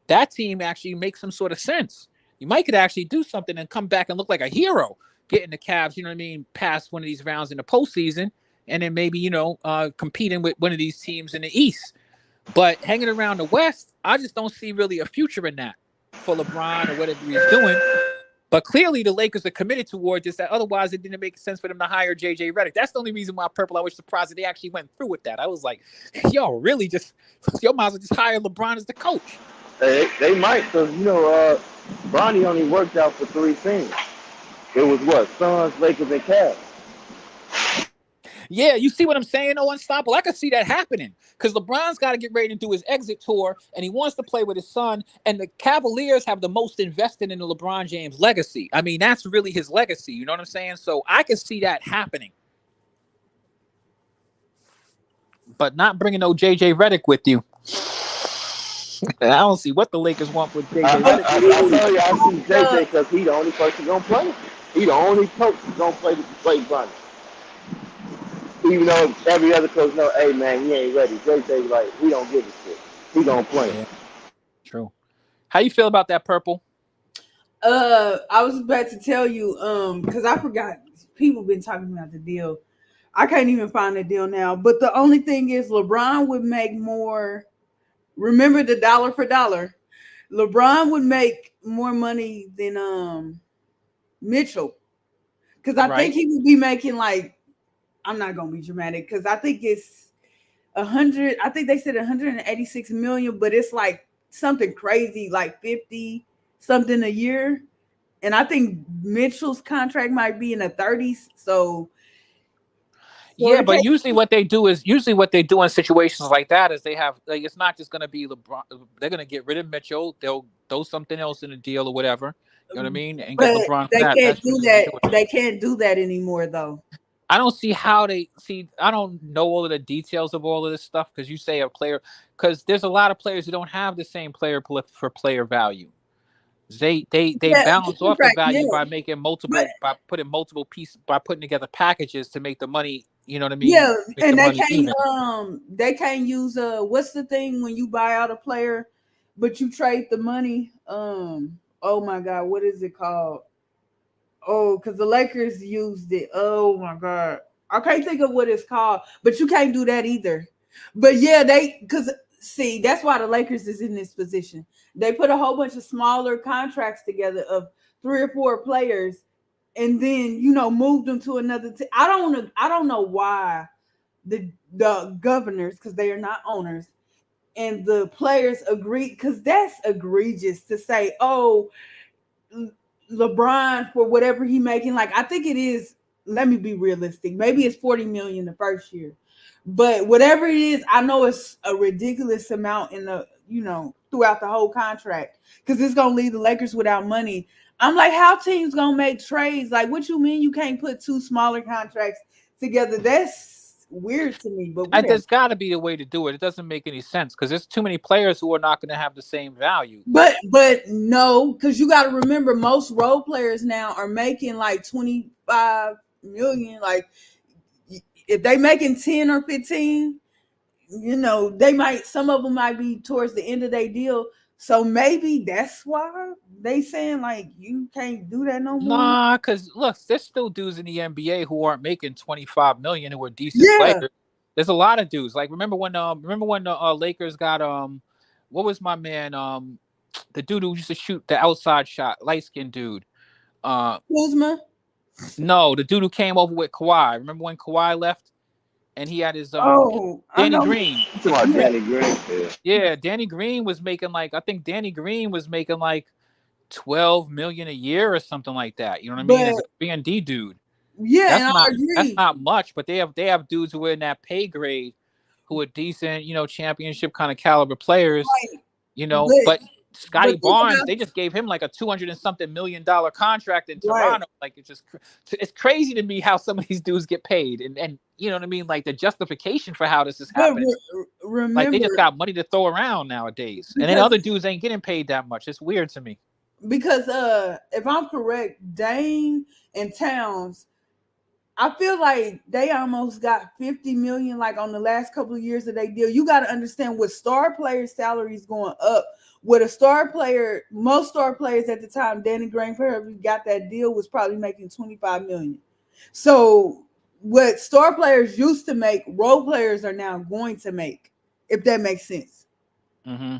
That team actually makes some sort of sense. You might could actually do something and come back and look like a hero, getting the Cavs, you know what I mean, past one of these rounds in the postseason, and then maybe, competing with one of these teams in the East. But hanging around the West, I just don't see really a future in that for LeBron or whatever he's doing. But clearly the Lakers are committed towards this. That otherwise it didn't make sense for them to hire JJ Redick. That's the only reason why I was surprised that they actually went through with that. I was like, y'all really y'all might as well just hire LeBron as the coach. They might, because, Bronny only worked out for 3 teams. It was what? Suns, Lakers, and Cavs. Yeah, you see what I'm saying? No, Unstoppable. I could see that happening because LeBron's got to get ready to do his exit tour, and he wants to play with his son. And the Cavaliers have the most invested in the LeBron James legacy. I mean, that's really his legacy. You know what I'm saying? So I could see that happening. But not bringing no JJ Redick with you. I don't see what the Lakers want with JJ Redick. I tell you, I see JJ because he's the only person going to play. He's the only coach who's going to play Bronny. Even though every other coach know, hey, man, he ain't ready. JJ, like, he don't give a shit. He going to play. Yeah. True. How you feel about that, Purple? I was about to tell you, because I forgot. People been talking about the deal. I can't even find the deal now. But the only thing is LeBron would make more. Remember the dollar for dollar. LeBron would make more money than Mitchell. Because I think he would be making like, I'm not gonna be dramatic because I think it's 100. I think they said 186 million, but it's like something crazy, like 50 something a year. And I think Mitchell's contract might be in the 30s. So yeah, but usually what they do in situations like that is they have like it's not just going to be LeBron. They're going to get rid of Mitchell. They'll throw something else in the deal or whatever. You know what I mean? And but get LeBron. They can't do that. They can't do that anymore, though. I don't see how they see. I don't know all of the details of all of this stuff because you say a player because there's a lot of players who don't have the same player for player value. They balance off the value by making by putting multiple pieces by putting together packages to make the money. You know what I mean? Yeah, and they can't use what's the thing when you buy out a player, but you trade the money. Oh my God, what is it called? Oh, because the Lakers used it. Oh my God, I can't think of what it's called, but you can't do that either. But yeah, see, that's why the Lakers is in this position. They put a whole bunch of smaller contracts together of 3 or 4 players, and then moved them to another team. I don't know why the governors, because they are not owners, and the players agree, because that's egregious to say, oh, LeBron for whatever he making. Like, I think it is. Let me be realistic. Maybe it's 40 million the first year, but whatever it is, I know it's a ridiculous amount in the throughout the whole contract, because it's gonna leave the Lakers without money. I'm like, how teams gonna make trades? Like, what you mean you can't put two smaller contracts together? That's weird to me. But whatever. There's got to be a way to do it. It doesn't make any sense because there's too many players who are not going to have the same value. But no, because you got to remember, most role players now are making like 25 million. Like, if they making 10 or 15, they might, some of them might be towards the end of their deal. So maybe that's why they saying like you can't do that no more. Nah, because look, there's still dudes in the NBA who aren't making 25 million who are decent players. There's a lot of dudes. Like remember when the Lakers got what was my man the dude who used to shoot the outside shot, light skinned dude. Kuzma? No, the dude who came over with Kawhi. Remember when Kawhi left? And he had his Danny Green. Danny Green. Yeah, Danny Green was making like, I think Danny Green was making like 12 million a year or something like that. You know what I mean? As a B&D dude. Yeah, that's not much, but they have dudes who are in that pay grade who are decent, championship kind of caliber players. Right. But Scotty Barnes, they just gave him like a $200 and something million contract in Toronto. Like it's crazy to me how some of these dudes get paid, and you know what I mean, like the justification for how this is happening. Remember, like they just got money to throw around nowadays, and then other dudes ain't getting paid that much. It's weird to me. Because if I'm correct, Dame and Towns, I feel like they almost got 50 million like on the last couple of years of their deal. You got to understand, with star players' salaries going up, with a star player, most star players at the time, Danny Green, for whoever got that deal, was probably making 25 million. So what star players used to make, role players are now going to make, if that makes sense. Mm-hmm.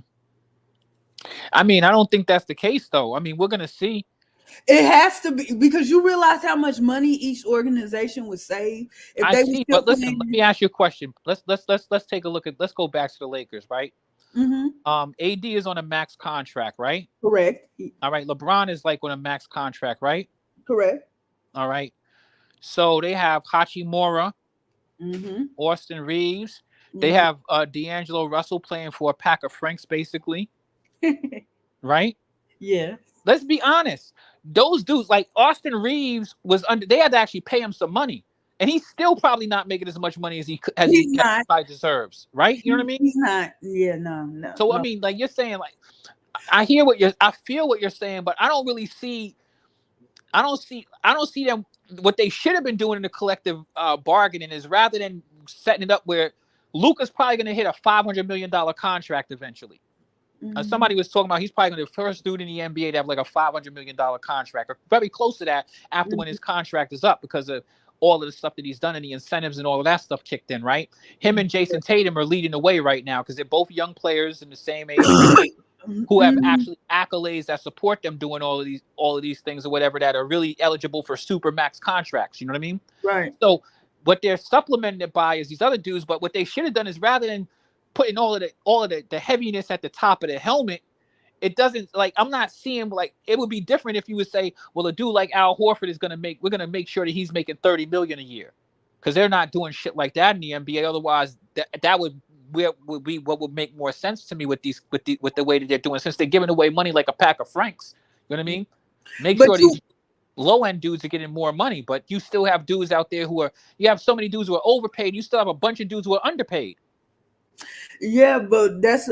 I mean, I don't think that's the case though. I mean, we're gonna see. It has to be, because you realize how much money each organization would save if they see. But listen, let me ask you a question. Let's take a look at. Let's go back to the Lakers, right? Mm-hmm. AD is on a max contract, right? Correct. All right. LeBron is like on a max contract, right? Correct. All right. So they have Hachimura, Austin Reeves. They have D'Angelo Russell playing for a pack of Franks, basically. Right? Yeah. Let's be honest. Those dudes, like Austin Reeves, they had to actually pay him some money. And he's still probably not making as much money as he deserves, right? You know what I mean? He's not. Yeah, no. So I mean, like you're saying, like I feel what you're saying, but I don't really see. I don't see them. What they should have been doing in the collective bargaining is, rather than setting it up where Luka's probably going to hit a $500 million contract eventually. Somebody was talking about he's probably going to be the first dude in the NBA to have like a $500 million contract, or very close to that after when his contract is up, because of all of the stuff that he's done and the incentives and all of that stuff kicked in, right? Him and Jason Tatum are leading the way right now because they're both young players in the same age who have actually accolades that support them doing all of these things or whatever, that are really eligible for super max contracts. You know what I mean? Right. So what they're supplementing it by is these other dudes, but what they should have done is, rather than putting all of the heaviness at the top of the helmet, it doesn't, like, I'm not seeing, like, it would be different if you would say, well, a dude like Al Horford we're going to make sure that he's making 30 million a year, because they're not doing shit like that in the NBA. Otherwise that would be what would make more sense to me with the way that they're doing, since they're giving away money like a pack of Franks. You know what I mean? Make sure these low end dudes are getting more money, but you still have dudes out there you have so many dudes who are overpaid. You still have a bunch of dudes who are underpaid. Yeah, but that's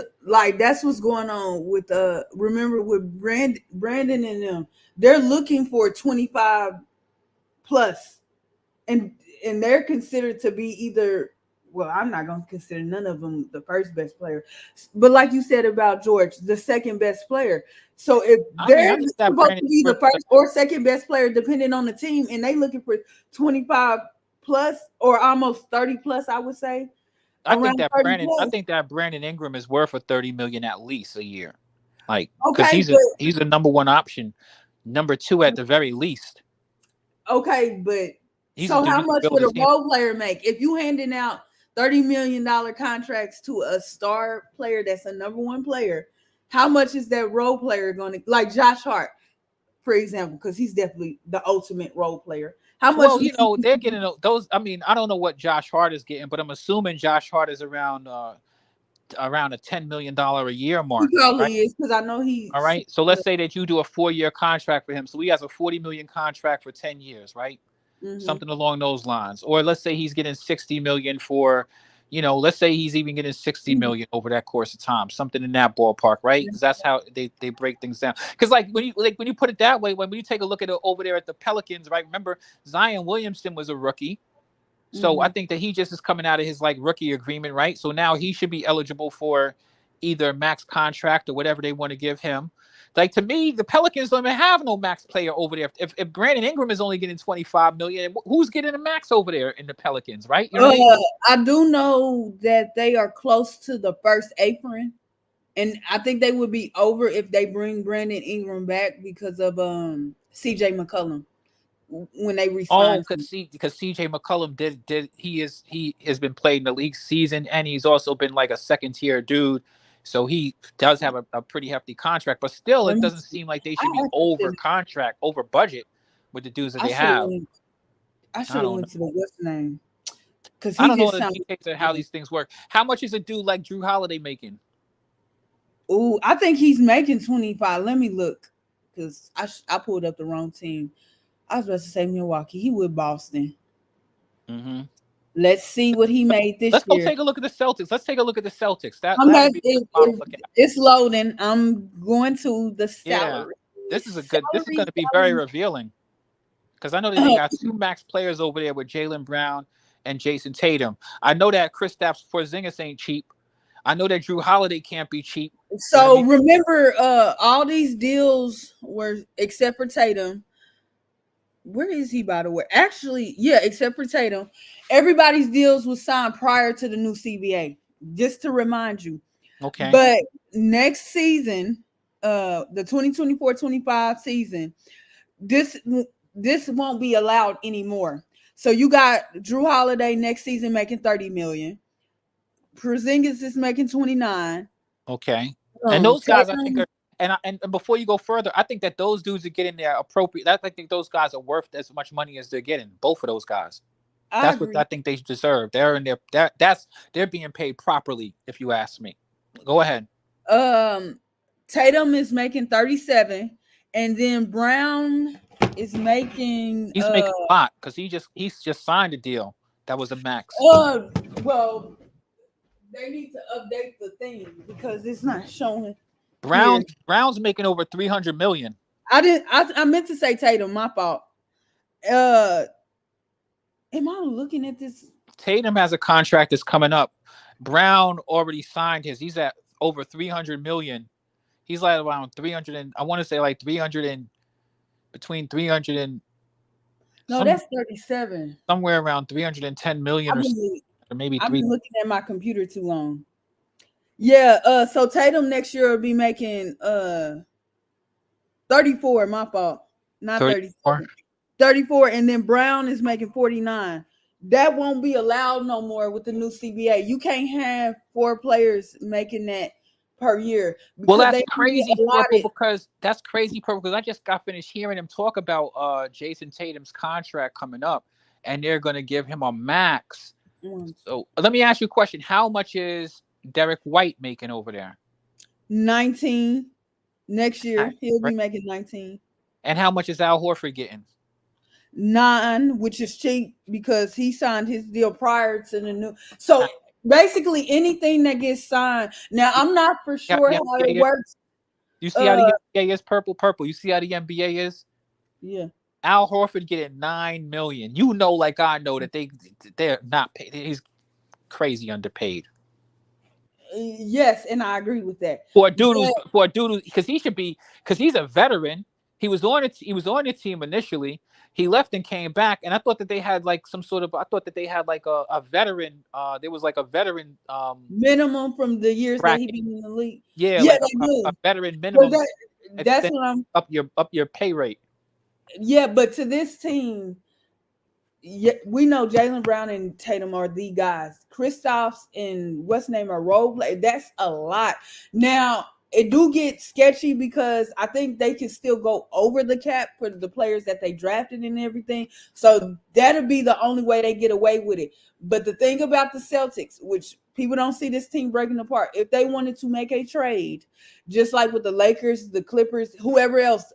what's going on with remember with Brandon and them. They're looking for 25 plus, and they're considered to be either, well, I'm not going to consider none of them the first best player, but like you said about George, the second best player. So if they're supposed to be the first or second best player depending on the team, and they looking for 25 plus or almost 30 plus, I would say. I think that Brandon Ingram is worth a 30 million at least a year. Like, because he's a number one option, number two at the very least. Okay, but so how much would a role player make? If you handing out $30 million contracts to a star player that's a number one player, how much is that role player going to, like Josh Hart, for example, because he's definitely the ultimate role player. How much? Well, you know, they're getting those. I mean, I don't know what Josh Hart is getting, but I'm assuming Josh Hart is around a $10 million a year mark. He probably Right? is, because I know he. All right. So let's say that you do a 4-year contract for him. So he has a $40 million contract for 10 years, right? Something along those lines. Or let's say he's getting 60 million for, you know, let's say he's even getting 60 million over that course of time, something in that ballpark, right? Because that's how they break things down. Because when you put it that way, when you take a look at it over there at the Pelicans, right? Remember, Zion Williamson was a rookie. So I think that he just is coming out of his like rookie agreement, right? So now he should be eligible for either max contract or whatever they want to give him. Like, to me, the Pelicans don't even have no max player over there. If Brandon Ingram is only getting 25 million, who's getting a max over there in the Pelicans, right? You know what I mean? I do know that they are close to the first apron, and I think they would be over if they bring Brandon Ingram back because of CJ McCollum when they resign. Oh, because CJ McCollum he has been playing the league season, and he's also been like a second tier dude. So he does have a pretty hefty contract, but still, it doesn't seem like they should be over contract, over budget with the dudes that they have. I should have went to the what's name, because I don't know the details of how these things work. How much is a dude like Drew Holiday making? Oh, I think he's making 25. Let me look, because I pulled up the wrong team. I was about to say Milwaukee. He with Boston. Let's see what he made this year. Let's go take a look at the Celtics. Let's take a look at the Celtics. It's loading. I'm going to the salary. Yeah, this is going to be very revealing, because I know that they got 2 max players over there with Jaylen Brown and Jason Tatum. I know that Kristaps Porzingis ain't cheap. I know that Drew Holiday can't be cheap. So remember, all these deals were, except for Tatum. Where is he, by the way? Actually, yeah, except for Tatum, everybody's deals was signed prior to the new CBA. Just to remind you. Okay. But next season, the 2024-25 season, this won't be allowed anymore. So you got Drew Holiday next season making 30 million. Porzingis is making 29. Okay. And those guys, I think, are. And before you go further, I think that those dudes are getting their appropriate. I think those guys are worth as much money as they're getting. Both of those guys. That's what I think they deserve. They're in their. They're being paid properly, if you ask me. Go ahead. Tatum is making 37, and then Brown is making. He's making a lot because he's just signed a deal that was a max. Well, they need to update the thing because it's not showing. Brown's making over 300 million. I meant to say Tatum, my fault. Am I looking at this? Tatum has a contract that's coming up. Brown already signed his. He's at over 300 million. He's like around 300 and I want to say like 300 and between 300 and that's 37. Somewhere around 310 million or maybe I've been looking at my computer too long. Yeah, so Tatum next year will be making 34, my fault. Not 34. 34, and then Brown is making 49. That won't be allowed no more with the new CBA. You can't have 4 players making that per year. Well, that's crazy, Purple, because I just got finished hearing him talk about Jason Tatum's contract coming up, and they're going to give him a max. So let me ask you a question. How much is Derek White making over there? 19. Next year, he'll be making 19. And how much is Al Horford getting? 9, which is cheap because he signed his deal prior to the new. So basically, anything that gets signed. Now, I'm not for sure how it works. You see how the NBA is purple. You see how the NBA is? Yeah. Al Horford getting $9 million. You know, like I know that they're not paid. He's crazy underpaid. Yes, and I agree with that. For a dude, because he's a veteran. He was on the team initially. He left and came back, and I thought that they had like a veteran. There was like a veteran minimum from the years bracket. That he been in the league. Yeah, like a veteran minimum. Well, that's what I'm up your pay rate. Yeah, but to this team, Yeah, we know Jaylen Brown and Tatum are the guys. Kristaps and what's name are role play. That's a lot. Now it do get sketchy because I think they can still go over the cap for the players that they drafted and everything. So that'll be the only way they get away with it. But the thing about the Celtics, which people don't see this team breaking apart, if they wanted to make a trade, just like with the Lakers, the Clippers, whoever else,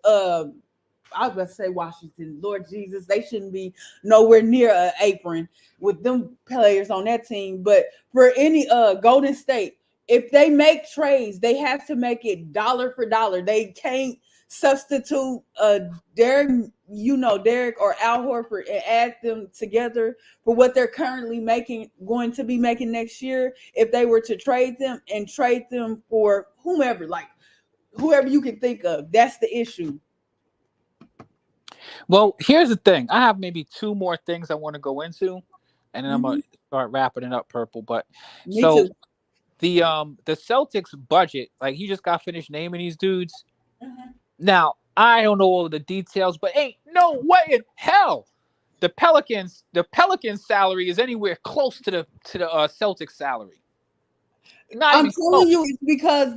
I was about to say Washington. Lord Jesus, they shouldn't be nowhere near an apron with them players on that team. But for any Golden State, if they make trades, they have to make it dollar for dollar. They can't substitute Derek, Derek or Al Horford and add them together for what they're currently going to be making next year. If they were to trade them for whomever, like whoever you can think of, that's the issue. Well, here's the thing. I have maybe two more things I want to go into, and then I'm gonna start wrapping it up, Purple. But Me too. the Celtics budget, like you just got finished naming these dudes. Now I don't know all of the details, but ain't no way in hell the Pelicans salary is anywhere close to the Celtics salary. I'm telling you, it's because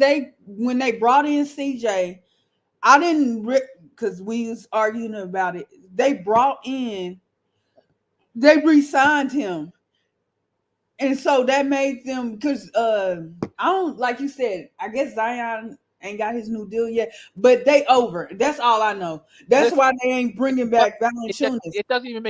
when they brought in CJ, I didn't because we was arguing about it. They re-signed him. And so that made them, because I don't, like you said, I guess Zion ain't got his new deal yet, but they over. That's all I know. That's why they ain't bringing back Valanciunas. It doesn't even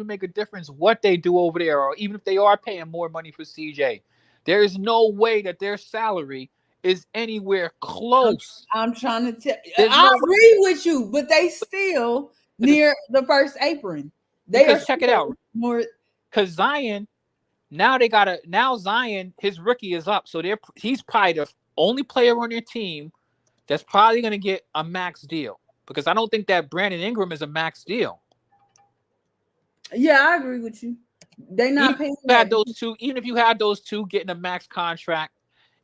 make a difference what they do over there, or even if they are paying more money for CJ. There is no way that their salary is anywhere close. I'm trying to tell you. I agree with you, but they still near the first apron. Because check it out. Because Zion, Zion, his rookie is up. So he's probably the only player on their team that's probably going to get a max deal. Because I don't think that Brandon Ingram is a max deal. Yeah, I agree with you. They not paying even if you had those two getting a max contract,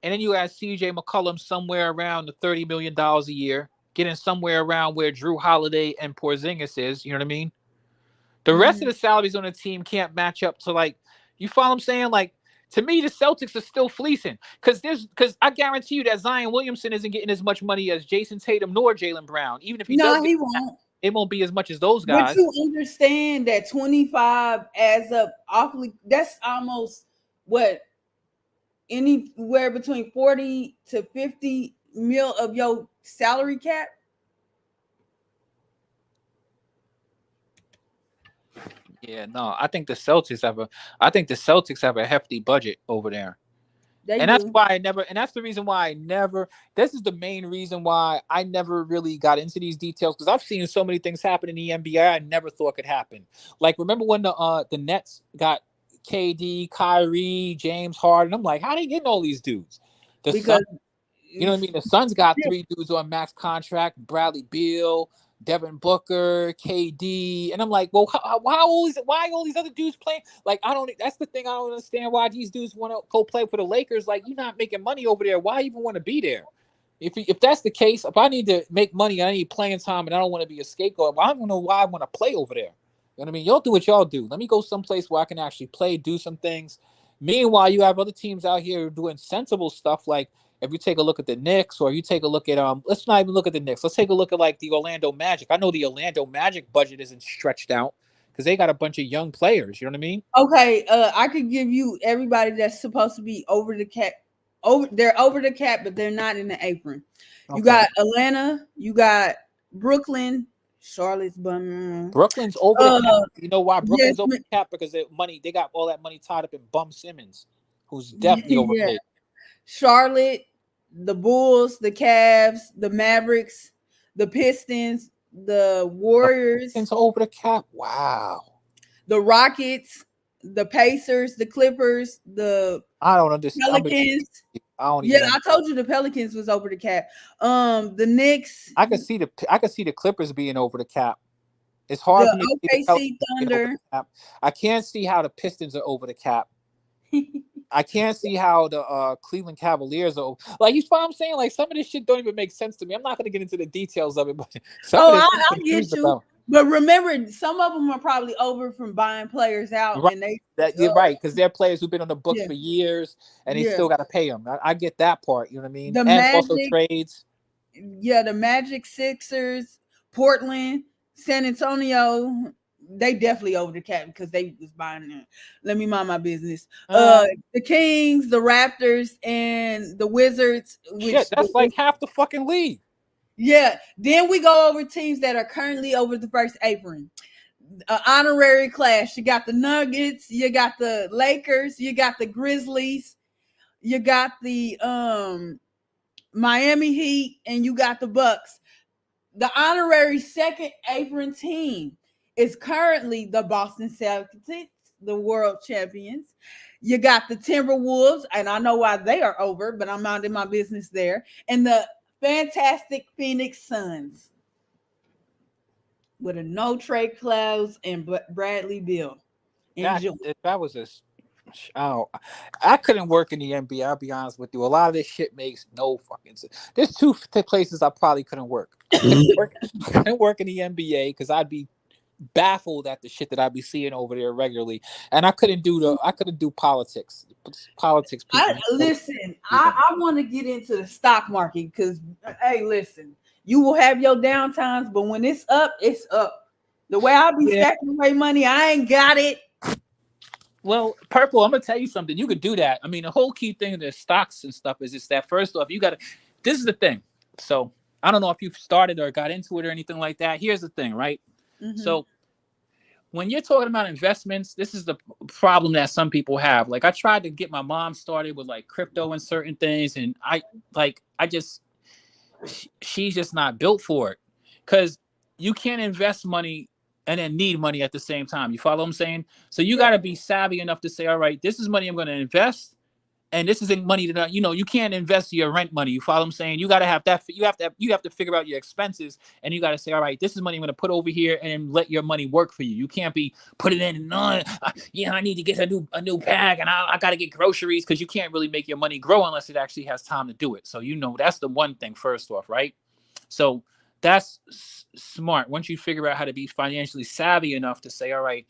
and then you had CJ McCollum somewhere around the $30 million a year, getting somewhere around where Drew Holiday and Porzingis is, you know what I mean? The rest of the salaries on the team can't match up to, like, you follow what I'm saying? Like, to me, the Celtics are still fleecing. Because I guarantee you that Zion Williamson isn't getting as much money as Jason Tatum nor Jaylen Brown. Even if he does, he won't. It won't be as much as those guys. But you understand that 25 adds up awfully. That's almost what, anywhere between 40 to 50 mil of your salary cap. Yeah, no, I think the Celtics have a hefty budget over there. That's the reason why this is the main reason why I never really got into these details, because I've seen so many things happen in the NBA I never thought could happen. Like, remember when the Nets got KD, Kyrie, James Harden? I'm like, how they getting all these dudes? You know what I mean? The Suns got 3 dudes on max contract: Bradley Beal, Devin Booker, KD, and I'm like, well, why all these other dudes playing? Like, that's the thing I don't understand, why these dudes want to go play for the Lakers. Like, you're not making money over there. Why even want to be there? If that's the case, if I need to make money, I need playing time, and I don't want to be a scapegoat, well, I don't know why I want to play over there. You know what I mean? Y'all do what y'all do. Let me go someplace where I can actually play, do some things. Meanwhile, you have other teams out here doing sensible stuff, like, if you take a look at the Knicks, or you take a look at let's not even look at the Knicks. Let's take a look at, like, the Orlando Magic. I know the Orlando Magic budget isn't stretched out because they got a bunch of young players. You know what I mean? Okay, I could give you everybody that's supposed to be over the cap. They're over the cap, but they're not in the apron. Okay. You got Atlanta. You got Brooklyn. Charlotte's Brooklyn's over the cap. You know why Brooklyn's over the cap? Because they got all that money tied up in Bum Simmons, who's definitely overpaid. Yeah. Charlotte, the Bulls, the Cavs, the Mavericks, the Pistons, the Warriors. It's over the cap. Wow. The Rockets, the Pacers, the Clippers, I don't understand. Pelicans. I told you the Pelicans was over the cap. The Knicks. I could see the Clippers being over the cap. It's hard for me to see the OKC Thunder. I can't see how the Pistons are over the cap. I can't see how the Cleveland Cavaliers are. Like, you know what I'm saying? Like, some of this shit don't even make sense to me. I'm not going to get into the details of it, but I get you. But remember, some of them are probably over from buying players out, Right. and they You're right, because they're players who've been on the books yeah, for years, and they yeah. still got to pay them. I get that part. You know what I mean? The And also Magic, trades. yeah, the Magic, Sixers, Portland, San Antonio, they definitely over the cap because they was buying them. Let me mind my business. Uh, The Kings, the Raptors, and the Wizards, Shit, which that's like half the fucking league. yeah. Then we go over teams that are currently over the first apron. Honorary class. You got the Nuggets, you got the Lakers, you got the Grizzlies, you got the Miami Heat, and you got the Bucks. The honorary second apron team is currently the Boston Celtics, the world champions. You got the Timberwolves, and I know why they are over, but I'm minding my business there. And the fantastic Phoenix Suns with a no trade clause and Bradley Beal. Enjoy. That was a. Oh, I couldn't work in the NBA. I'll be honest with you. A lot of this shit makes no fucking sense. There's two places I probably couldn't work. I couldn't work in the NBA because I'd be baffled at the shit that I'd be seeing over there regularly, and I couldn't do politics. Politics people. I want to get into the stock market because hey, listen, you will have your downtimes, but when it's up, it's up. The way I be stacking away money, I ain't got it. Well, Purple, I'm gonna tell you something. You could do that. I mean, the whole key thing of the stocks and stuff is just that first off, you gotta. This is the thing. So I don't know if you've started or got into it or anything like that. Here's the thing, right? Mm-hmm. So when you're talking about investments, this is the problem that some people have. Like I tried to get my mom started with like crypto and certain things, and she's just not built for it because you can't invest money and then need money at the same time. You follow what I'm saying? So you got to be savvy enough to say, all right, this is money I'm going to invest. And this isn't money that, you can't invest your rent money. You follow what I'm saying? You got to have that. You have to figure out your expenses, and you got to say, all right, this is money I'm going to put over here and let your money work for you. You can't be put it in and I need to get a new bag and I got to get groceries because you can't really make your money grow unless it actually has time to do it. So, that's the one thing first off, right? So that's smart. Once you figure out how to be financially savvy enough to say, all right,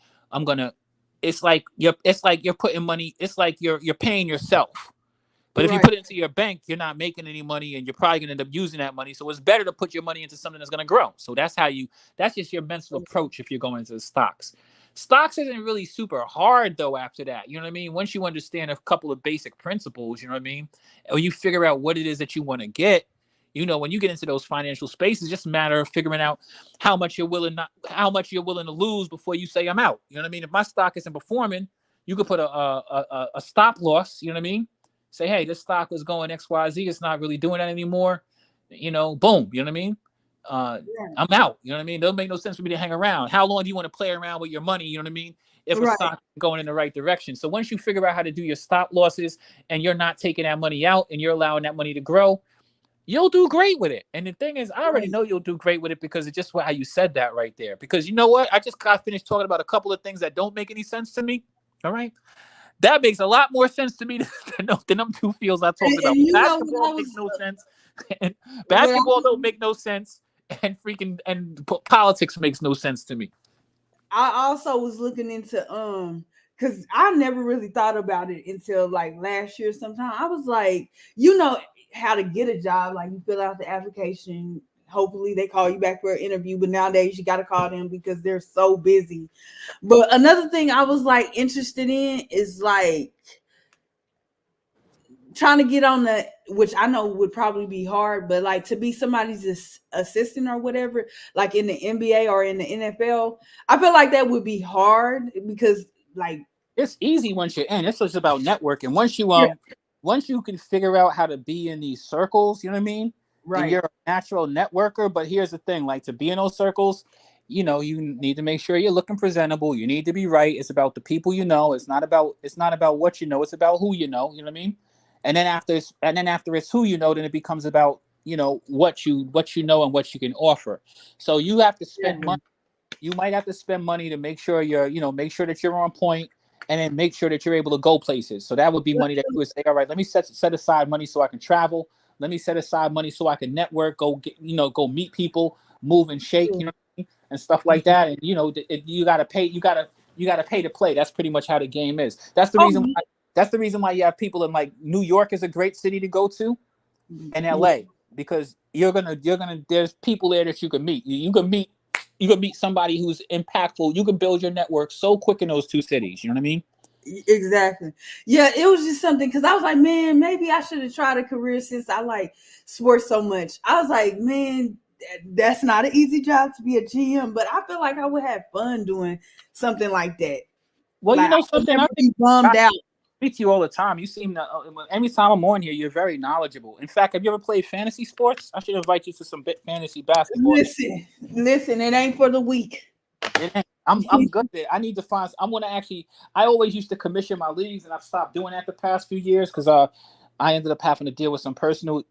it's like you're putting money. It's like you're paying yourself. But if you put it into your bank, you're not making any money, and you're probably going to end up using that money. So it's better to put your money into something that's going to grow. So that's just your mental approach if you're going into the stocks. Stocks isn't really super hard though after that. You know what I mean? Once you understand a couple of basic principles, you know what I mean? Or you figure out what it is that you want to get. When you get into those financial spaces, it's just a matter of figuring out how much you're willing to lose before you say I'm out. You know what I mean? If my stock isn't performing, you could put a stop loss. You know what I mean? Say, hey, this stock was going XYZ. It's not really doing that anymore. Boom. You know what I mean? I'm out. You know what I mean? It doesn't make no sense for me to hang around. How long do you want to play around with your money? You know what I mean? If a stock is going in the right direction. So once you figure out how to do your stop losses and you're not taking that money out and you're allowing that money to grow, you'll do great with it. And the thing is, I already know you'll do great with it because it's just how you said that right there. Because you know what? I just got finished talking about a couple of things that don't make any sense to me. All right. That makes a lot more sense to me than them two fields I talked about. Basketball makes no sense. Basketball don't make no sense. And politics makes no sense to me. I also was looking into because I never really thought about it until like last year sometime. I was like, how to get a job, like you fill out the application, hopefully they call you back for an interview, but nowadays you got to call them because they're so busy. But another thing I was like interested in is like trying to get on which I know would probably be hard, but like to be somebody's assistant or whatever, like in the NBA or in the NFL, I feel like that would be hard because like it's easy once you're in. It's just about networking. Once you can figure out how to be in these circles, you know what I mean? Right. And you're a natural networker. But here's the thing, like to be in those circles, you need to make sure you're looking presentable. You need to be right. It's about the people you know. It's not about what you know. It's about who you know. You know what I mean? And then after it's who you know, then it becomes about, what you know and what you can offer. So you have to spend money. You might have to spend money to make sure make sure that you're on point. And then make sure that you're able to go places. So that would be money that you would say, all right, let me set aside money so I can travel. Let me set aside money so I can network, go meet people, move and shake. and stuff like that. And you gotta pay. You gotta pay to play. That's pretty much how the game is. That's the reason. That's the reason why you have people in like New York is a great city to go to, and LA, because you're gonna. There's people there that you can meet. You can meet somebody who's impactful. You can build your network so quick in those two cities. You know what I mean? Exactly. Yeah, it was just something because I was like, man, maybe I should have tried a career since I like sports so much. I was like, man, that's not an easy job to be a GM, but I feel like I would have fun doing something like that. Well, like, something. I would be bummed out. Speak to you all the time. You seem to every time I'm on here, you're very knowledgeable. In fact, have you ever played fantasy sports? I should invite you to some fantasy basketball. Listen, it ain't for the weak. I'm good at it. I need to find. I'm gonna actually. I always used to commission my leagues, and I've stopped doing that the past few years because I ended up having to deal with some personal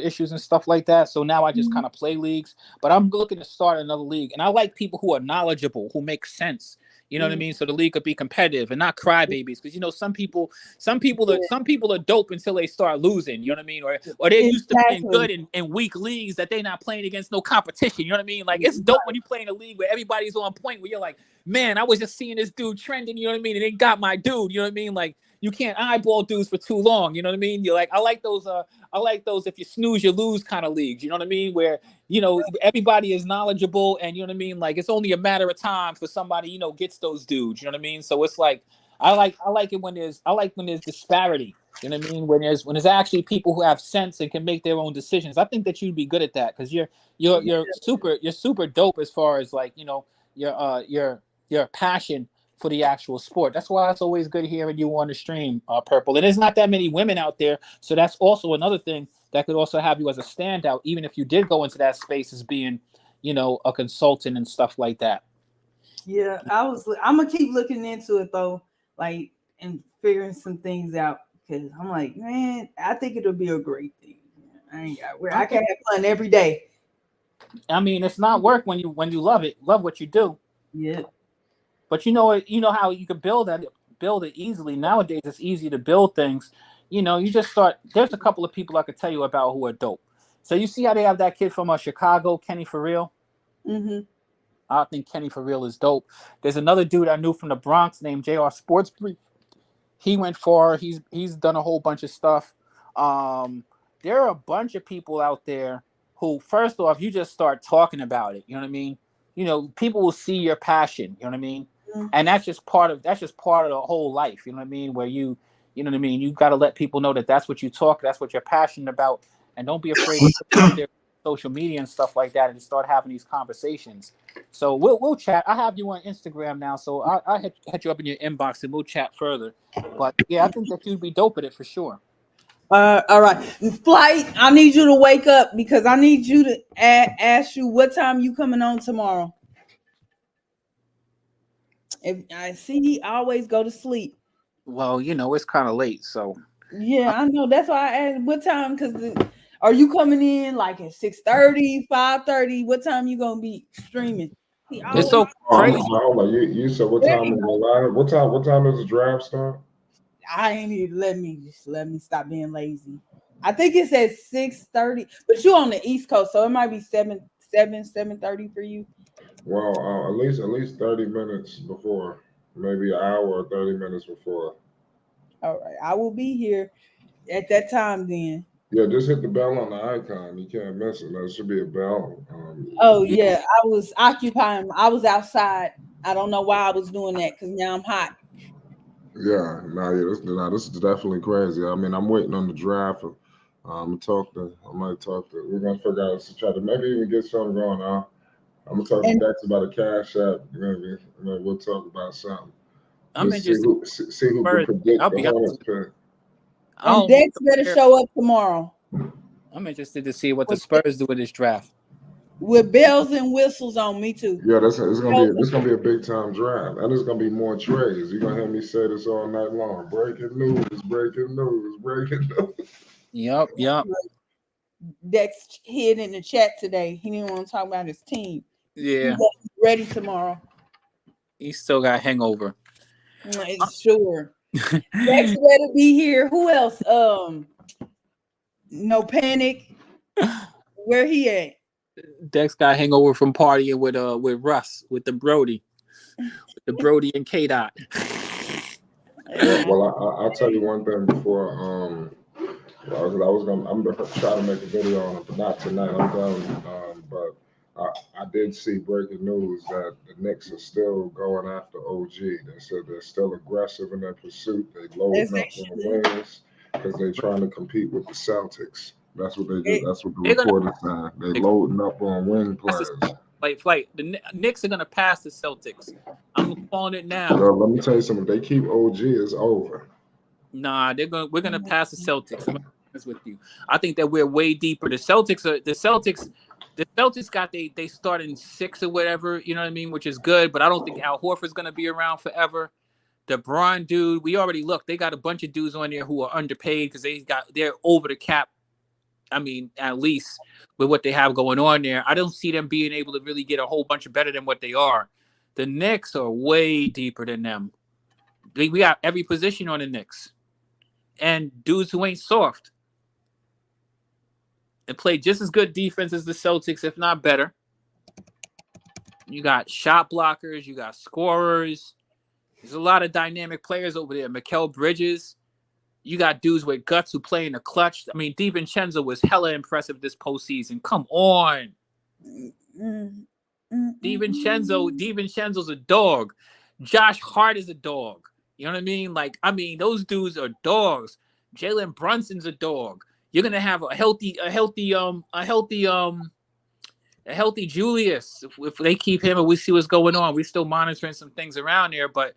issues and stuff like that. So now I just kind of play leagues. But I'm looking to start another league, and I like people who are knowledgeable, who make sense. You know what I mean? So the league could be competitive and not crybabies, because some people are dope until they start losing. You know what I mean? Or they're used to being good in weak leagues that they're not playing against no competition. You know what I mean? Like it's dope when you play in a league where everybody's on point. Where you're like, man, I was just seeing this dude trending. You know what I mean? And they got my dude. You know what I mean? Like you can't eyeball dudes for too long. You know what I mean? You're like, I like those if you snooze you lose kind of leagues. You know what I mean? Where everybody is knowledgeable, and you know what I mean? Like it's only a matter of time for somebody, gets those dudes. You know what I mean? So it's like I like it when there's disparity. You know what I mean? When there's actually people who have sense and can make their own decisions. I think that you'd be good at that because you're super dope as far as like your passion for the actual sport. That's why it's always good hearing you on the stream, Purple. And there's not that many women out there, so that's also another thing that could also have you as a standout, even if you did go into that space as being, a consultant and stuff like that. Yeah, I'm gonna keep looking into it though, like and figuring some things out because I'm like, man, I think it'll be a great thing. I can't have fun every day. I mean, it's not work when you love what you do. Yeah. But you know how you can build it easily. Nowadays, it's easy to build things. You just start. There's a couple of people I could tell you about who are dope. So you see how they have that kid from Chicago, Kenny For Real? Mm-hmm. I think Kenny For Real is dope. There's another dude I knew from the Bronx named JR Sports Brief. He went far. He's done a whole bunch of stuff. There are a bunch of people out there who, first off, you just start talking about it. You know what I mean? People will see your passion. You know what I mean? And that's just part of the whole life. You know what I mean? Where you know what I mean? You got to let people know that that's what you talk, that's what you're passionate about, and don't be afraid to put out there social media and stuff like that and start having these conversations. So we'll chat. I have you on Instagram now, so I hit you up in your inbox and we'll chat further. But yeah, I think that you'd be dope at it for sure. All right, Flight. I need you to wake up because I need you to ask you what time you coming on tomorrow. If I see he always go to sleep. Well, it's kind of late, so. Yeah, I know. That's why I asked what time. Because are you coming in like at 6:30, 5:30? What time you gonna be streaming? It's so crazy. You said what time is the line? What time does the draft start? I ain't even let me stop being lazy. I think it's at 6:30, but you're on the East Coast, so it might be 7:30 for you. Well, at least 30 minutes before, maybe an hour or 30 minutes before. All right, I will be here at that time then. Yeah, just hit the bell on the icon. You can't miss it. There should be a bell. Yeah, I was occupying. I was outside. I don't know why I was doing that because now I'm hot. Yeah, this is definitely crazy. I mean, I'm waiting on the draft. I might talk to. We're gonna figure out to try to maybe even get something going on. I'm gonna talk to Dex about a cash app. Maybe we'll talk about something. I'm interested. See who can predict the Hornets pick. And Dex better show up tomorrow. I'm interested to see what the Spurs do with this draft. With bells and whistles on, me too. Yeah, it's gonna be a big time draft, and there's gonna be more trades. You're gonna hear me say this all night long. Breaking news. Yep. Dex hid in the chat today. He didn't want to talk about his team. Yeah. He's ready tomorrow. He still got hangover. Sure. Dex better be here. Who else? No Panic. Where he at? Dex got hangover from partying with Russ, with the Brody and K Dot. Well, I'll tell you one thing before. I'm gonna try to make a video on it, but not tonight. I'm done. But I did see breaking news that the Knicks are still going after OG. They said they're still aggressive in their pursuit. They loading up on wings because they're trying to compete with the Celtics. That's what they did. That's what the report is saying. They loading up on wing players. Flight. The Knicks are gonna pass the Celtics. I'm calling it now. Yo, let me tell you something. They keep OG, it's over. Nah, we're gonna pass the Celtics. I'm gonna be honest with you. I think that we're way deeper. The Celtics got they starting 6 or whatever, you know what I mean, which is good, but I don't think Al Horford's gonna be around forever. The Bron dude, we already looked, they got a bunch of dudes on there who are underpaid because they're over the cap. I mean, at least with what they have going on there. I don't see them being able to really get a whole bunch of better than what they are. The Knicks are way deeper than them. We got every position on the Knicks. And dudes who ain't soft. And play just as good defense as the Celtics, if not better. You got shot blockers. You got scorers. There's a lot of dynamic players over there. Mikal Bridges. You got dudes with guts who play in the clutch. I mean, DiVincenzo was hella impressive this postseason. Come on. DiVincenzo's a dog. Josh Hart is a dog. You know what I mean? Like, I mean, those dudes are dogs. Jalen Brunson's a dog. You're gonna have a healthy Julius if they keep him and we see what's going on. We're still monitoring some things around there, but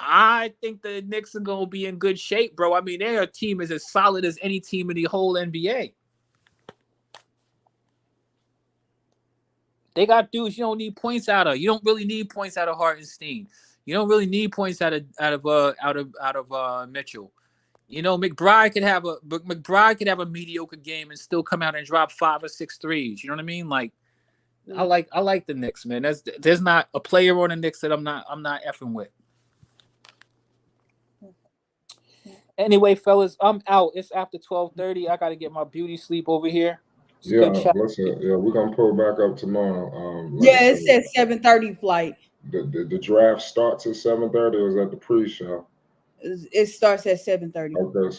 I think the Knicks are gonna be in good shape, bro. I mean, their team is as solid as any team in the whole NBA. They got dudes you don't need points out of. You don't really need points out of Hartenstein. You don't really need points out of Mitchell. You know, McBride could have a mediocre game and still come out and drop 5 or 6 threes. You know what I mean? Like, I like the Knicks, man. There's not a player on the Knicks that I'm not effing with. Anyway, fellas, I'm out. It's after 12:30. I gotta get my beauty sleep over here. Listen, we're gonna pull back up tomorrow. It says 7:30 flight. The draft starts at 7:30, or is that the pre-show? It starts at 7:30. Okay,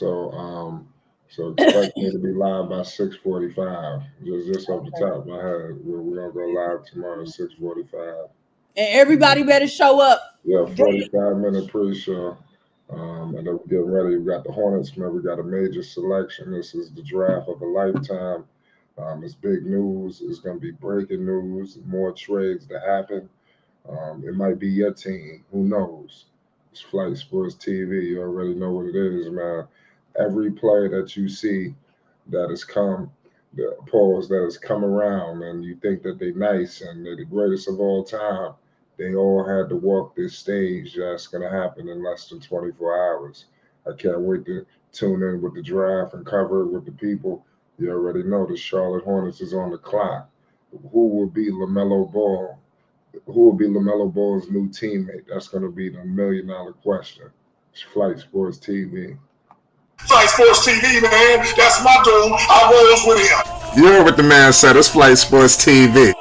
so expect me to be live by 6:45. Just off the top of my head, we're gonna go live tomorrow at 6:45. And everybody better show up. Yeah, 45-minute pre-show. And then we're getting ready. We got the Hornets, man. We got a major selection. This is the draft of a lifetime. It's big news. It's going to be breaking news. More trades to happen. It might be your team. Who knows? It's Flight Sports TV. You already know what it is, man. Every player that you see that has come, that has come around, and you think that they're nice and they're the greatest of all time, they all had to walk this stage. That's going to happen in less than 24 hours. I can't wait to tune in with the draft and cover it with the people. You already know the Charlotte Hornets is on the clock. Who will be LaMelo Ball? Who will be LaMelo Ball's new teammate? That's going to be the $1 million question. It's Flight Sports TV. Flight Sports TV, man. That's my dude. I rolls with him. You heard what the man said. It's Flight Sports TV.